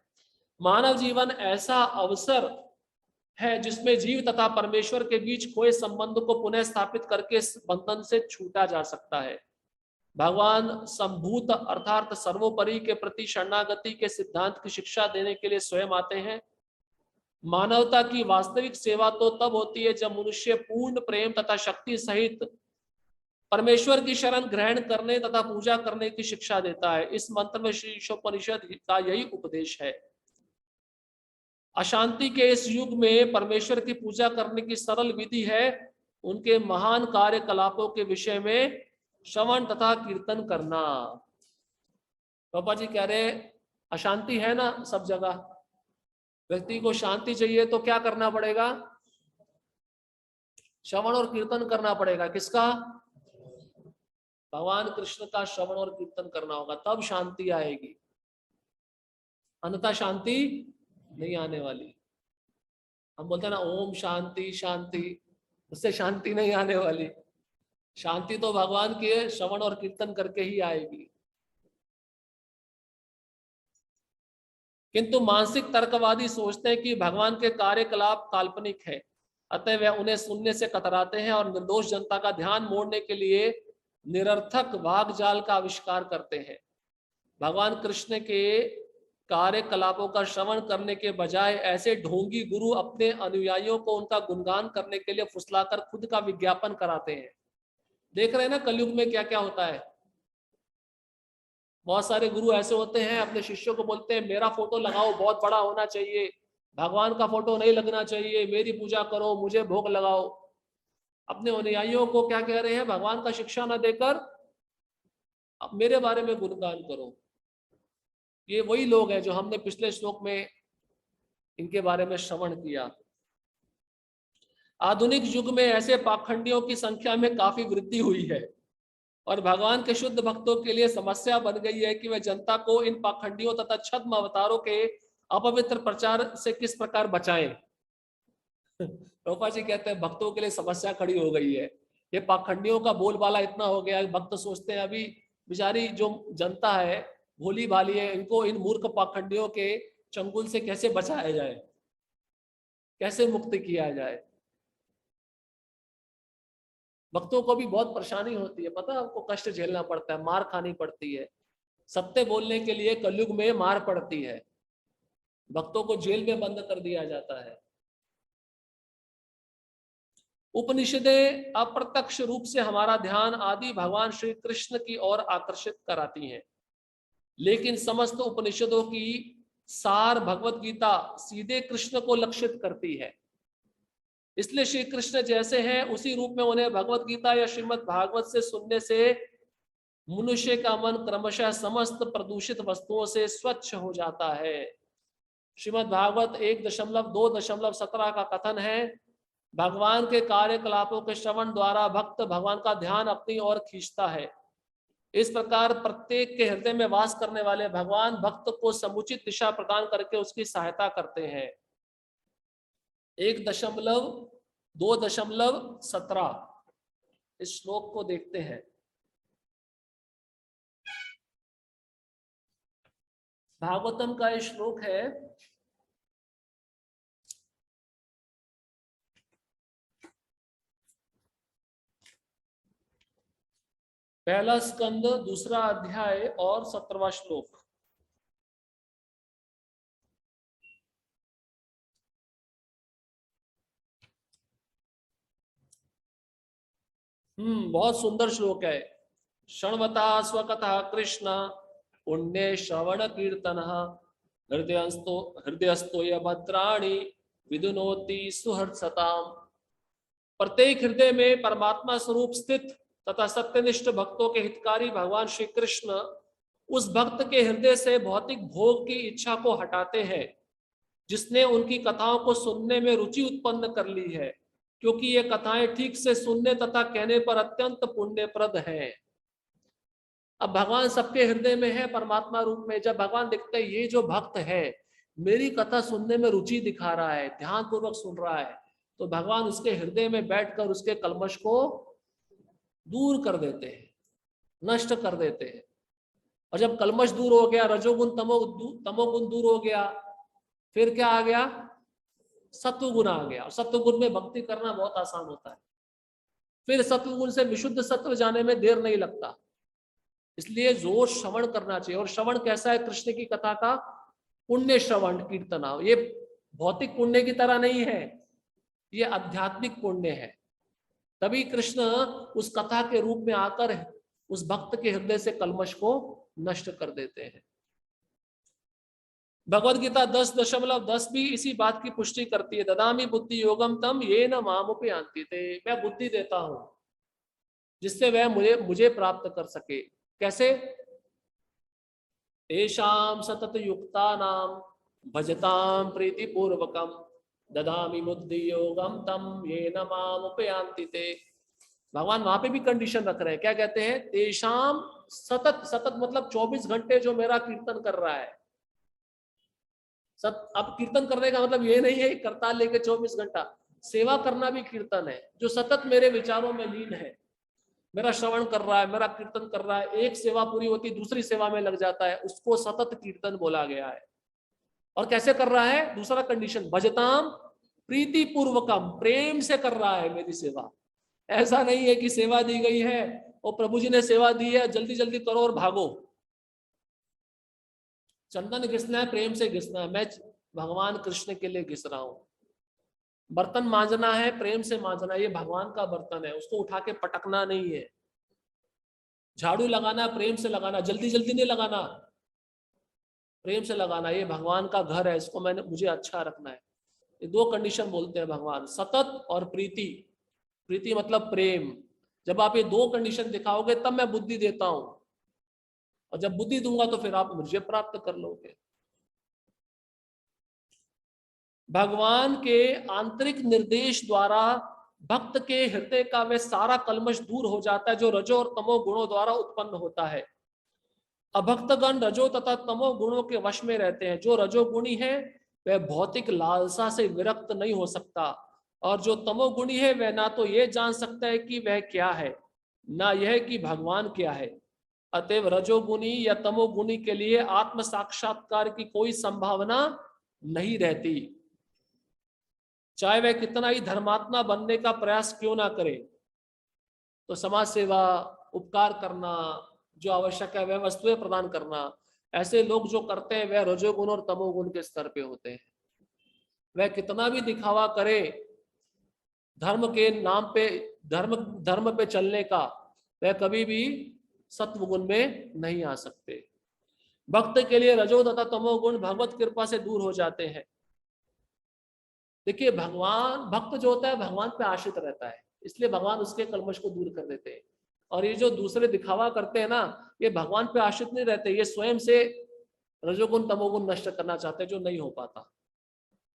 मानव जीवन ऐसा अवसर है जिसमें जीव तथा परमेश्वर के बीच खोए संबंध को पुनः स्थापित करके इस बंधन से छूटा जा सकता है। भगवान संभूत अर्थात सर्वोपरि के प्रति शरणागति के सिद्धांत की शिक्षा देने के लिए स्वयं आते हैं। मानवता की वास्तविक सेवा तो तब होती है जब मनुष्य पूर्ण प्रेम तथा शक्ति सहित परमेश्वर की शरण ग्रहण करने तथा पूजा करने की शिक्षा देता है। इस मंत्र में श्री ईशोपनिषद का यही उपदेश है। अशांति के इस युग में परमेश्वर की पूजा करने की सरल विधि है उनके महान कार्यकलापों के विषय में श्रवण तथा कीर्तन करना। पापा जी कह रहे अशांति है ना सब जगह, व्यक्ति को शांति चाहिए तो क्या करना पड़ेगा? श्रवण और कीर्तन करना पड़ेगा। किसका? भगवान कृष्ण का श्रवण और कीर्तन करना होगा, तब शांति आएगी, अन्यथा शांति नहीं आने वाली। हम बोलते हैं ना ओम शांति शांति, उससे शांति नहीं आने वाली। शांति तो भगवान के श्रवण और कीर्तन करके ही आएगी। किंतु मानसिक तर्कवादी सोचते हैं कि भगवान के कार्यकलाप काल्पनिक है, अतः वे उन्हें सुनने से कतराते हैं और निर्दोष जनता का ध्यान मोड़ने के लिए निरर्थक वाग्जाल का आविष्कार करते हैं। भगवान कृष्ण के कार्यकलापों का श्रवण करने के बजाय ऐसे ढोंगी गुरु अपने अनुयायियों को उनका गुणगान करने के लिए फुसलाकर खुद का विज्ञापन कराते हैं। देख रहे हैं ना कलयुग में क्या क्या होता है। बहुत सारे गुरु ऐसे होते हैं अपने शिष्यों को बोलते हैं मेरा फोटो लगाओ, बहुत बड़ा होना चाहिए, भगवान का फोटो नहीं लगना चाहिए, मेरी पूजा करो, मुझे भोग लगाओ। अपने अनुयायियों को क्या कह रहे हैं? भगवान का शिक्षा न देकर अब मेरे बारे में गुणगान करो। ये वही लोग हैं जो हमने पिछले श्लोक में इनके बारे में श्रवण किया। आधुनिक युग में ऐसे पाखंडियों की संख्या में काफी वृद्धि हुई है और भगवान के शुद्ध भक्तों के लिए समस्या बन गई है कि वे जनता को इन पाखंडियों तथा छद्म अवतारों के अपवित्र प्रचार से किस प्रकार बचाएं। प्रभुपाद जी कहते हैं भक्तों के लिए समस्या खड़ी हो गई है। ये पाखंडियों का बोलबाला इतना हो गया है, भक्त सोचते हैं अभी बेचारी जो जनता है भोली भाली है, इनको इन मूर्ख पाखंडियों के चंगुल से कैसे बचाया जाए, कैसे मुक्त किया जाए। भक्तों को भी बहुत परेशानी होती है, पता है आपको, कष्ट झेलना पड़ता है, मार खानी पड़ती है। सत्य बोलने के लिए कलयुग में मार पड़ती है, भक्तों को जेल में बंद कर दिया जाता है। उपनिषदें अप्रत्यक्ष रूप से हमारा ध्यान आदि भगवान श्री कृष्ण की ओर आकर्षित कराती हैं, लेकिन समस्त उपनिषदों की सार भगवत गीता सीधे कृष्ण को लक्षित करती है। इसलिए श्री कृष्ण जैसे हैं उसी रूप में उन्हें भगवत गीता या श्रीमद् भागवत से सुनने से मनुष्य का मन क्रमशः समस्त प्रदूषित वस्तुओं से स्वच्छ हो जाता है। श्रीमद् भागवत 1.2.17 का कथन है, भगवान के कार्यकलापों के श्रवण द्वारा भक्त भगवान का ध्यान अपनी ओर खींचता है। इस प्रकार प्रत्येक के हृदय में वास करने वाले भगवान भक्त को समुचित दिशा प्रदान करके उसकी सहायता करते हैं। 1.2.17 इस श्लोक को देखते हैं। भागवतम का ये श्लोक है। पहला स्कंद 2 अध्याय और 17वां श्लोक। बहुत सुंदर श्लोक है। शृण्वता स्वकथा कृष्ण पुण्य श्रवण कीर्तन हृदयस्तो ये भद्राणि विदुनोति सुहर्षताम। प्रत्येक हृदय में परमात्मा स्वरूप स्थित तथा सत्यनिष्ठ भक्तों के हितकारी भगवान श्री कृष्ण उस भक्त के हृदय से भौतिक भोग की इच्छा को हटाते हैं जिसने उनकी कथाओं को सुनने में रुचि उत्पन्न कर ली है, क्योंकि ये कथाएं ठीक से सुनने तथा कहने पर अत्यंत पुण्यप्रद हैं। अब भगवान सबके हृदय में है परमात्मा रूप में। जब भगवान देखते हैं ये जो भक्त है मेरी कथा सुनने में रुचि दिखा रहा है, ध्यान पूर्वक सुन रहा है, तो भगवान उसके हृदय में बैठकर उसके कल्मश को दूर कर देते हैं, नष्ट कर देते हैं। और जब कल्मश दूर हो गया, रजोगुण तमोगुण दूर हो गया, फिर क्या आ गया? सत्वगुण आ गया। और सत्वगुण में भक्ति करना बहुत आसान होता है। फिर सत्वगुण से विशुद्ध सत्व जाने में देर नहीं लगता। इसलिए जोर श्रवण करना चाहिए। और श्रवण कैसा है? कृष्ण की कथा का पुण्य श्रवण कीर्तना। ये भौतिक पुण्य की तरह नहीं है, ये आध्यात्मिक पुण्य है। तभी कृष्ण उस कथा के रूप में आकर उस भक्त के हृदय से कल्मश को नष्ट कर देते हैं। भगवद गीता 10.10 भी इसी बात की पुष्टि करती है। ददामी बुद्धि योगम तम ये न मामुपयान्ति ते। मैं बुद्धि देता हूं जिससे वह मुझे प्राप्त कर सके। कैसे? तेषां सतत युक्तानां भजतां प्रीतिपूर्वकम ददामी बुद्धि योगम तम ये न मामुपयान्ति ते। भगवान वहां पे भी कंडीशन रख रहे हैं। क्या कहते हैं? तेषाम सतत, सतत मतलब 24 घंटे जो मेरा कीर्तन कर रहा है। अब कीर्तन करने का मतलब ये नहीं है करताल लेके 24 घंटा। सेवा करना भी कीर्तन है। जो सतत मेरे विचारों में लीन है, मेरा श्रवण कर रहा है, मेरा कीर्तन कर रहा है, एक सेवा पूरी होती दूसरी सेवा में लग जाता है, उसको सतत कीर्तन बोला गया है। और कैसे कर रहा है? दूसरा कंडीशन, भजताम प्रीति पूर्वकम, प्रेम से कर रहा है मेरी सेवा। ऐसा नहीं है कि सेवा दी गई है और प्रभु जी ने सेवा दी है, जल्दी जल्दी करो और भागो। चंदन घिसना है, प्रेम से घिसना है। मैं भगवान कृष्ण के लिए घिस रहा हूं। बर्तन मांजना है, प्रेम से मांजना। ये भगवान का बर्तन है, उसको उठा के पटकना नहीं है। झाड़ू लगाना प्रेम से लगाना, जल्दी जल्दी नहीं लगाना, प्रेम से लगाना। ये भगवान का घर है, इसको मुझे अच्छा रखना है। ये 2 कंडीशन बोलते हैं भगवान, सतत और प्रीति। प्रीति मतलब प्रेम। जब आप ये 2 कंडीशन दिखाओगे तब मैं बुद्धि देता हूं, और जब बुद्धि दूंगा तो फिर आप मुझे प्राप्त कर लोगे। भगवान के आंतरिक निर्देश द्वारा भक्त के हृदय का वह सारा कल्मश दूर हो जाता है जो रजो और तमो गुणों द्वारा उत्पन्न होता है। अभक्तगण रजो तथा तमो गुणों के वश में रहते हैं। जो रजोगुणी है वह भौतिक लालसा से विरक्त नहीं हो सकता, और जो तमोगुणी है वह ना तो यह जान सकता है कि वह क्या है, ना यह कि भगवान क्या है। अतएव रजोगुणी या तमोगुणी के लिए आत्म साक्षात्कार की कोई संभावना नहीं रहती, चाहे वह कितना ही धर्मात्मा बनने का प्रयास क्यों ना करे। तो समाज सेवा, उपकार करना, जो आवश्यक है वह वस्तुएं प्रदान करना, ऐसे लोग जो करते हैं वह रजोगुण और तमोगुण के स्तर पे होते हैं। वह कितना भी दिखावा करे धर्म के नाम पे, धर्म धर्म पे चलने का, वह कभी भी सत्वगुण में नहीं आ सकते। भक्त के लिए रजो तथा तमोगुण भगवत कृपा से दूर हो जाते हैं। देखिए, भगवान, भक्त जो होता है भगवान पे आश्रित रहता है, इसलिए भगवान उसके कल्मश को दूर कर देते हैं। और ये जो दूसरे दिखावा करते हैं ना, ये भगवान पे आश्रित नहीं रहते, ये स्वयं से रजोगुण तमोगुण नष्ट करना चाहते हैं, जो नहीं हो पाता।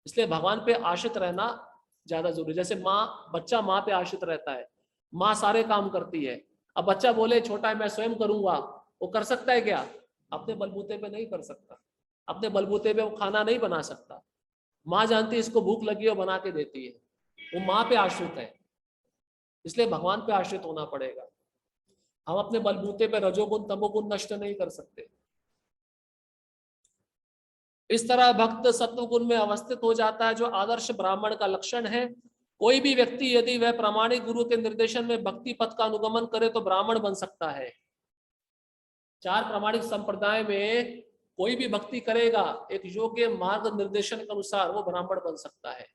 इसलिए भगवान पे आश्रित रहना ज्यादा जरूरी। जैसे माँ, बच्चा माँ पे आश्रित रहता है, माँ सारे काम करती है। अब बच्चा बोले छोटा है मैं स्वयं करूंगा, वो कर सकता है क्या? अपने बलबूते पे नहीं कर सकता, अपने बलबूते पे वो खाना नहीं बना सकता। माँ जानती है इसको भूख लगी है, बना के देती है, वो माँ पे आश्रित है। इसलिए भगवान पे आश्रित होना पड़ेगा। हम अपने बलबूते पे रजोगुण तमोगुण नष्ट नहीं कर सकते। इस तरह भक्त सत्वगुण में अवस्थित हो जाता है, जो आदर्श ब्राह्मण का लक्षण है। कोई भी व्यक्ति यदि वह प्रामाणिक गुरु के निर्देशन में भक्ति पथ का अनुगमन करे तो ब्राह्मण बन सकता है। 4 प्रामाणिक संप्रदाय में कोई भी भक्ति करेगा एक योग्य मार्ग निर्देशन के अनुसार, वो ब्राह्मण बन सकता है।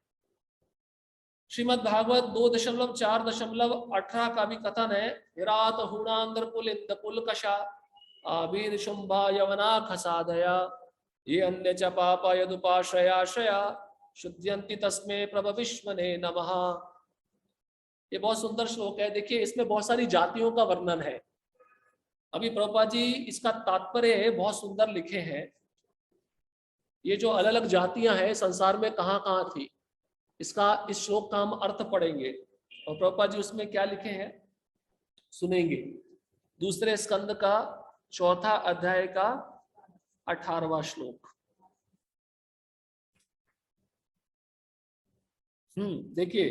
श्रीमद् भागवत 2.4.18 का भी कथन है, हिरात हूणांध्र पुलिंद पुलकशा आबीर शुंभा यवना खसादया ये अन्य च पापा यदुपाश्रयाश्रया शुद्ध्यंति तस्मे प्रभविष्मने नमः। ये बहुत सुंदर श्लोक है। देखिए, इसमें बहुत सारी जातियों का वर्णन है। अभी प्रभुपाद जी इसका तात्पर्य बहुत सुंदर लिखे हैं। ये जो अलग अलग जातियां हैं संसार में कहाँ कहाँ थी, इसका, इस श्लोक का हम अर्थ पढ़ेंगे। और प्रभुपाद जी उसमें क्या लिखे हैं सुनेंगे। दूसरे स्कंद का 4था अध्याय का 18वां श्लोक। देखिए,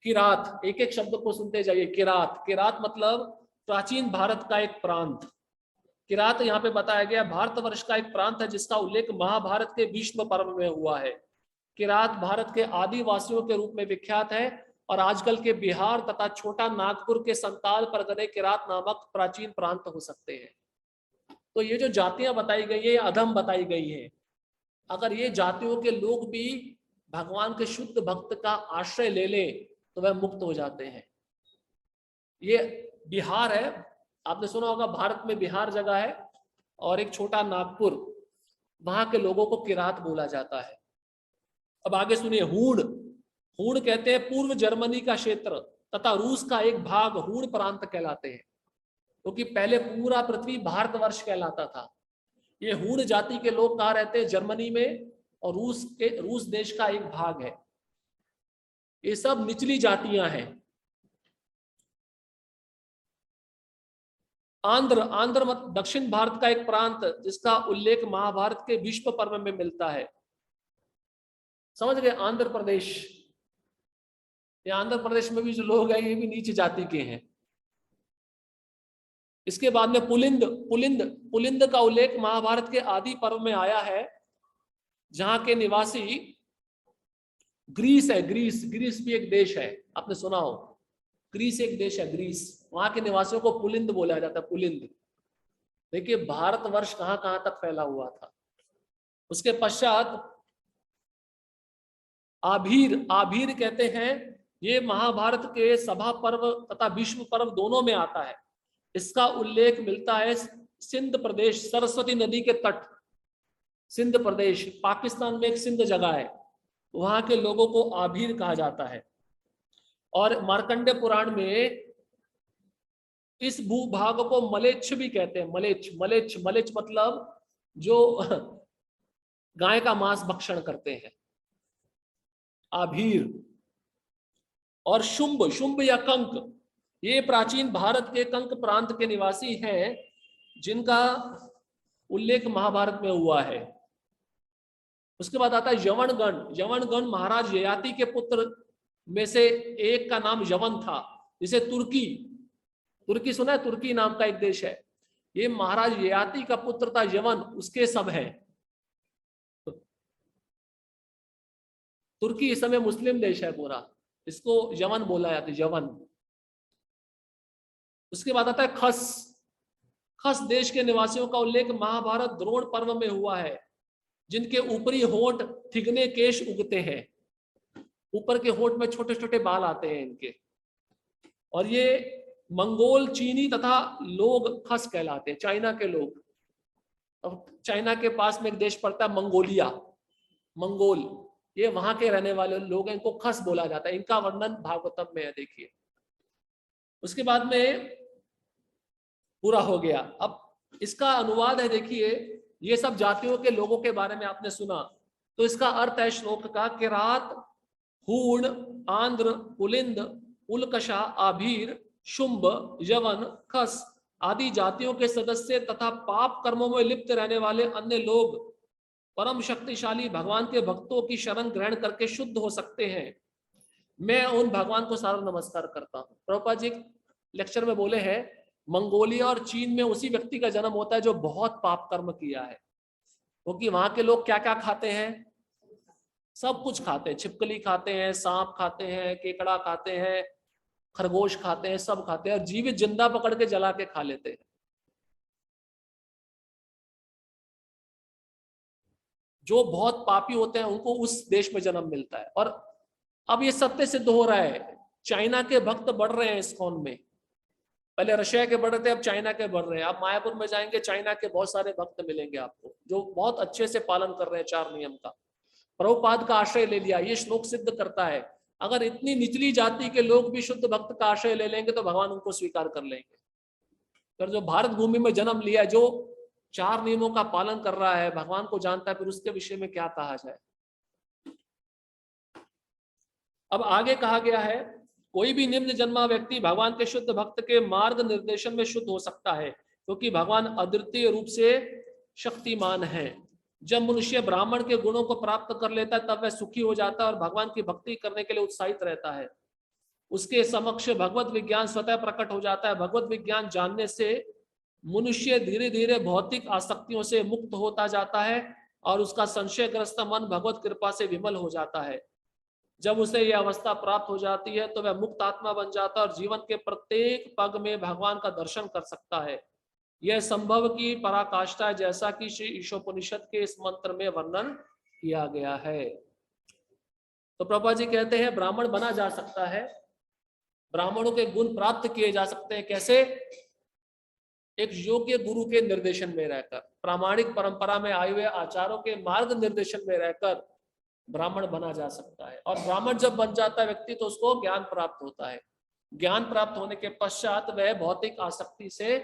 किरात, एक एक शब्द को सुनते जाइए। किरात, किरात मतलब प्राचीन भारत का एक प्रांत। किरात यहाँ पे बताया गया भारतवर्ष का एक प्रांत है जिसका उल्लेख महाभारत के भीष्म पर्व में हुआ है। किरात भारत के आदिवासियों के रूप में विख्यात है और आजकल के बिहार तथा छोटा नागपुर के संताल परगने किरात नामक प्राचीन प्रांत हो सकते हैं। तो ये जो जातियां बताई गई है, अधम बताई गई है। अगर ये जातियों के लोग भी भगवान के शुद्ध भक्त का आश्रय ले लें तो वह मुक्त हो जाते हैं। ये बिहार है, आपने सुना होगा भारत में बिहार जगह है, और एक छोटा नागपुर, वहां के लोगों को किरात बोला जाता है। अब आगे सुनिए, हूण। हूण कहते हैं पूर्व जर्मनी का क्षेत्र तथा रूस का एक भाग हूण प्रांत कहलाते हैं, क्योंकि पहले पूरा पृथ्वी भारतवर्ष कहलाता था। ये हूण जाति के लोग कहाँ रहते हैं? जर्मनी में, और रूस देश का एक भाग है। ये सब निचली जातियां हैं। आंध्र, आंध्र दक्षिण भारत का एक प्रांत जिसका उल्लेख महाभारत के भीष्म पर्व में मिलता है। समझ गए? आंध्र प्रदेश, ये आंध्र प्रदेश में भी जो लोग हैं ये भी नीच जाति के हैं। इसके बाद में पुलिंद, पुलिंद, पुलिंद का उल्लेख महाभारत के आदि पर्व में आया है, जहां के निवासी ग्रीस है। ग्रीस, ग्रीस भी एक देश है, आपने सुना हो, ग्रीस एक देश है, ग्रीस। वहां के निवासियों को पुलिंद बोला जाता है, पुलिंद। देखिए भारतवर्ष कहां कहां तक फैला हुआ था। उसके पश्चात आभीर, आभीर कहते हैं, ये महाभारत के सभा पर्व तथा भीष्म पर्व दोनों में आता है। इसका उल्लेख मिलता है सिंध प्रदेश, सरस्वती नदी के तट, सिंध प्रदेश, पाकिस्तान में एक सिंध जगह है, वहां के लोगों को आभीर कहा जाता है। और मार्कंडे पुराण में इस भूभाग को मलेच्छ भी कहते हैं। मलेच्छ, मलेच्छ, मलेच्छ मतलब जो गाय का मांस भक्षण करते हैं, आभीर। और शुंभ, शुंभ या कंक, ये प्राचीन भारत के कंक प्रांत के निवासी हैं जिनका उल्लेख महाभारत में हुआ है। उसके बाद आता है यवनगण। यवनगण महाराज ययाति के पुत्र में से एक का नाम यवन था, जिसे तुर्की, तुर्की सुना है? तुर्की नाम का एक देश है, ये महाराज ययाति का पुत्र था यवन, उसके सब है। तुर्की इस समय मुस्लिम देश है पूरा, इसको यवन बोला जाता है, यवन। उसके बाद आता है खस। खस देश के निवासियों का उल्लेख महाभारत द्रोण पर्व में हुआ है, जिनके ऊपरी होंठ थिगने केश उगते हैं। ऊपर के होंठ में छोटे छोटे बाल आते हैं इनके, और ये मंगोल, चीनी तथा लोग खस कहलाते हैं, चाइना के लोग। अब चाइना के पास में एक देश पड़ता है मंगोलिया, मंगोल, ये वहां के रहने वाले लोग हैं, इनको खस बोला जाता है। इनका वर्णन भागवतम में है, देखिए। उसके बाद में पूरा हो गया। अब इसका अनुवाद है, देखिए। ये सब जातियों के लोगों के बारे में आपने सुना, तो इसका अर्थ है श्लोक का किरात, हूण, आंध्र, पुलिंद, उल्कषा, आभीर, शुंभ, यवन, खस आदि जातियों के सदस्य तथा पाप कर्मों में लिप्त रहने वाले अन्य लोग परम शक्तिशाली भगवान के भक्तों की शरण ग्रहण करके शुद्ध हो सकते हैं। मैं उन भगवान को सारा नमस्कार करता हूँ। प्रभुपाद जी लेक्चर में बोले हैं, मंगोलिया और चीन में उसी व्यक्ति का जन्म होता है जो बहुत पाप कर्म किया है, क्योंकि वहां के लोग क्या क्या खाते हैं, सब कुछ खाते हैं। छिपकली खाते हैं, सांप खाते हैं, केकड़ा खाते हैं, खरगोश खाते हैं, सब खाते हैं, और जीवित जिंदा पकड़ के जला के खा लेते हैं। जो बहुत पापी होते हैं उनको उस देश में जन्म मिलता है। और अब ये सत्य सिद्ध हो रहा है, चाइना के भक्त बढ़ रहे हैं इस्कॉन में। पहले रशिया के बढ़ रहे थे, अब चाइना के बढ़ रहे हैं। आप मायापुर में जाएंगे, चाइना के बहुत सारे भक्त मिलेंगे आपको, जो बहुत अच्छे से पालन कर रहे हैं 4 नियम का। प्रभुपाद का आश्रय ले लिया। ये श्लोक सिद्ध करता है, अगर इतनी निचली जाति के लोग भी शुद्ध भक्त का आश्रय ले लेंगे तो भगवान उनको स्वीकार कर लेंगे। पर जो भारत भूमि में जन्म लिया, जो 4 नियमों का पालन कर रहा है, भगवान को जानता है, फिर उसके विषय में क्या कहा जाए। अब आगे कहा गया है, कोई भी निम्न जन्मा व्यक्ति भगवान के शुद्ध भक्त के मार्ग निर्देशन में शुद्ध हो सकता है, क्योंकि भगवान अद्वितीय रूप से शक्तिमान है। जब मनुष्य ब्राह्मण के गुणों को प्राप्त कर लेता है, तब वह सुखी हो जाता है और भगवान की भक्ति करने के लिए उत्साहित रहता है। उसके समक्ष भगवत विज्ञान स्वतः प्रकट हो जाता है। भगवत विज्ञान जानने से मनुष्य धीरे धीरे भौतिक आसक्तियों से मुक्त होता जाता है और उसका संशयग्रस्त मन भगवत कृपा से विमल हो जाता है। जब उसे यह अवस्था प्राप्त हो जाती है तो वह मुक्त आत्मा बन जाता है और जीवन के प्रत्येक पग में भगवान का दर्शन कर सकता है। यह संभव की पराकाष्ठा है, जैसा कि श्री ईशोपनिषद के इस मंत्र में वर्णन किया गया है। तो प्रभुपाद जी कहते हैं ब्राह्मण बना जा सकता है, ब्राह्मणों के गुण प्राप्त किए जा सकते हैं। कैसे? एक योग्य गुरु के निर्देशन में रहकर, प्रामाणिक परंपरा में आए हुए आचार्यों के मार्ग निर्देशन में रहकर ब्राह्मण बना जा सकता है। और ब्राह्मण जब बन जाता है व्यक्ति, तो उसको ज्ञान प्राप्त होता है। ज्ञान प्राप्त होने के पश्चात वह भौतिक आसक्ति से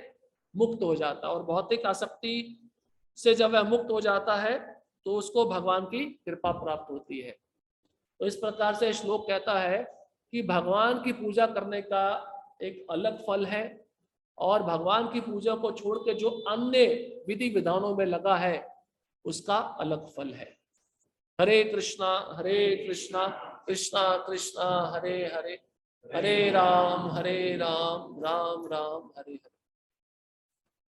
मुक्त हो जाता है, और भौतिक आसक्ति से जब वह मुक्त हो जाता है तो उसको भगवान की कृपा प्राप्त होती है। तो इस प्रकार से श्लोक कहता है कि भगवान की पूजा करने का एक अलग फल है, और भगवान की पूजा को छोड़ के जो अन्य विधि विधानों में लगा है उसका अलग फल है। हरे कृष्णा कृष्णा कृष्णा हरे हरे, हरे राम राम राम हरे हरे।